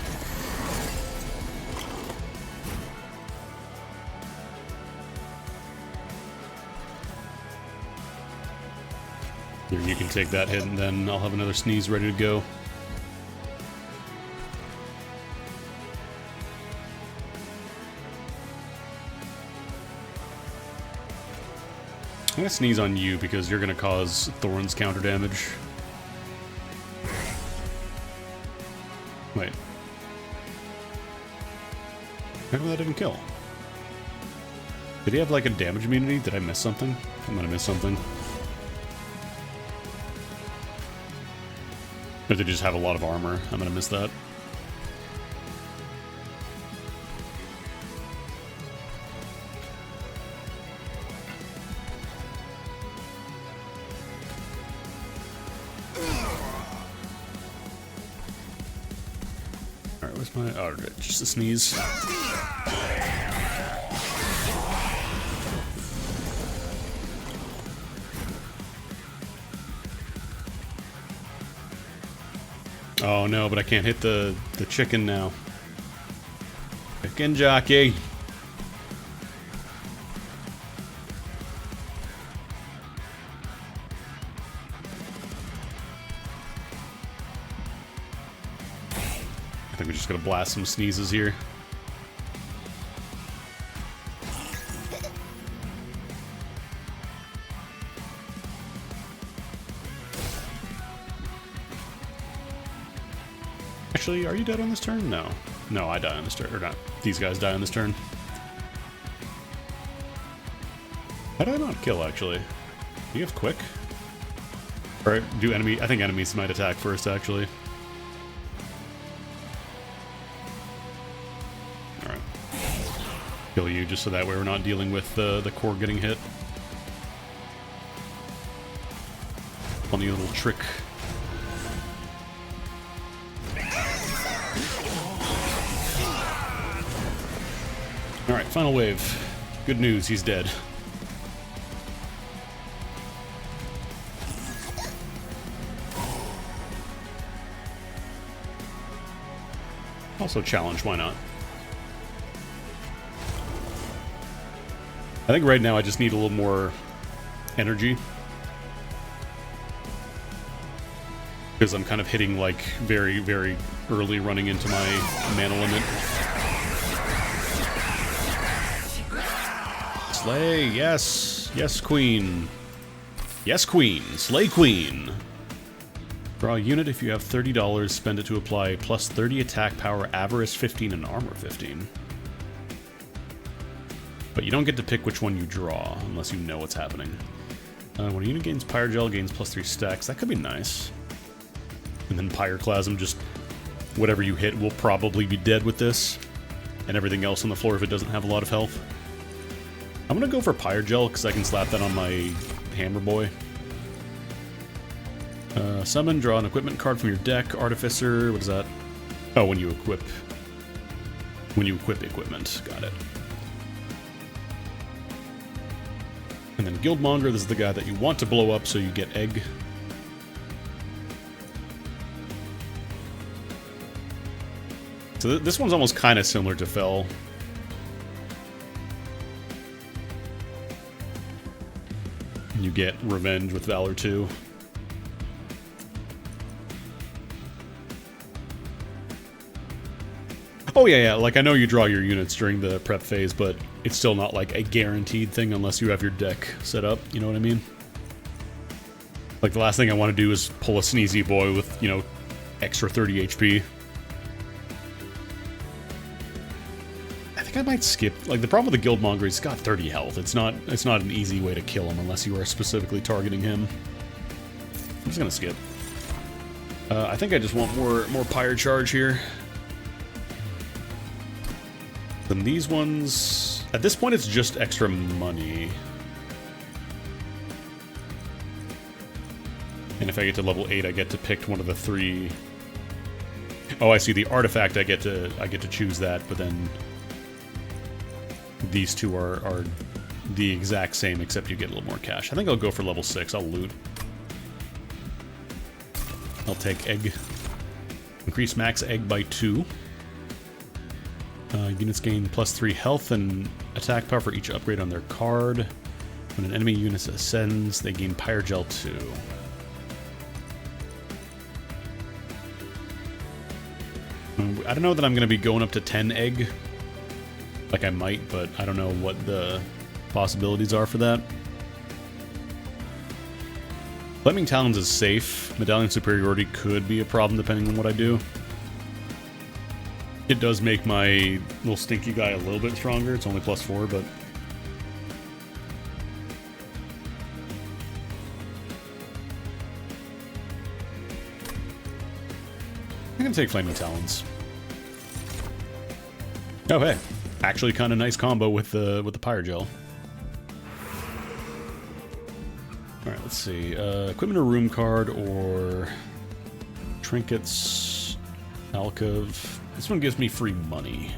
Here, you can take that hit, and then I'll have another sneeze ready to go. I'm gonna sneeze on you because you're gonna cause Thorns counter damage. Wait. How come that didn't kill? Did he have like a damage immunity? Did I miss something? I might have missed something. Or they just have a lot of armor. I'm gonna miss that. Alright, where's my... Oh, just a sneeze. Oh no, but I can't hit the chicken now. Chicken jockey. I think we just gotta blast some sneezes here. Actually, are you dead on this turn? No. No, I die on this turn. Or not. These guys die on this turn. How did I not kill, actually? Do you have quick? Or do enemy... I think enemies might attack first, actually. Alright. Kill you, just so that way we're not dealing with the core getting hit. Funny little trick. Alright, final wave. Good news, he's dead. Also challenge, why not? I think right now I just need a little more energy. Because I'm kind of hitting, like, very, very early, running into my mana limit. Slay, yes. Yes, queen. Yes, queen. Slay, queen. Draw a unit if you have $30, spend it to apply plus 30 attack power, avarice 15, and armor 15. But you don't get to pick which one you draw, unless you know what's happening. When a unit gains Pyrogel, gains plus 3 stacks. That could be nice. And then Pyroclasm, just whatever you hit will probably be dead with this. And everything else on the floor if it doesn't have a lot of health. I'm gonna go for Pyrogel, because I can slap that on my Hammer Boy. Summon, draw an equipment card from your deck. Artificer, what is that? Oh, when you equip equipment. Got it. And then Guildmonger, this is the guy that you want to blow up so you get egg. So this one's almost kind of similar to Fel. You get Revenge with Valor 2. Oh yeah, like I know you draw your units during the prep phase, but it's still not like a guaranteed thing unless you have your deck set up, you know what I mean? Like the last thing I want to do is pull a Sneezy Boy with, you know, extra 30 HP. I think I might skip, like the problem with the Guildmonger is he's got 30 health. It's not an easy way to kill him unless you are specifically targeting him. I'm just gonna skip. I think I just want more Pyre Charge here. Then these ones... At this point, it's just extra money. And if I get to level 8, I get to pick one of the 3... Oh, I see. The artifact, I get to choose that, but then... These two are the exact same, except you get a little more cash. I think I'll go for level 6. I'll loot. I'll take egg. Increase max egg by 2. Units gain plus 3 health and attack power for each upgrade on their card. When an enemy unit ascends, they gain Pyrogel 2. I don't know that I'm going to be going up to 10 egg. Like I might, but I don't know what the possibilities are for that. Flaming Talons is safe. Medallion Superiority could be a problem depending on what I do. It does make my little stinky guy a little bit stronger. It's only plus 4, but... I'm gonna take Flaming Talons. Oh, hey. Actually kind of nice combo with the Pyrogel. Alright, let's see. Equipment or room card or... Trinkets... Alcove... This one gives me free money.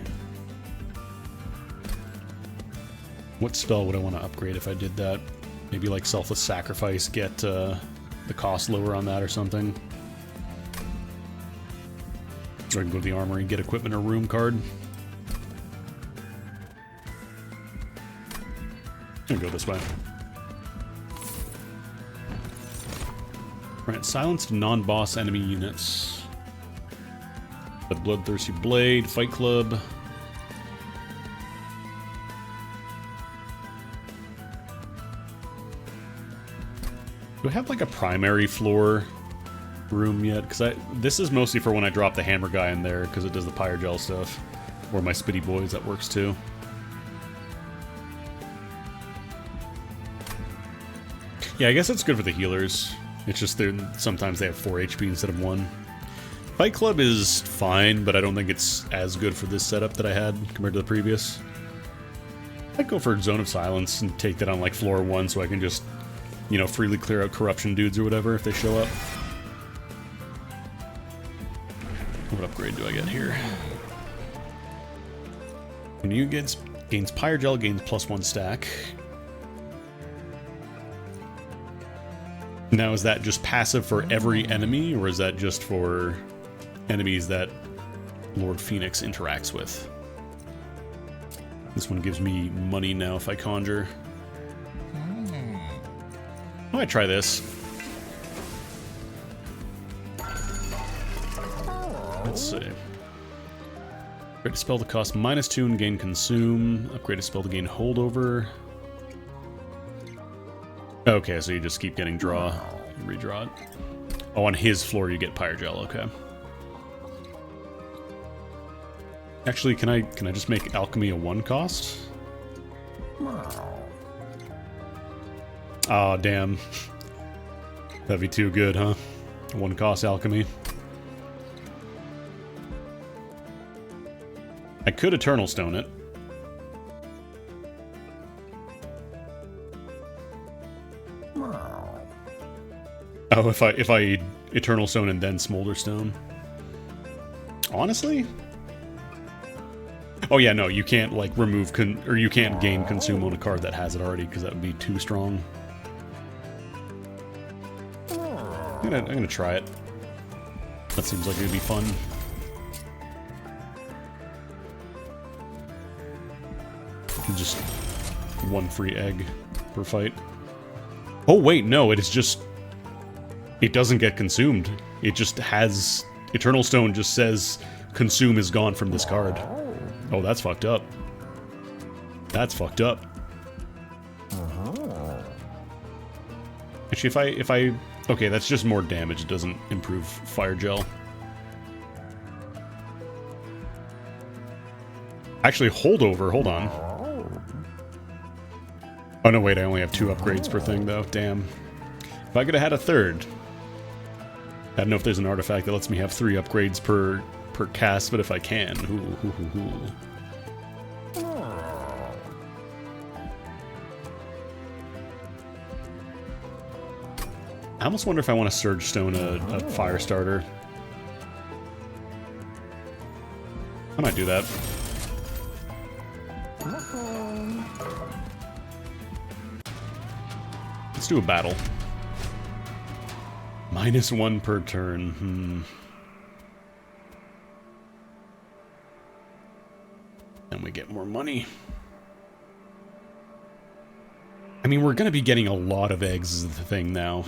What spell would I want to upgrade if I did that? Maybe like Selfless Sacrifice, get the cost lower on that or something. Or I can go to the armory and get equipment or room card. I'm gonna go this way. Right, silenced non-boss enemy units. The Bloodthirsty Blade, Fight Club. Do I have like a primary floor room yet, because this is mostly for when I drop the hammer guy in there, because it does the Pyrogel stuff. Or my Spitty Boys, that works too. Yeah, I guess it's good for the healers. It's just sometimes they have 4 HP instead of 1. Fight Club is fine, but I don't think it's as good for this setup that I had compared to the previous. I'd go for Zone of Silence and take that on like floor 1 so I can just, you know, freely clear out corruption dudes or whatever if they show up. What upgrade do I get here? When you gains Pyrogel, gains +1 stack. Now, is that just passive for every enemy, or is that just for enemies that Lord Phoenix interacts with? This one gives me money now if I conjure. I might try this. Let's see. Upgrade a spell to cost -2 and gain consume. Upgrade a spell to gain holdover. Okay, so you just keep getting draw. You redraw it. Oh, on his floor you get Pyrogel, okay. Actually, can I just make alchemy a 1 cost? Oh, damn. That'd be too good, huh? 1 cost alchemy. I could Eternal Stone it. Oh, if I Eternal Stone and then Smolder Stone. Honestly? Oh yeah, no, you can't like remove or you can't gain consume on a card that has it already because that would be too strong. I'm gonna try it. That seems like it'd be fun. Just 1 free egg per fight. Oh wait, no, it is just... It doesn't get consumed. It just has... Eternal Stone just says consume is gone from this card. Oh, that's fucked up. That's fucked up. Actually, if I... Okay, that's just more damage. It doesn't improve Fire Gel. Actually, holdover. Hold on. Oh, no, wait. I only have 2 upgrades per thing, though. Damn. If I could have had a 3rd. I don't know if there's an artifact that lets me have 3 upgrades per cast, but if I can. I almost wonder if I want to Surge Stone a Fire Starter. I might do that. Let's do a battle. -1 per turn. And we get more money. I mean, we're going to be getting a lot of eggs is the thing now.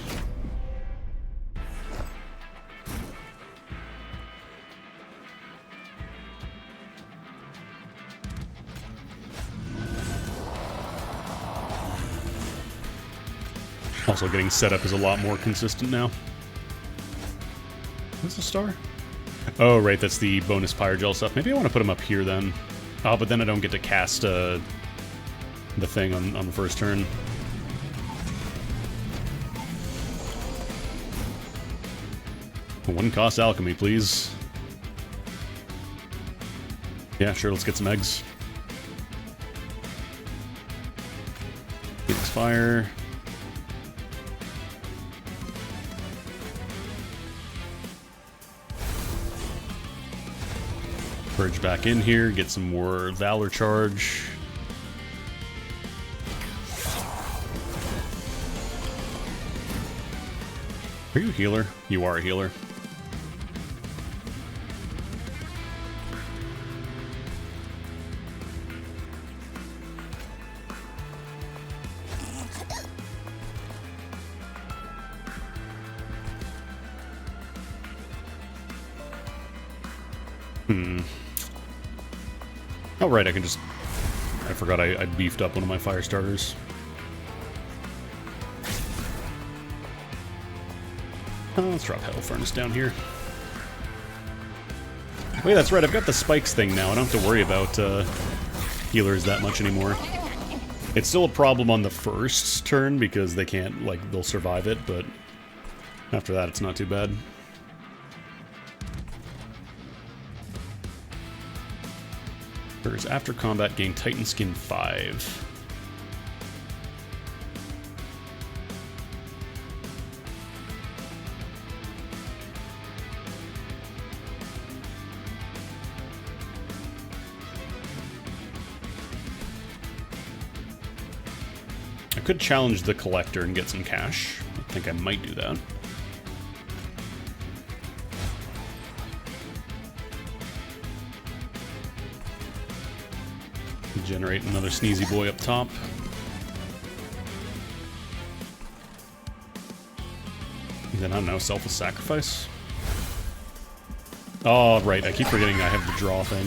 Also, getting set up is a lot more consistent now. What's the star? Oh, right, that's the bonus Pyrogel stuff. Maybe I want to put them up here then. Oh, but then I don't get to cast the thing on the first turn. One cost alchemy, please. Yeah, sure, let's get some eggs. Phoenix Fire. Purge back in here, get some more Valor Charge. Are you a healer? You are a healer. Oh, right, I can just... I forgot I beefed up one of my fire starters. Let's drop Hell Furnace down here. Wait, that's right, I've got the spikes thing now. I don't have to worry about healers that much anymore. It's still a problem on the first turn because they can't, like, they'll survive it, but after that it's not too bad. After combat, gain Titan Skin 5. I could challenge the Collector and get some cash. I think I might do that. Generate another Sneezy Boy up top. And then, I don't know, selfless sacrifice? Oh, right, I keep forgetting I have the draw thing.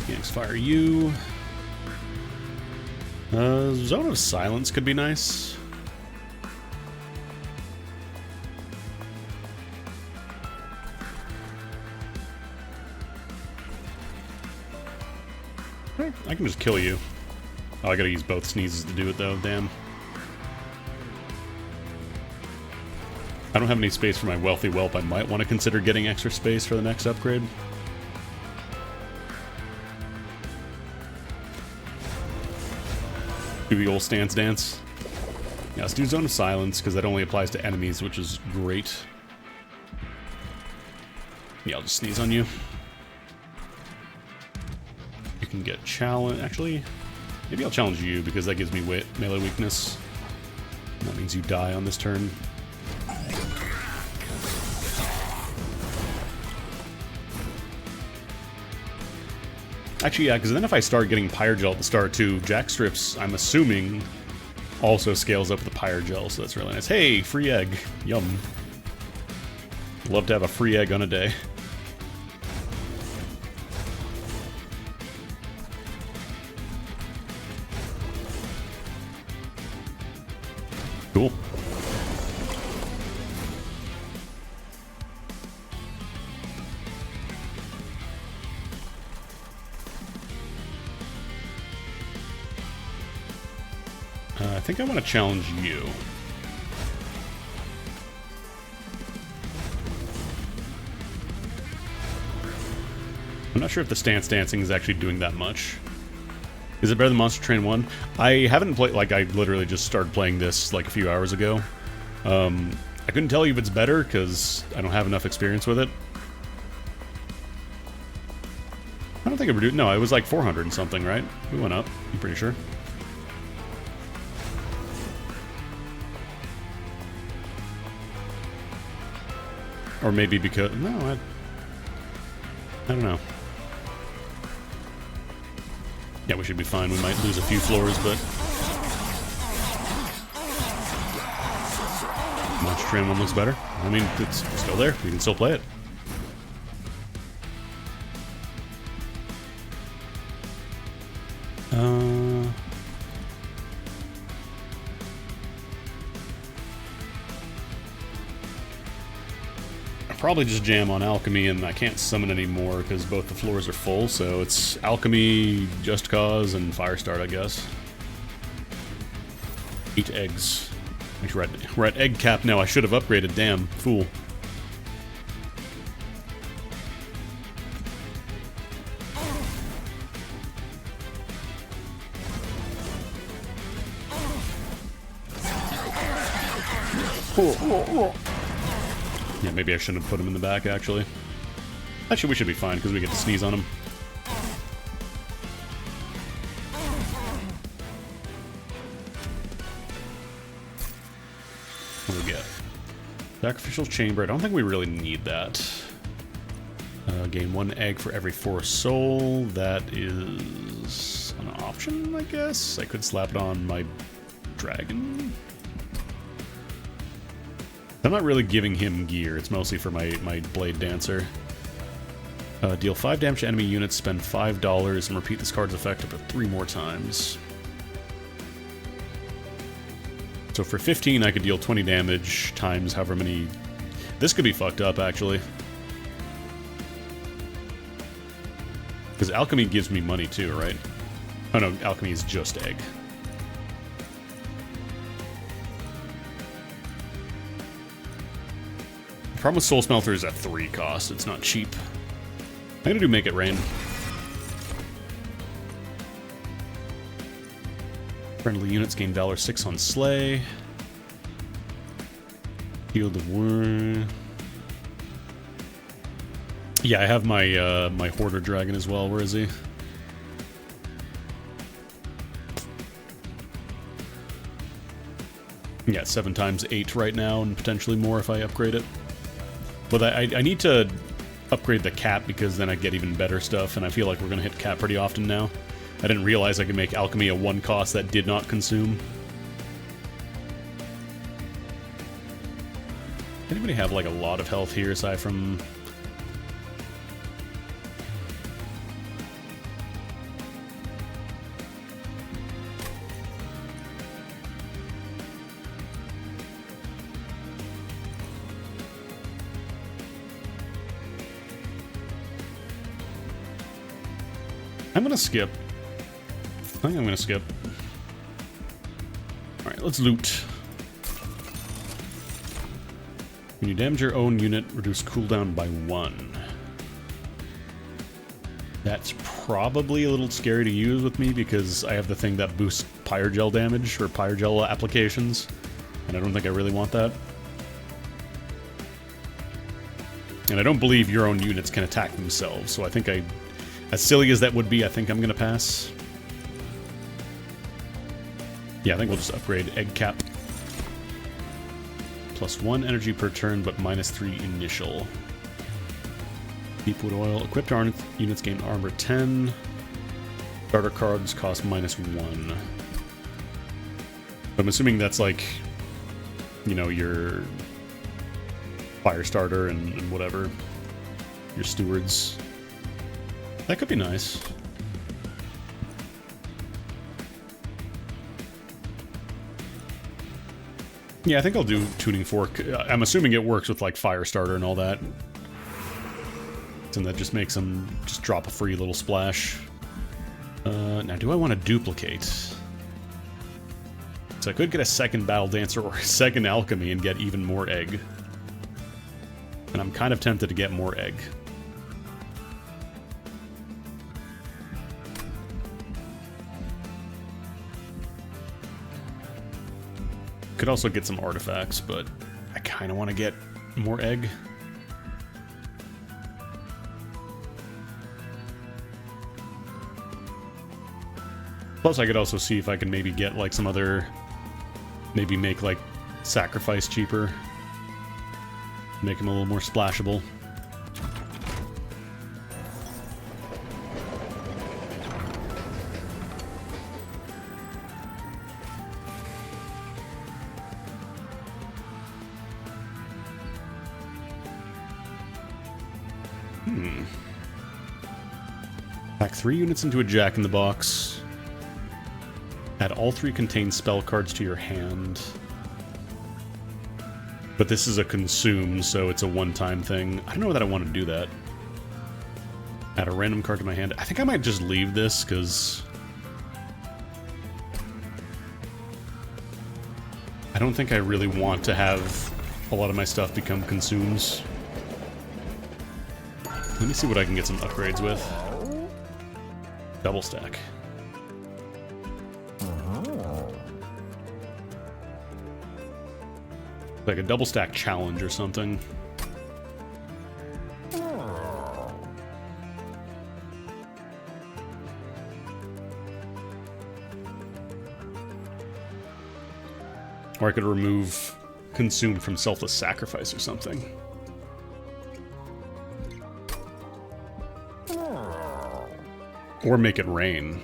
Phoenix Fire you. Zone of Silence could be nice. I can just kill you. Oh, I gotta use both sneezes to do it, though. Damn. I don't have any space for my Wealthy Whelp. I might want to consider getting extra space for the next upgrade. Do the old stance dance. Yeah, let's do Zone of Silence, because that only applies to enemies, which is great. Yeah, I'll just sneeze on you. You can get challenge. Actually, maybe I'll challenge you because that gives me melee weakness. And that means you die on this turn. Actually, yeah, because then if I start getting Pyre Gel at the start too, Jack Strips, I'm assuming, also scales up the Pyre Gel, so that's really nice. Hey, free egg. Yum. Love to have a free egg on a day. Cool. I think I want to challenge you. I'm not sure if the stance dancing is actually doing that much. Is it better than Monster Train 1? I haven't played, like, I literally just started playing this, like, a few hours ago. I couldn't tell you if it's better, because I don't have enough experience with it. I don't think it reduced, no, it was like 400 and something, right? We went up, I'm pretty sure. Or maybe because, no, I don't know. Yeah, we should be fine. We might lose a few floors, but Monster Train 1 looks better. I mean, it's still there. We can still play it. Probably just jam on Alchemy, and I can't summon anymore because both the floors are full, so it's Alchemy, Just Cause, and Firestart, I guess. 8 eggs. Actually, we're at egg cap now. I should have upgraded. Damn, fool. Yeah, maybe I shouldn't have put him in the back, actually. Actually, we should be fine, because we get to sneeze on him. What do we get? Sacrificial Chamber. I don't think we really need that. Gain 1 egg for every 4 soul. That is an option, I guess. I could slap it on my dragon. I'm not really giving him gear. It's mostly for my Blade Dancer. Deal 5 damage to enemy units, spend $5, and repeat this card's effect up to 3 more times. So for 15, I could deal 20 damage times however many... This could be fucked up, actually. Because alchemy gives me money too, right? Oh no, alchemy is just egg. The problem with Soul Smelter is at 3 cost. It's not cheap. I'm gonna do Make It Rain. Friendly units gain Valor 6 on Slay. Field of War. Yeah, I have my my Hoarder Dragon as well. Where is he? Yeah, 7 times 8 right now, and potentially more if I upgrade it. But I need to upgrade the cap because then I get even better stuff, and I feel like we're going to hit cap pretty often now. I didn't realize I could make alchemy a 1 cost that did not consume. Anybody have like a lot of health here aside from... I'm gonna skip. I think I'm gonna skip. Alright, let's loot. When you damage your own unit, reduce cooldown by 1. That's probably a little scary to use with me because I have the thing that boosts Pyrogel damage or Pyrogel applications, and I don't think I really want that. And I don't believe your own units can attack themselves, so I think as silly as that would be, I think I'm gonna pass. Yeah, I think we'll just upgrade Egg Cap. +1 energy per turn, but -3 initial. Deepwood Oil. Equipped units gain armor 10. Starter cards cost -1. I'm assuming that's like, you know, your fire starter and whatever. Your stewards. That could be nice. Yeah, I think I'll do Tuning Fork. I'm assuming it works with like Firestarter and all that. And that just makes them just drop a free little splash. Now, do I want to duplicate? So I could get a second Battle Dancer or a second Alchemy and get even more egg. And I'm kind of tempted to get more egg. Could also get some artifacts, but I kind of want to get more egg. Plus, I could also see if I can maybe get like some other... Maybe make like Sacrifice cheaper. Make him a little more splashable. Pack 3 units into a Jack-in-the-Box. Add all 3 contained spell cards to your hand. But this is a consume, so it's a one-time thing. I don't know that I want to do that. Add a random card to my hand. I think I might just leave this, because... I don't think I really want to have a lot of my stuff become consumes. Let me see what I can get some upgrades with. Double stack. Like a double stack challenge or something. Or I could remove Consume from Selfless Sacrifice or something. Or make it rain.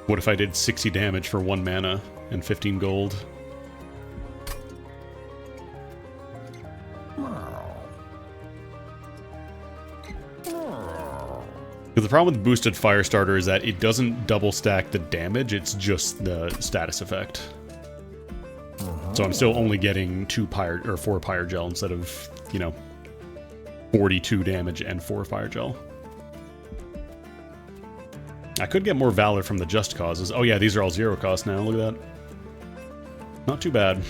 What if I did 60 damage for 1 mana and 15 gold? Because the problem with boosted Firestarter is that it doesn't double stack the damage, it's just the status effect. So I'm still only getting 4 Pyre Gel instead of, 42 damage and 4 Fire Gel. I could get more Valor from the Just Causes. Oh yeah, these are all 0 cost now, look at that. Not too bad.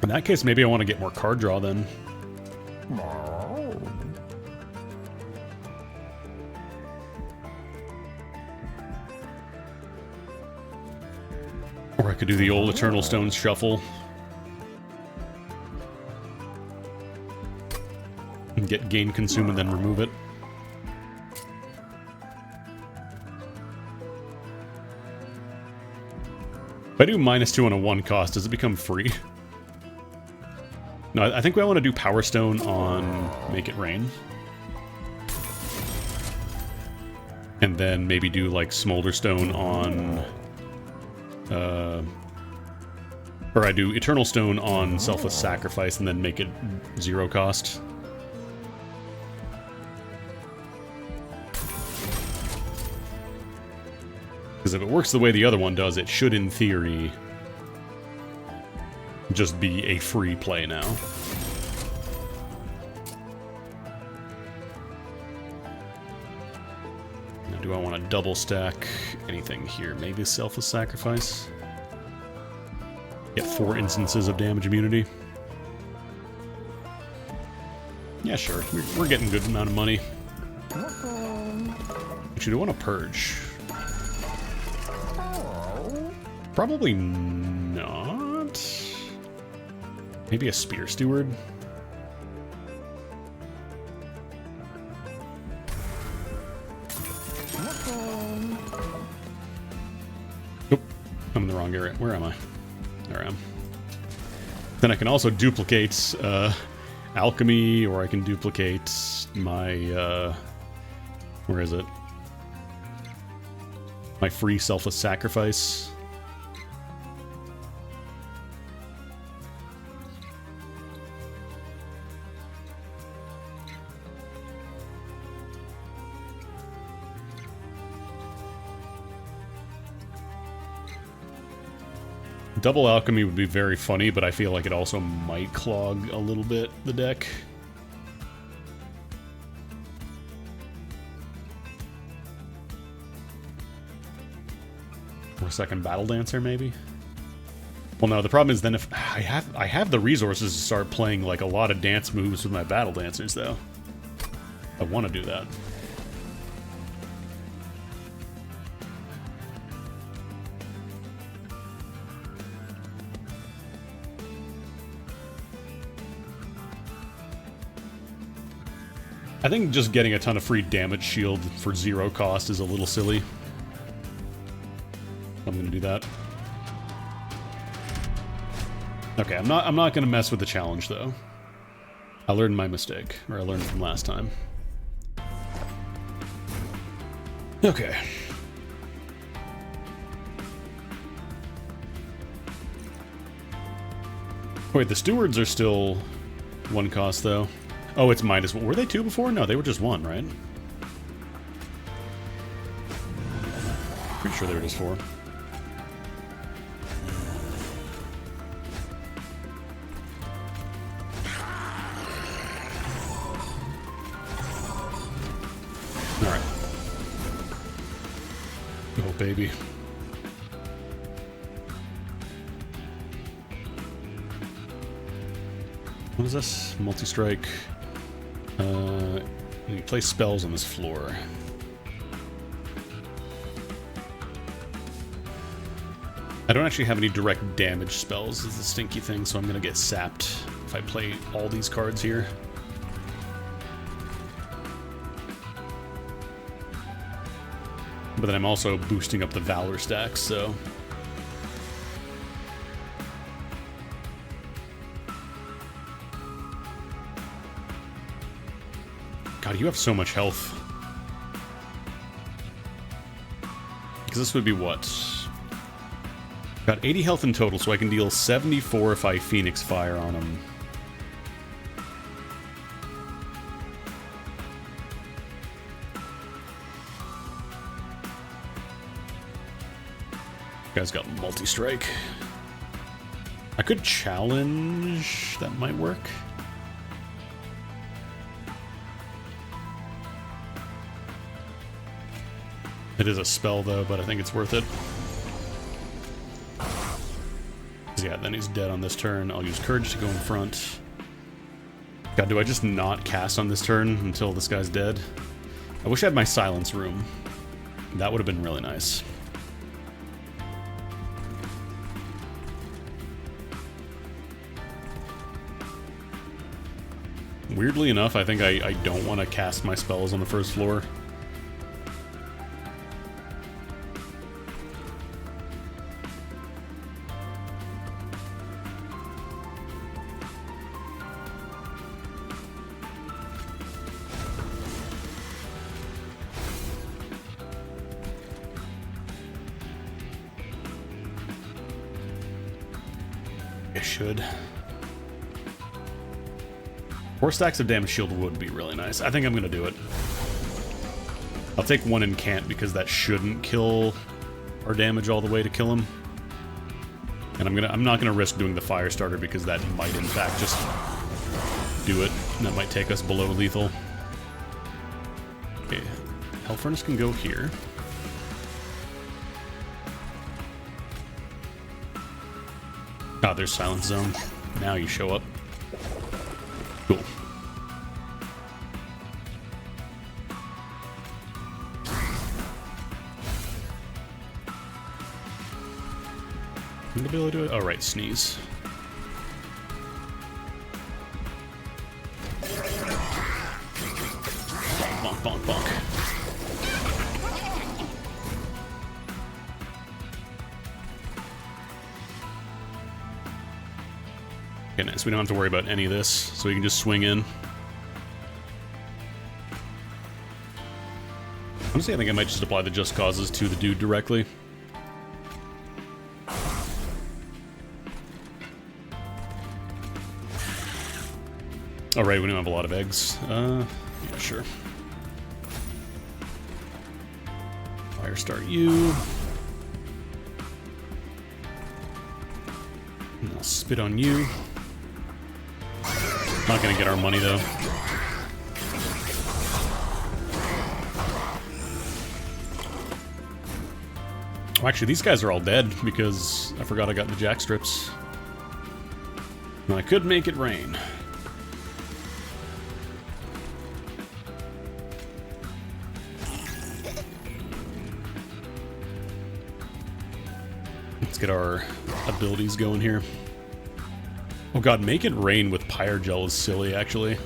In that case, maybe I want to get more card draw then. Or I could do the old Eternal Stones shuffle. And get gain consume and then remove it. If I do -2 on a 1 cost, does it become free? No, I think I want to do Power Stone on Make It Rain. And then maybe do like Smolder Stone on... or I do Eternal Stone on Selfless Sacrifice and then make it 0 cost. Because if it works the way the other one does, it should, in theory, just be a free play now. Now, do I want to double stack anything here? Maybe Selfless Sacrifice? Get 4 instances of damage immunity. Yeah, sure. We're getting a good amount of money. Actually, do I want to purge? Probably not. Maybe a Spear Steward? Nope. I'm in the wrong area. Where am I? There I am. Then I can also duplicate Alchemy, or I can duplicate my... where is it? My free Selfless Sacrifice. Double Alchemy would be very funny, but I feel like it also might clog a little bit the deck. Or a second Battle Dancer, maybe? Well, no, the problem is then if I have the resources to start playing like a lot of dance moves with my Battle Dancers, though. I want to do that. I think just getting a ton of free damage shield for 0 cost is a little silly. I'm gonna do that. Okay, I'm not gonna mess with the challenge though. I learned my mistake, or I learned from last time. Okay. Wait, the stewards are still 1 cost though. Oh, it's -1. Were they 2 before? No, they were just 1, right? Pretty sure they were just 4. Alright. Oh, baby. What is this? Multi-strike. You place spells on this floor. I don't actually have any direct damage spells, is the stinky thing, so I'm gonna get sapped if I play all these cards here. But then I'm also boosting up the Valor stacks, so... God, you have so much health. Because this would be what? Got 80 health in total, so I can deal 74 if I Phoenix Fire on him. Guy's got multi-strike. I could challenge. That might work. It is a spell, though, but I think it's worth it. Yeah, then he's dead on this turn. I'll use Courage to go in front. God, do I just not cast on this turn until this guy's dead? I wish I had my Silence Room. That would have been really nice. Weirdly enough, I think I don't want to cast my spells on the first floor. I should. 4 stacks of damage shield would be really nice. I think I'm going to do it. I'll take 1 incant because that shouldn't kill our damage all the way to kill him. And I'm not gonna risk doing the fire starter because that might in fact just do it. And that might take us below lethal. Okay, Hell Furnace can go here. Ah, there's Silence Zone. Now you show up. Cool. I'm gonna be able to do it. Oh, right, sneeze. Bonk, bonk, bonk. Okay, nice. We don't have to worry about any of this, so we can just swing in. Honestly, I think I might just apply the Just Causes to the dude directly. Oh, right, we don't have a lot of eggs. Yeah, sure. Fire start you. And I'll spit on you. Not gonna get our money, though. Oh, actually, these guys are all dead because I forgot I got the jack strips. And I could make it rain. Let's get our abilities going here. Oh god, make it rain with Pyre Gel is silly, actually.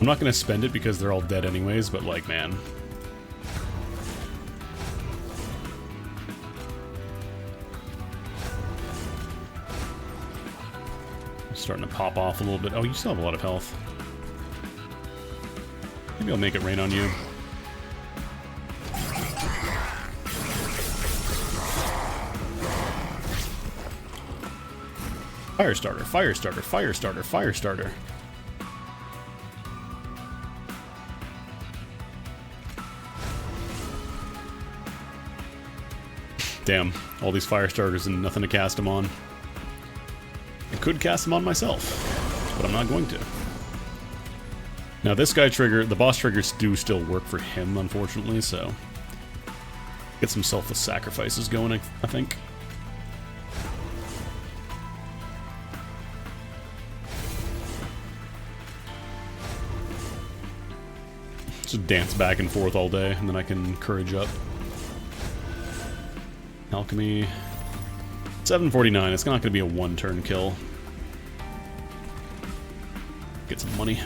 I'm not going to spend it because they're all dead anyways, but like, man. Starting to pop off a little bit. Oh, you still have a lot of health. Maybe I'll make it rain on you. Fire starter, fire starter, fire starter, fire starter. Damn, all these fire starters and nothing to cast them on. I could cast them on myself, but I'm not going to. Now this guy trigger, the boss triggers do still work for him, unfortunately, so... Get some selfless sacrifices going, I think. Just dance back and forth all day, and then I can courage up. Alchemy. 749. It's not going to be a one-turn kill. Get some money.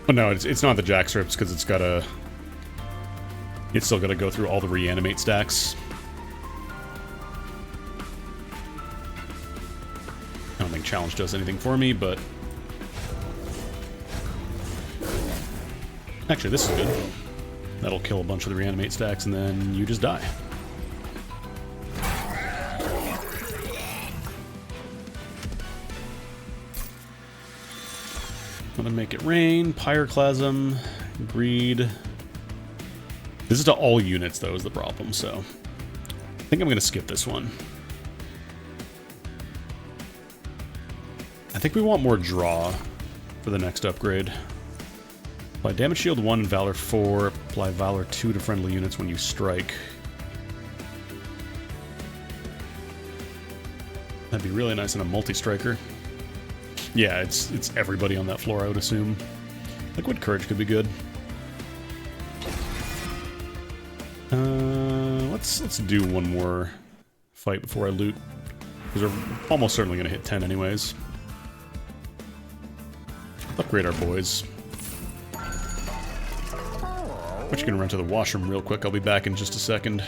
Oh no, it's not the jack strips because it's got a... It's still got to go through all the reanimate stacks. I don't think challenge does anything for me, but... Actually, this is good. That'll kill a bunch of the reanimate stacks and then you just die. 7 make it rain. Pyroclasm. Greed. This is to all units, though, is the problem, so I think I'm going to skip this one. I think we want more draw for the next upgrade. Apply damage shield 1 and Valor 4. Apply Valor 2 to friendly units when you strike. That'd be really nice in a multi-striker. Yeah, it's everybody on that floor, I would assume. Liquid Courage could be good. Let's do one more fight before I loot, because we're almost certainly going to hit 10 anyways. Upgrade our boys. I'm just gonna run to the washroom real quick. I'll be back in just a second.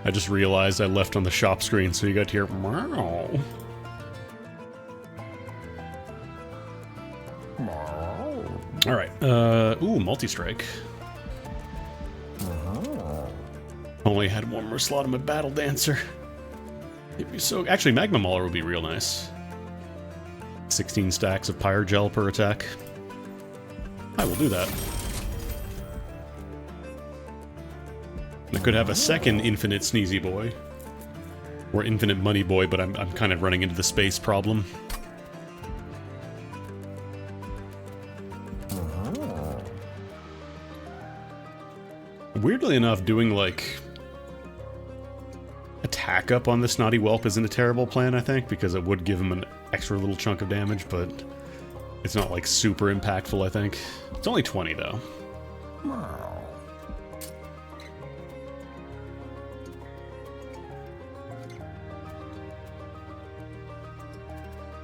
I just realized I left on the shop screen, so you got to hear meow. Alright, ooh, multi-strike. Only had one more slot in my Battle Dancer. It'd be so... Actually, Magma Mauler would be real nice. 16 stacks of Pyrogel per attack. I will do that. The could have a second infinite Sneezy Boy. Or infinite Money Boy, but I'm kind of running into the space problem. Weirdly enough, doing, like, attack up on the Snotty Whelp isn't a terrible plan, I think, because it would give him an extra little chunk of damage, but it's not, like, super impactful, I think. It's only 20, though.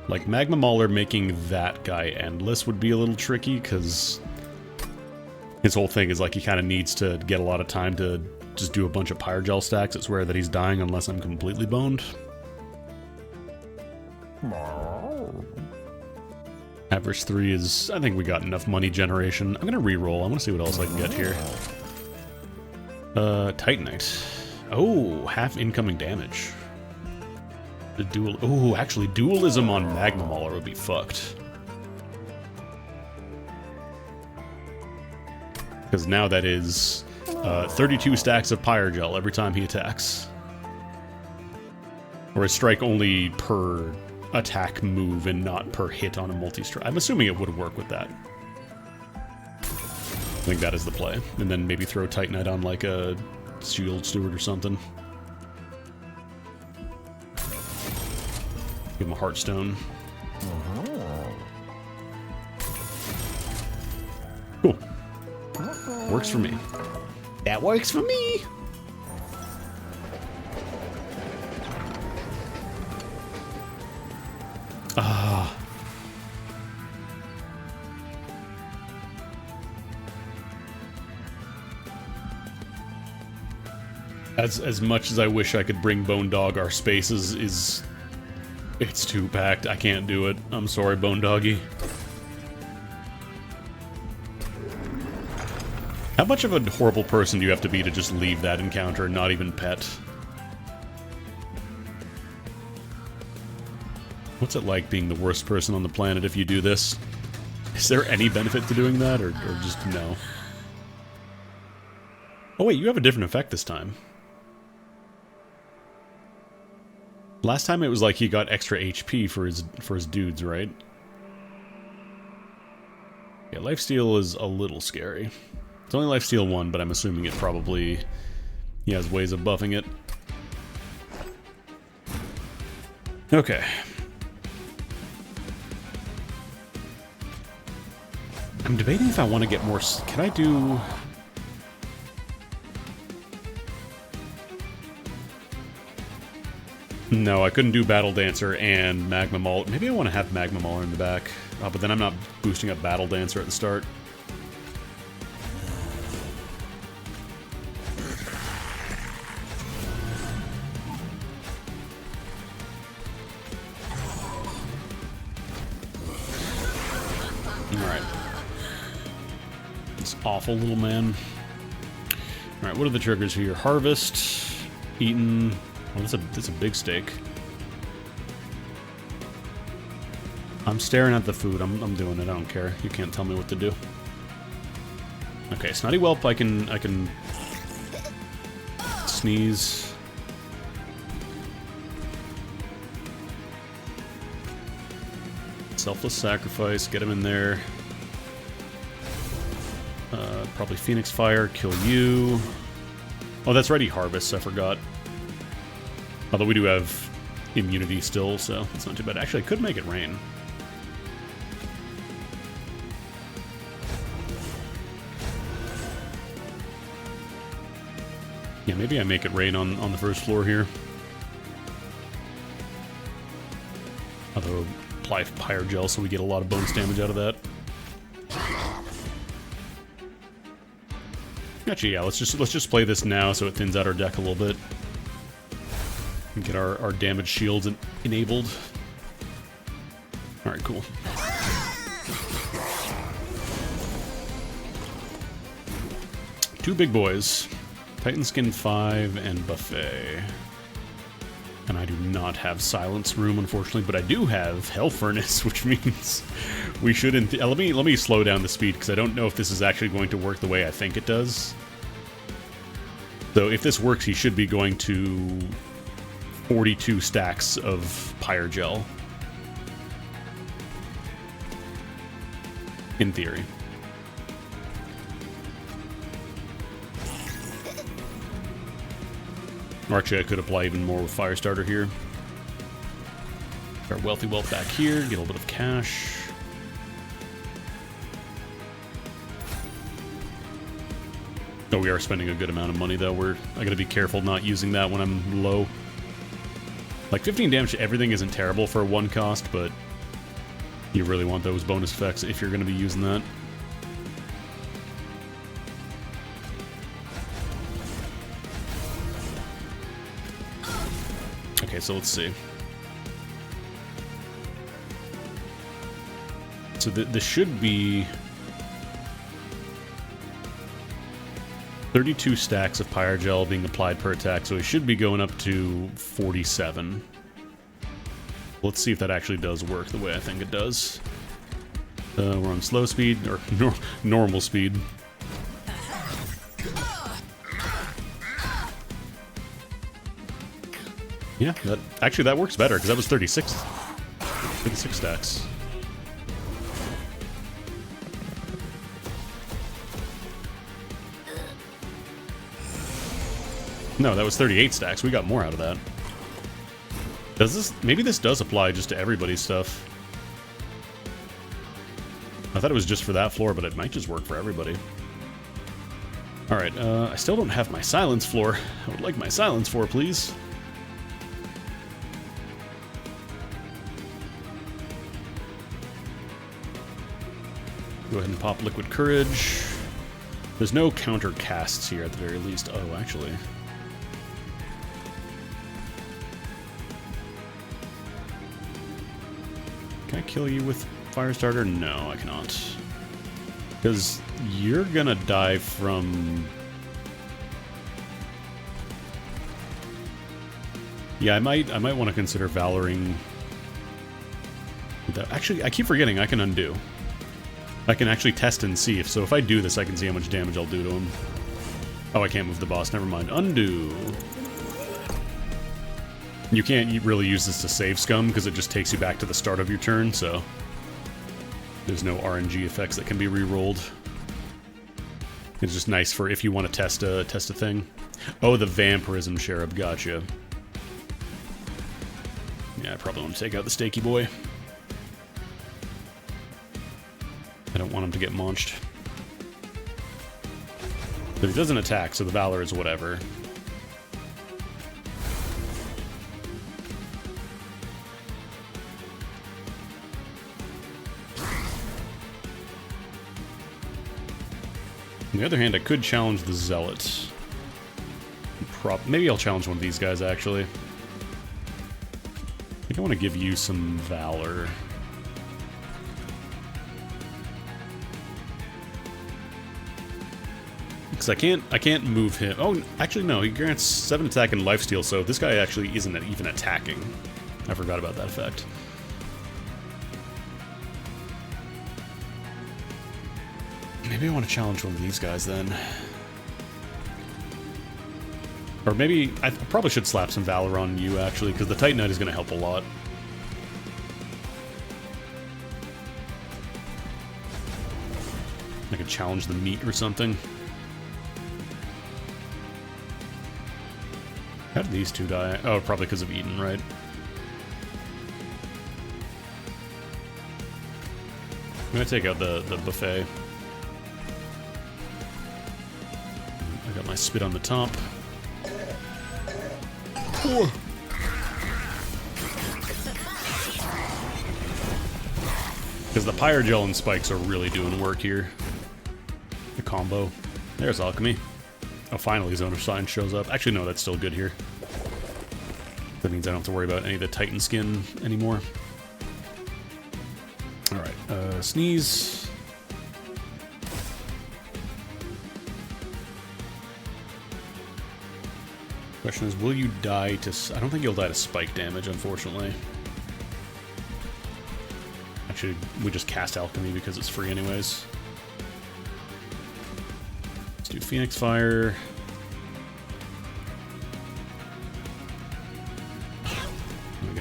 Like, Magma Mauler making that guy endless would be a little tricky, because his whole thing is, like, he kind of needs to get a lot of time to just do a bunch of Pyrogel stacks. It's rare that he's dying unless I'm completely boned. Average 3 is... I think we got enough money generation. I'm going to re-roll. I want to see what else I can get here. Titanite. Oh, half incoming damage. The dual... Oh, actually, dualism on Magma Mauler would be fucked. Because now that is 32 stacks of Pyrogel every time he attacks. Or a strike only per attack move and not per hit on a multi-strike. I'm assuming it would work with that. I think that is the play. And then maybe throw Titanite on like a Shield Steward or something. Give him a Heartstone. Cool. Works for me. That works for me! Ah. As much as I wish I could bring Bone Dog, our space is it's too packed. I can't do it. I'm sorry, Bone Doggy. How much of a horrible person do you have to be to just leave that encounter and not even pet? What's it like being the worst person on the planet if you do this? Is there any benefit to doing that, or just no? Oh wait, you have a different effect this time. Last time it was like he got extra HP for his dudes, right? Yeah, lifesteal is a little scary. It's only lifesteal 1, but I'm assuming it probably... he has ways of buffing it. Okay. I'm debating if I want to get more... Can I do... No, I couldn't do Battle Dancer and Magma Mauler. Maybe I want to have Magma Mauler in the back. But then I'm not boosting up Battle Dancer at the start. Alright. This awful little man. Alright, what are the triggers here? Harvest, Eaten... Oh, that's a big steak. I'm staring at the food. I'm doing it. I don't care. You can't tell me what to do. Okay, Snotty Whelp. I can sneeze. Selfless Sacrifice. Get him in there. Probably Phoenix Fire. Kill you. Oh, that's Ready Harvest. I forgot. Although we do have immunity still, so it's not too bad. Actually, I could make it rain. Yeah, maybe I make it rain on the first floor here. Although, apply Pyrogel so we get a lot of bonus damage out of that. Actually, yeah, let's just play this now so it thins out our deck a little bit. And get our damage shields enabled. Alright, cool. Two big boys. Titan Skin 5 and Buffet. And I do not have Silence Room, unfortunately, but I do have Hell Furnace, which means we shouldn't... let me slow down the speed, because I don't know if this is actually going to work the way I think it does. So if this works, he should be going to 42 stacks of Pyre Gel. In theory. Or actually, I could apply even more with Firestarter here. Our wealthy wealth back here, get a little bit of cash. Oh, we are spending a good amount of money, though. I gotta be careful not using that when I'm low. Like, 15 damage to everything isn't terrible for a 1 cost, but you really want those bonus effects if you're gonna be using that. Okay, so let's see. So this should be 32 stacks of Pyre Gel being applied per attack, so it should be going up to 47. Let's see if that actually does work the way I think it does. We're on slow speed, or normal speed. Yeah, that works better, because that was 36 stacks. No, that was 38 stacks. We got more out of that. Does this... Maybe this does apply just to everybody's stuff. I thought it was just for that floor, but it might just work for everybody. Alright, I still don't have my silence floor. I would like my silence floor, please. Go ahead and pop Liquid Courage. There's no counter casts here at the very least. Oh, actually... Can I kill you with Firestarter? No, I cannot. Because you're gonna die from... Yeah, I might want to consider Valoring... Actually, I keep forgetting I can undo. I can actually test and see. If I do this, I can see how much damage I'll do to him. Oh, I can't move the boss. Never mind. Undo. You can't really use this to save scum, because it just takes you back to the start of your turn, so... There's no RNG effects that can be re-rolled. It's just nice for if you want to test a thing. Oh, the Vampirism Cherub, gotcha. Yeah, I probably want to take out the Stakey Boy. I don't want him to get launched. But he doesn't attack, so the Valor is whatever. On the other hand, I could challenge the Zealot. Maybe I'll challenge one of these guys, actually. I think I want to give you some Valor. Because I can't move him. Oh, actually no, he grants 7 attack and lifesteal, so this guy actually isn't even attacking. I forgot about that effect. Maybe I want to challenge one of these guys then. Or maybe, I probably should slap some Valor on you actually, because the Titanite is going to help a lot. I could challenge the meat or something. How did these two die? Oh, probably because of Eden, right? I'm going to take out the buffet. I got my spit on the top. Because the Pyre Gel and spikes are really doing work here. The combo. There's Alchemy. Oh, finally Zone of Sign shows up. Actually, no, that's still good here. That means I don't have to worry about any of the Titan skin anymore. Alright, Sneeze. Question is, will you die to... I don't think you'll die to spike damage, unfortunately. Actually, we just cast Alchemy because it's free anyways. Let's do Phoenix Fire.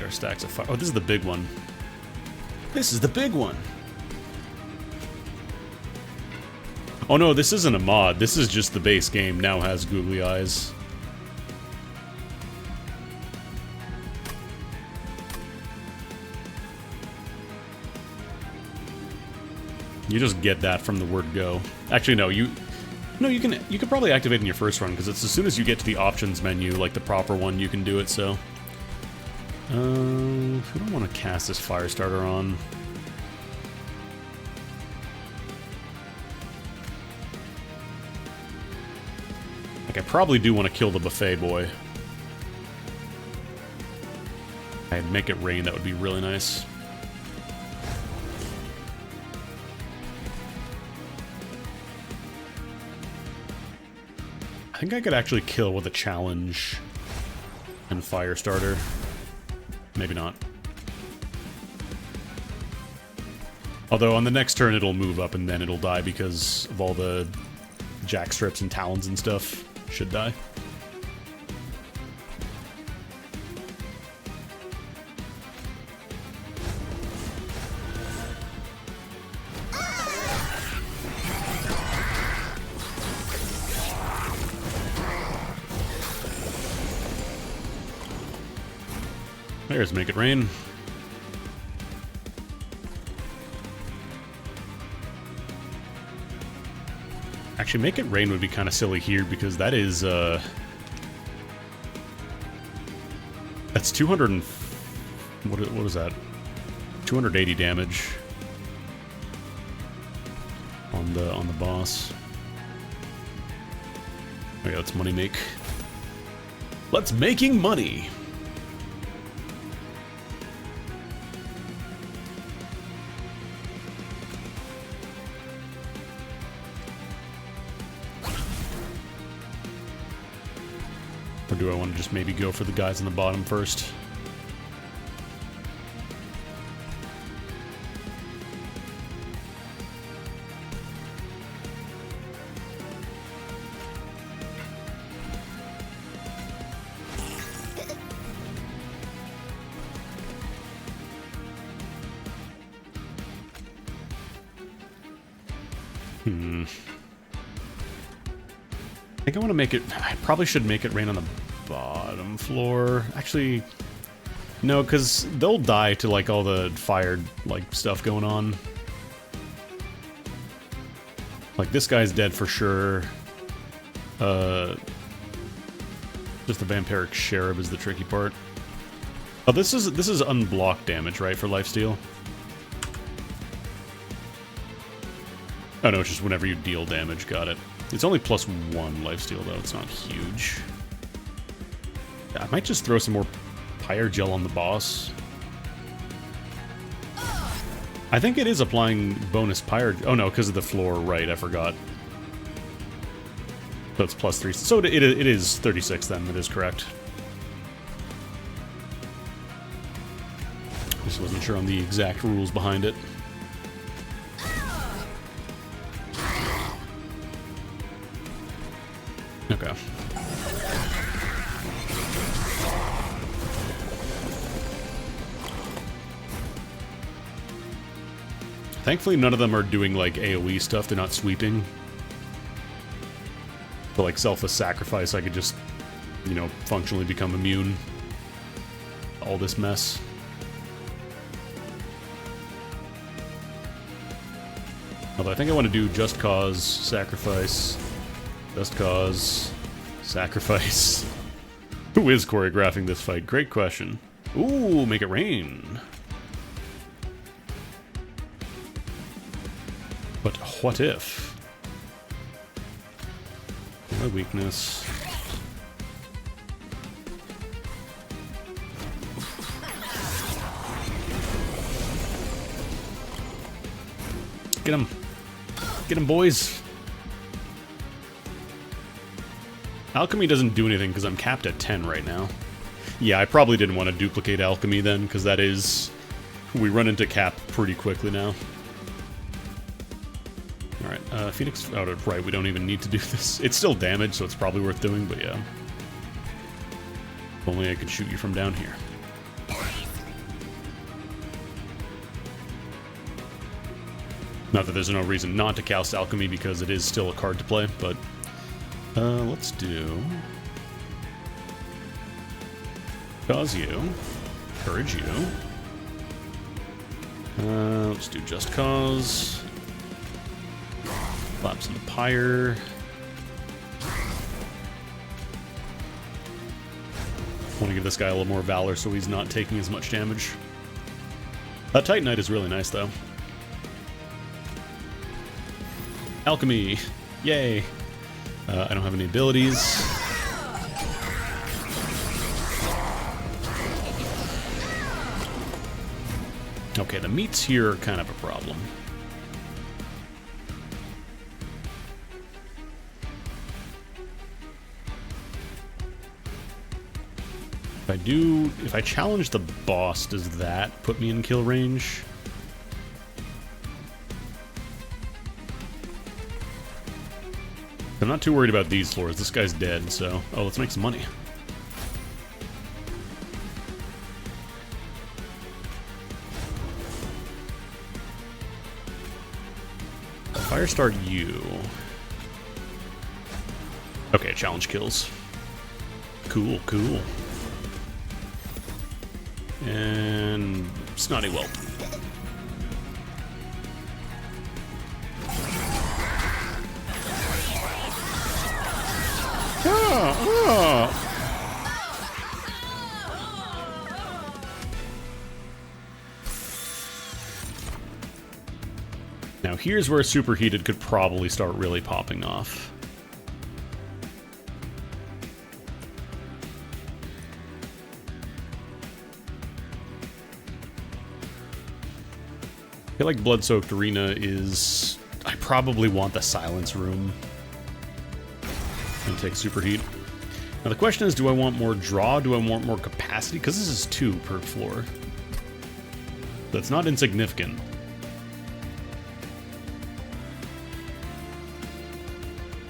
get our stacks of fire. Oh, this is the big one. This is the big one. Oh no, this isn't a mod. This is just the base game now has googly eyes. You just get that from the word go. Actually, no, you can probably activate in your first run because it's as soon as you get to the options menu, like the proper one, you can do it. So, I don't want to cast this fire starter on. Like, I probably do want to kill the buffet boy. I'd make it rain. That would be really nice. I think I could actually kill with a challenge and fire starter. Maybe not. Although on the next turn it'll move up and then it'll die because of all the jack strips and talons and stuff. Should die. There's Make It Rain. Actually, Make It Rain would be kind of silly here because that is, that's 200 and... What is that? 280 damage on the boss. Oh yeah, let's money make. Let's making money! Or do I want to just maybe go for the guys on the bottom first? I think I want to make it... I probably should make it rain on the bottom floor. Actually, no, because they'll die to, like, all the fired, like, stuff going on. Like, this guy's dead for sure. Just the Vampiric Cherub is the tricky part. Oh, this is unblocked damage, right, for lifesteal? Oh, no, it's just whenever you deal damage. Got it. It's only +1 lifesteal, though. It's not huge. I might just throw some more Pyre Gel on the boss. I think it is applying bonus Pyre... Oh, no, because of the floor. Right, I forgot. So it's +3. So it is 36, then. That is correct. Just wasn't sure on the exact rules behind it. Okay. Thankfully, none of them are doing, like, AoE stuff. They're not sweeping. But, like, selfless sacrifice, I could just, you know, functionally become immune. All this mess. Although I think I want to do Just Cause, Sacrifice... Just Cause, Sacrifice. Who is choreographing this fight? Great question. Ooh, Make It Rain. But what if? My weakness. Get him. Get him, boys. Alchemy doesn't do anything because I'm capped at 10 right now. Yeah, I probably didn't want to duplicate Alchemy then, because that is... We run into cap pretty quickly now. Alright, Phoenix... Oh, right, we don't even need to do this. It's still damage, so it's probably worth doing, but yeah. If only I could shoot you from down here. Not that there's no reason not to cast Alchemy because it is still a card to play, but let's do Cause You, Courage You. Let's do Just Cause. Lapse in the Pyre. Want to give this guy a little more Valor so he's not taking as much damage. That Titanite is really nice, though. Alchemy. Yay. I don't have any abilities. Okay, the meats here are kind of a problem. If I challenge the boss, does that put me in kill range? I'm not too worried about these floors. This guy's dead, so... Oh, let's make some money. Firestart you. Okay, challenge kills. Cool, cool. And Snotty Whelp. Now here's where Superheated could probably start really popping off. I feel like Blood-Soaked Arena is... I probably want the Silence Room. And take Superheat. Now the question is, do I want more draw? Do I want more capacity? Because this is 2 per floor. That's not insignificant.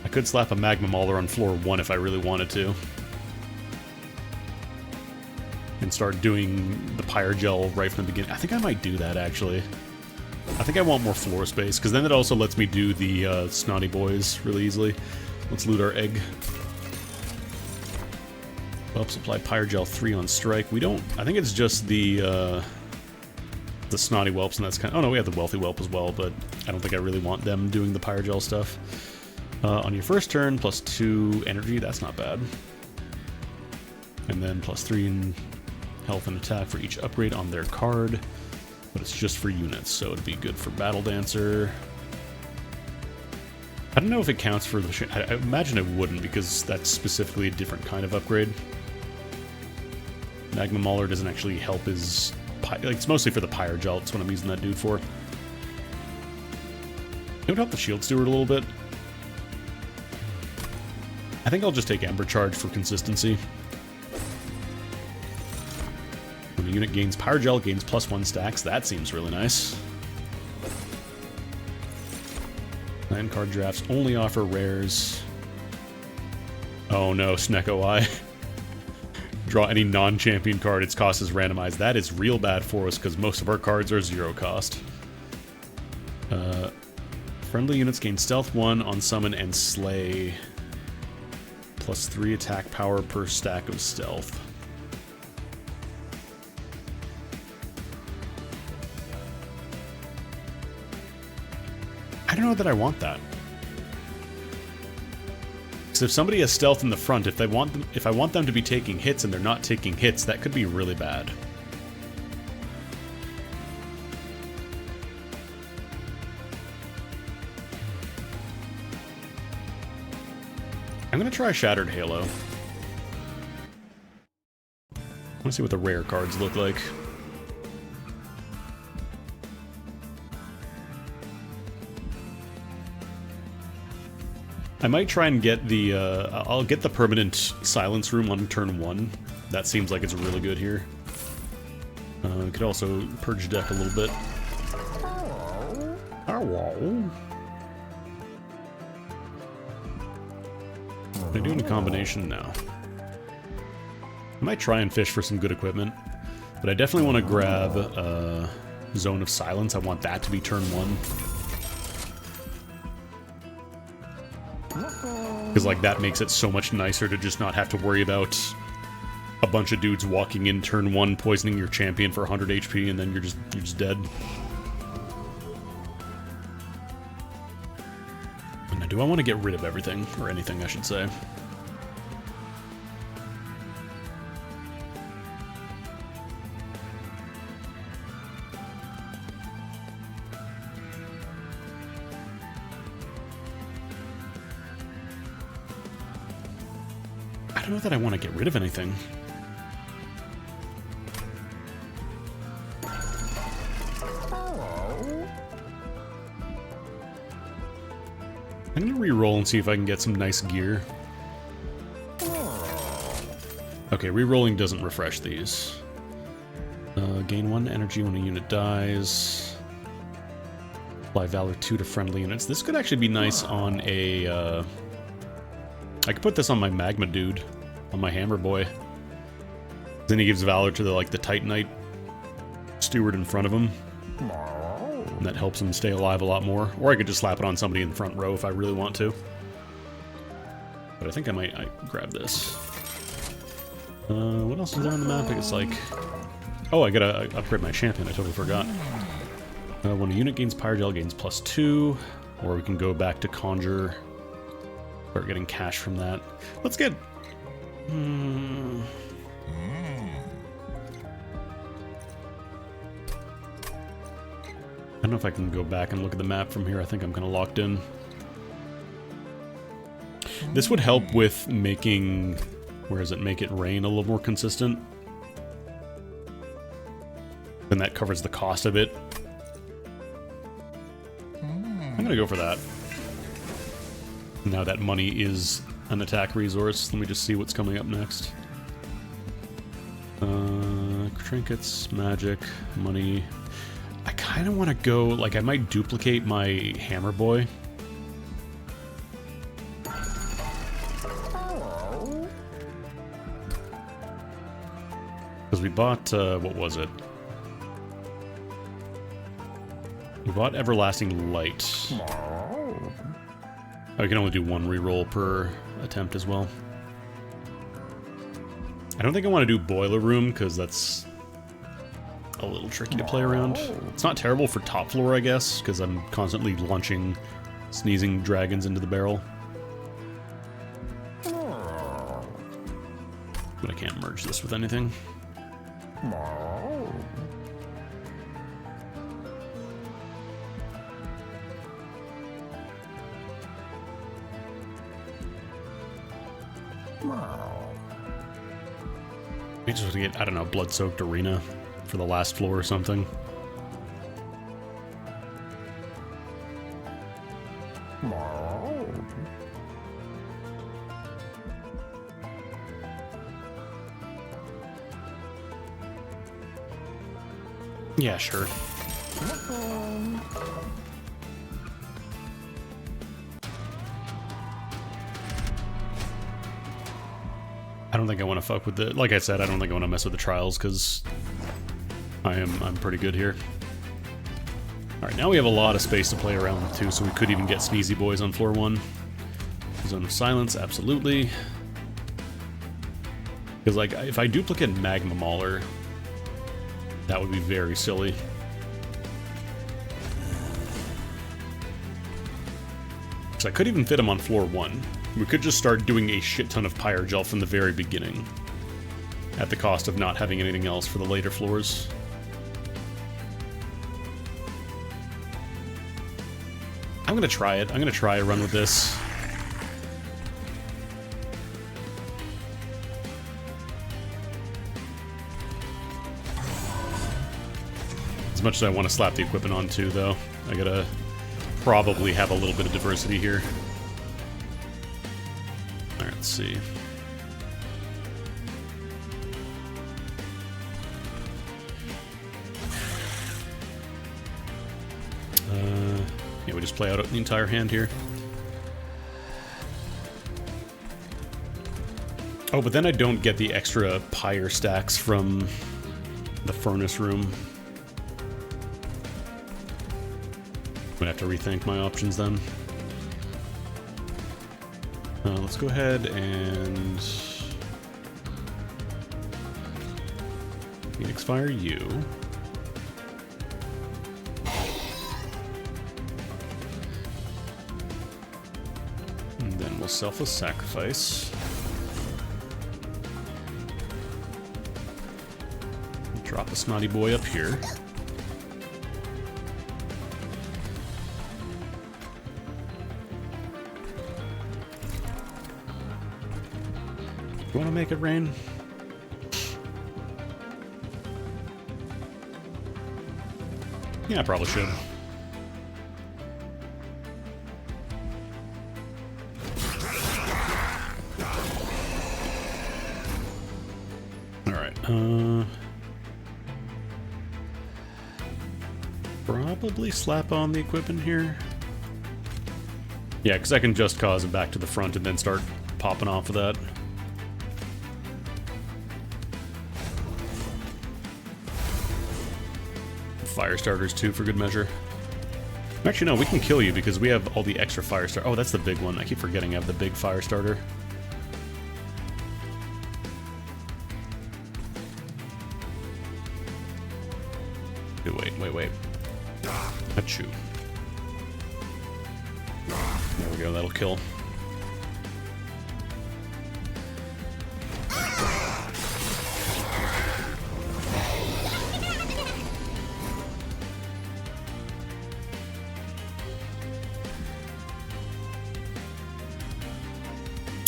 I could slap a Magma Mauler on floor 1 if I really wanted to. And start doing the Pyre Gel right from the beginning. I think I might do that, actually. I think I want more floor space, because then it also lets me do the Snotty Boys really easily. Let's loot our egg. Whelp Supply Pyre Gel 3 on strike. We don't... I think it's just the Snotty Whelps, and that's kind of... Oh no, we have the Wealthy Whelp as well, but I don't think I really want them doing the Pyre Gel stuff. On your first turn, +2 energy, that's not bad. And then +3 in health and attack for each upgrade on their card. But it's just for units, so it'd be good for Battle Dancer. I don't know if it counts for the... I imagine it wouldn't, because that's specifically a different kind of upgrade. Magma Mauler doesn't actually help his... Like, it's mostly for the Pyre Gel, that's what I'm using that dude for. It would help the Shield Steward a little bit. I think I'll just take Ember Charge for consistency. When a unit gains Pyre Gel, gains +1 stacks. That seems really nice. 9 card drafts only offer rares. Oh no, Snecko Eye. Draw any non-champion card, its cost is randomized. That is real bad for us, because most of our cards are 0 cost. Friendly units gain Stealth 1 on Summon and Slay. +3 attack power per stack of Stealth. I don't know that I want that. Because if somebody has stealth in the front, if I want them to be taking hits and they're not taking hits, that could be really bad. I'm gonna try Shattered Halo. I want to see what the rare cards look like. I might try and get the, I'll get the permanent Silence Room on turn 1. That seems like it's really good here. We could also purge deck a little bit. Hello. Am I doing a combination now? I might try and fish for some good equipment, but I definitely want to grab Zone of Silence. I want that to be turn 1. Because, like, that makes it so much nicer to just not have to worry about a bunch of dudes walking in turn 1, poisoning your champion for 100 HP, and then you're just dead. Now, do I want to get rid of everything? Or anything, I should say. I don't know that I want to get rid of anything. I'm going to re-roll and see if I can get some nice gear. Okay, re-rolling doesn't refresh these. Gain 1 energy when a unit dies. Apply Valor 2 to friendly units. This could actually be nice on a... I could put this on my Magma dude, on my Hammer boy. Then he gives Valor to the Titanite steward in front of him. And that helps him stay alive a lot more. Or I could just slap it on somebody in the front row if I really want to. But I think I might grab this. What else is there on the map? I guess oh, I gotta upgrade my champion. I totally forgot. When a unit gains Pyrogel, gains +2. Or we can go back to Conjure. Start getting cash from that. Let's get... I don't know if I can go back and look at the map from here. I think I'm kind of locked in. This would help with making... Where is it? Make it rain a little more consistent. Then that covers the cost of it. I'm gonna go for that. Now that money is an attack resource, let me just see what's coming up next. Trinkets, magic, money. I kind of want to go, I might duplicate my Hammer boy. Because we bought, what was it? We bought Everlasting Light. I can only do 1 reroll per attempt as well. I don't think I want to do Boiler Room, because that's a little tricky to play around. It's not terrible for top floor, I guess, because I'm constantly launching sneezing dragons into the barrel. But I can't merge this with anything. We just get, I don't know, Blood-Soaked Arena for the last floor or something. Yeah, sure. I don't think I want to fuck with the... Like I said, I don't think I want to mess with the trials, because I'm pretty good here. Alright, now we have a lot of space to play around with, too, so we could even get Sneezy Boys on floor 1. Zone of Silence, absolutely. Because, if I duplicate Magma Mauler, that would be very silly. So I could even fit him on floor 1. We could just start doing a shit ton of Pyrogel from the very beginning, at the cost of not having anything else for the later floors. I'm gonna try it. I'm gonna try a run with this. As much as I want to slap the equipment on too, though, I gotta probably have a little bit of diversity here. Alright, let's see. Yeah, we just play out the entire hand here. Oh, but then I don't get the extra pyre stacks from the furnace room. I'm gonna have to rethink my options then. Let's go ahead and Phoenix Fire you. And then we'll Selfless Sacrifice. Drop the Snotty Boy up here. You want to make it rain? Yeah, I probably should. Alright, probably slap on the equipment here. Yeah, because I can just cause it back to the front and then start popping off of that. Fire starters too, for good measure. Actually, no, we can kill you because we have all the extra fire starter. Oh, that's the big one. I keep forgetting I have the big fire starter. Wait. Achoo. There we go, that'll kill.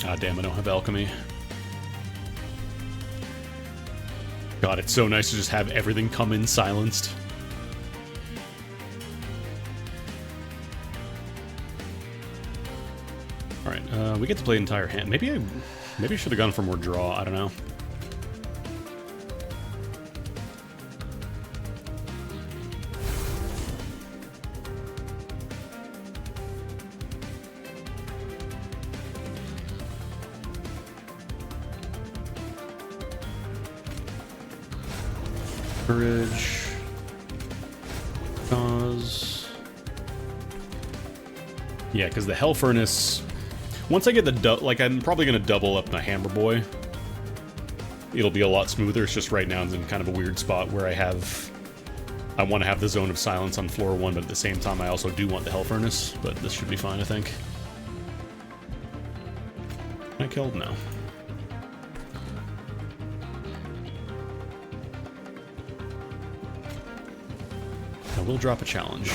Ah, damn, I don't have alchemy. God, it's so nice to just have everything come in silenced. Alright, we get to play the entire hand. Maybe I should have gone for more draw, I don't know. Courage. Cause. Yeah, because the Hell Furnace. Once I get the like, I'm probably gonna double up my Hammer Boy. It'll be a lot smoother. It's just right now I'm in kind of a weird spot where I want to have the Zone of Silence on floor 1, but at the same time I also do want the Hell Furnace. But this should be fine, I think. I killed now. I will drop a challenge.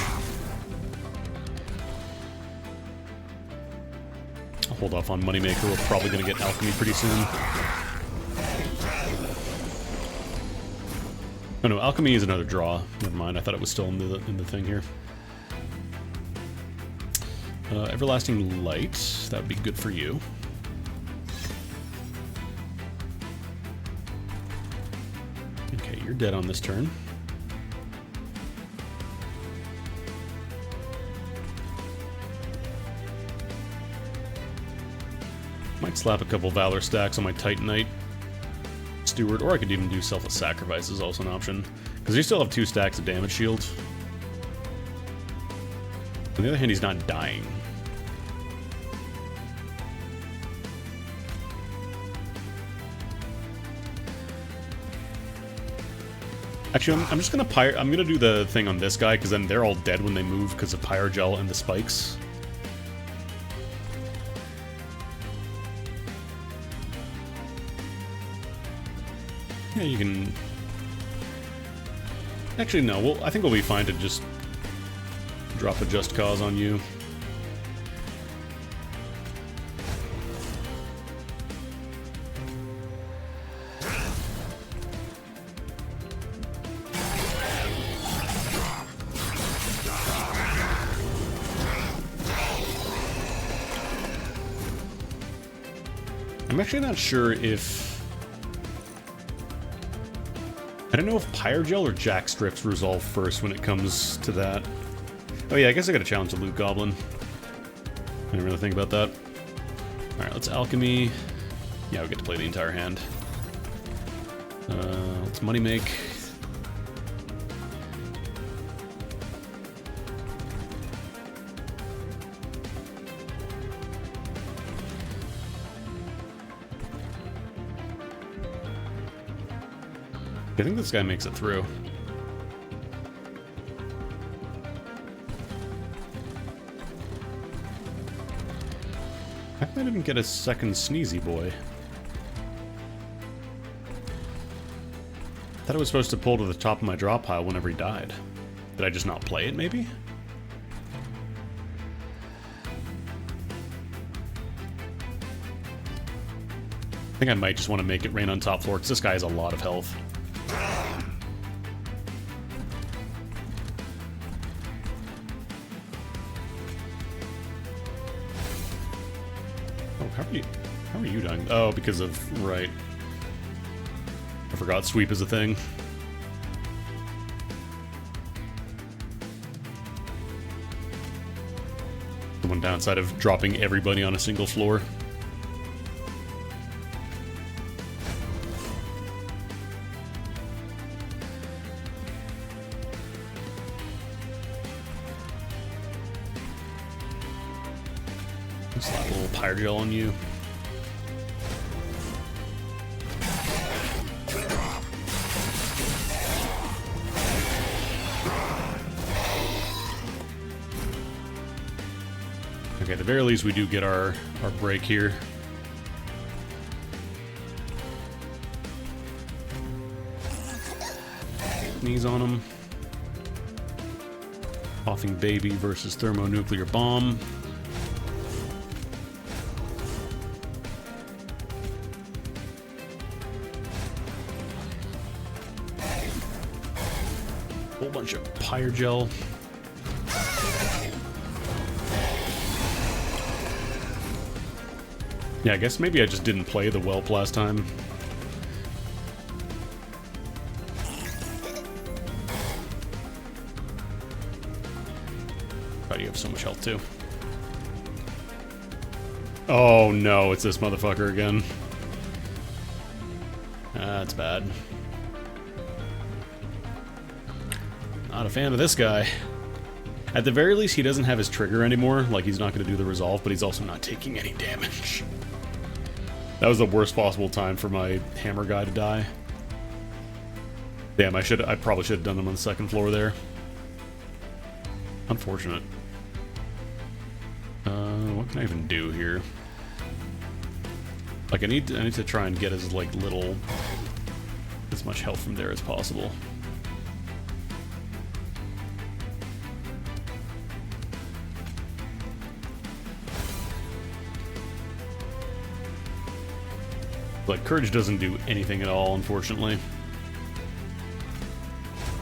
I'll hold off on Moneymaker. We're probably going to get Alchemy pretty soon. Oh no, Alchemy is another draw. Never mind, I thought it was still in the thing here. Everlasting Light. That would be good for you. Okay, you're dead on this turn. Might slap a couple Valor stacks on my Titanite Steward, or I could even do Selfless Sacrifice is also an option. Because you still have 2 stacks of damage shield. On the other hand, he's not dying. Actually, I'm just gonna I'm gonna do the thing on this guy, because then they're all dead when they move because of Pyrogel and the spikes. Yeah, you can... Actually, no. Well, I think we'll be fine to just drop a Just Cause on you. I'm actually not sure if... I don't know if Pyrogel or Jack Strips resolve first when it comes to that. Oh yeah, I guess I gotta challenge the Loot Goblin. I didn't really think about that. Alright, let's Alchemy. Yeah, we get to play the entire hand. Let's Money Make. think this guy makes it through. I might even get a second Sneezy Boy. Thought I was supposed to pull to the top of my drop pile whenever he died. Did I just not play it, maybe? I think I might just want to make it rain on top floor, because this guy has a lot of health. Oh, how are you dying? Oh, because of... right. I forgot sweep is a thing. The one downside of dropping everybody on a single floor. Just that little pyre gel on you. Okay, at the very least we do get our break here. Knees on him. Coughing Baby versus Thermonuclear Bomb. Whole bunch of pyre gel. Yeah, I guess maybe I just didn't play the whelp last time. God, you have so much health too. Oh no, it's this motherfucker again. That's bad. Not a fan of this guy. At the very least, he doesn't have his trigger anymore. Like, he's not going to do the resolve, but he's also not taking any damage. That was the worst possible time for my hammer guy to die. Damn, I probably should have done him on the second floor there. Unfortunate. What can I even do here? Like, I need to try and get as much health from there as possible. But Courage doesn't do anything at all, unfortunately.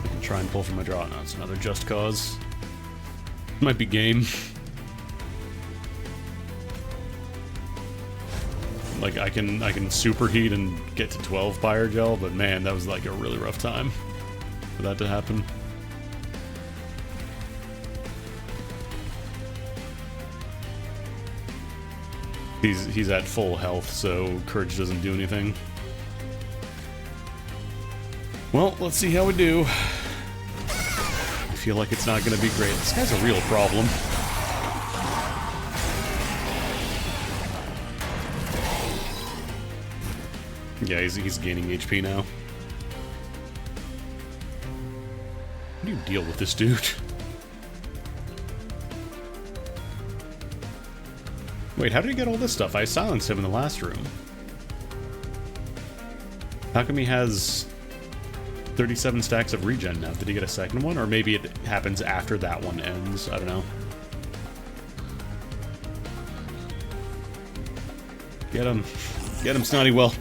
I can try and pull from my draw. No, it's another Just Cause. Might be game. Like, I can superheat and get to 12 Pyre Gel, but man, that was like a really rough time for that to happen. He's at full health, so Courage doesn't do anything. Well, let's see how we do. I feel like it's not going to be great. This guy's a real problem. Yeah, he's gaining HP now. How do you deal with this dude? Wait, how did he get all this stuff? I silenced him in the last room. How come he has 37 stacks of regen now? Did he get a second one? Or maybe it happens after that one ends. I don't know. Get him. Get him, Snotty Whelp.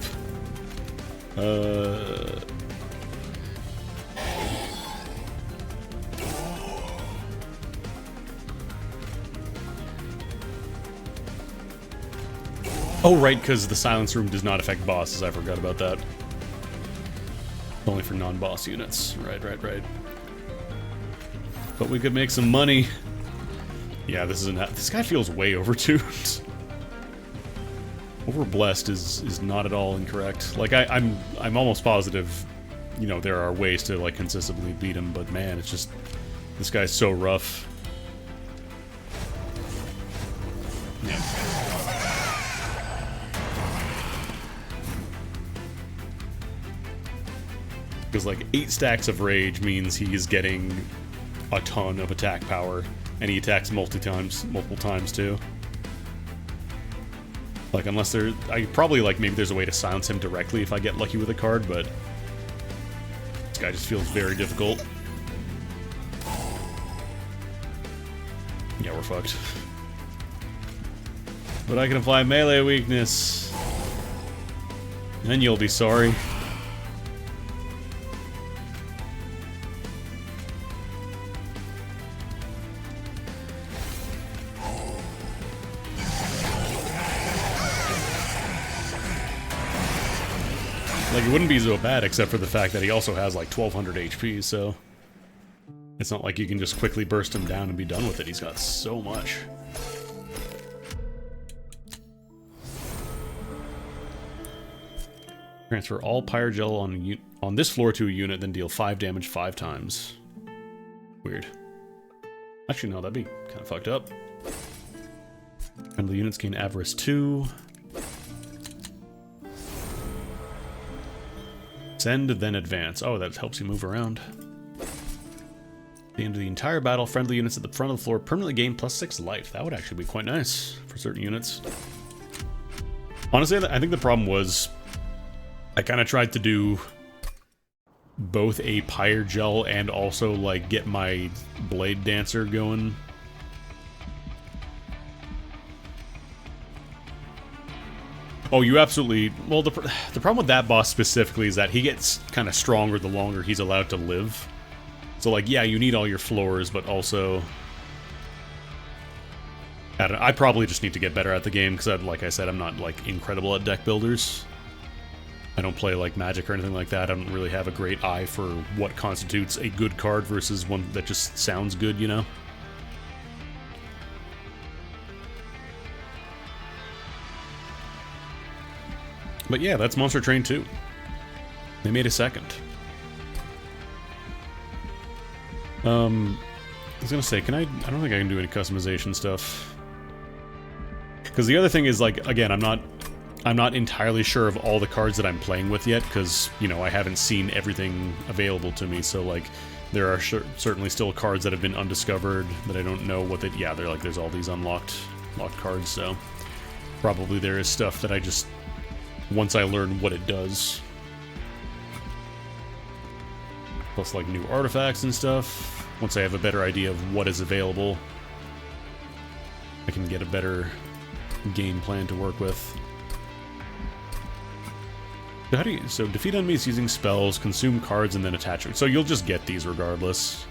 Oh, right, because the silence room does not affect bosses. I forgot about that. Only for non-boss units. Right. But we could make some money. Yeah, this guy feels way overtuned. Overblessed is not at all incorrect. Like, I'm almost positive, you know, there are ways to, like, consistently beat him, but man, it's just... This guy's so rough. Yeah. Because like 8 stacks of rage means he's getting a ton of attack power, and he attacks multiple times too. Like unless there, I probably like maybe there's a way to silence him directly if I get lucky with a card, but this guy just feels very difficult. Yeah, we're fucked. But I can apply melee weakness. And you'll be sorry. Like, it wouldn't be so bad except for the fact that he also has like 1200 HP, so it's not like you can just quickly burst him down and be done with it. He's got so much. Transfer all Pyre Gel on this floor to a unit, then deal 5 damage 5 times. Weird. Actually, no, that'd be kind of fucked up. And the units gain Avarice 2. Send, then advance. Oh, that helps you move around. At the end of the entire battle, friendly units at the front of the floor permanently gain +6 life. That would actually be quite nice for certain units. Honestly, I think the problem was I kind of tried to do both a Pyre Gel and also like get my Blade Dancer going. Oh, you absolutely... Well, the problem with that boss specifically is that he gets kind of stronger the longer he's allowed to live. So, like, yeah, you need all your floors, but also... I probably just need to get better at the game, because, like I said, I'm not, like, incredible at deck builders. I don't play, like, Magic or anything like that. I don't really have a great eye for what constitutes a good card versus one that just sounds good, you know? But yeah, that's Monster Train 2. They made a second. I was gonna say, I don't think I can do any customization stuff. Because the other thing is, like, again, I'm not entirely sure of all the cards that I'm playing with yet, because, you know, I haven't seen everything available to me, so, like, there are certainly still cards that have been undiscovered that I don't know what they... Yeah, they're like, there's all these locked cards, so... Probably there is stuff that I just... Once I learn what it does. Plus, like, new artifacts and stuff. Once I have a better idea of what is available, I can get a better game plan to work with. So so defeat enemies using spells, consume cards, and then attach it. So you'll just get these regardless.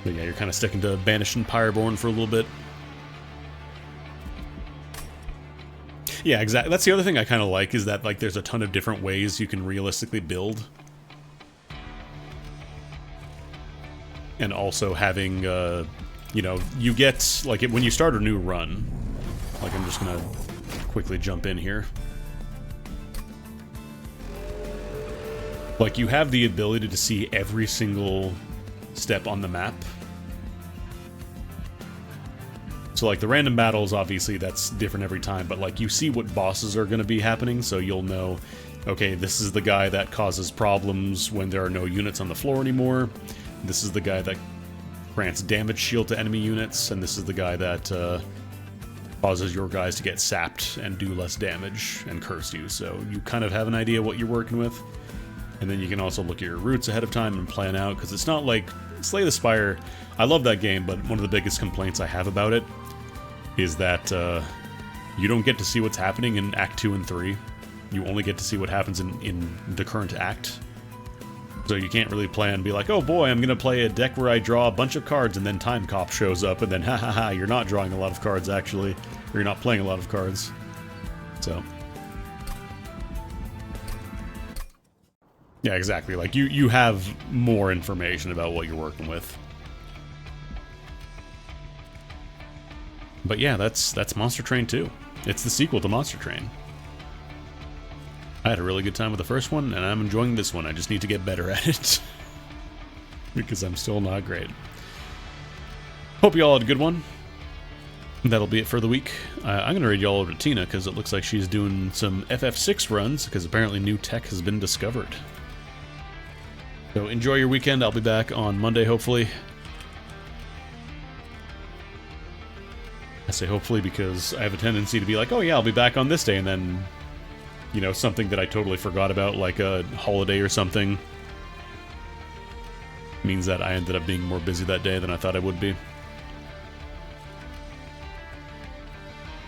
But yeah, you're kind of sticking to Banished and Pyreborn for a little bit. Yeah, exactly. That's the other thing I kind of like, is that, like, there's a ton of different ways you can realistically build. And also having, you know, you get, like, when you start a new run, like, I'm just gonna quickly jump in here. Like, you have the ability to see every single step on the map. So, like, the random battles, obviously, that's different every time, but, like, you see what bosses are going to be happening, so you'll know, okay, this is the guy that causes problems when there are no units on the floor anymore. This is the guy that grants damage shield to enemy units, and this is the guy that causes your guys to get sapped and do less damage and curse you. So you kind of have an idea what you're working with. And then you can also look at your routes ahead of time and plan out, because it's not like Slay the Spire. I love that game, but one of the biggest complaints I have about it is that you don't get to see what's happening in Act 2 and 3. You only get to see what happens in the current act. So you can't really plan and be like, oh boy, I'm going to play a deck where I draw a bunch of cards and then Time Cop shows up and then ha ha ha, you're not drawing a lot of cards actually, or you're not playing a lot of cards. So... yeah, exactly. Like, you have more information about what you're working with. But yeah, that's Monster Train 2. It's the sequel to Monster Train. I had a really good time with the first one, and I'm enjoying this one. I just need to get better at it. Because I'm still not great. Hope you all had a good one. That'll be it for the week. I'm going to raid y'all over to Tina because it looks like she's doing some FF6 runs because apparently new tech has been discovered. So enjoy your weekend. I'll be back on Monday, hopefully. I say hopefully because I have a tendency to be like, oh yeah, I'll be back on this day, and then, you know, something that I totally forgot about, like a holiday or something, means that I ended up being more busy that day than I thought I would be.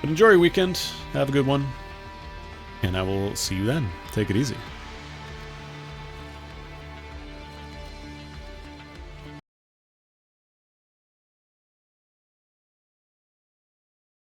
But enjoy your weekend, have a good one, and I will see you then. Take it easy.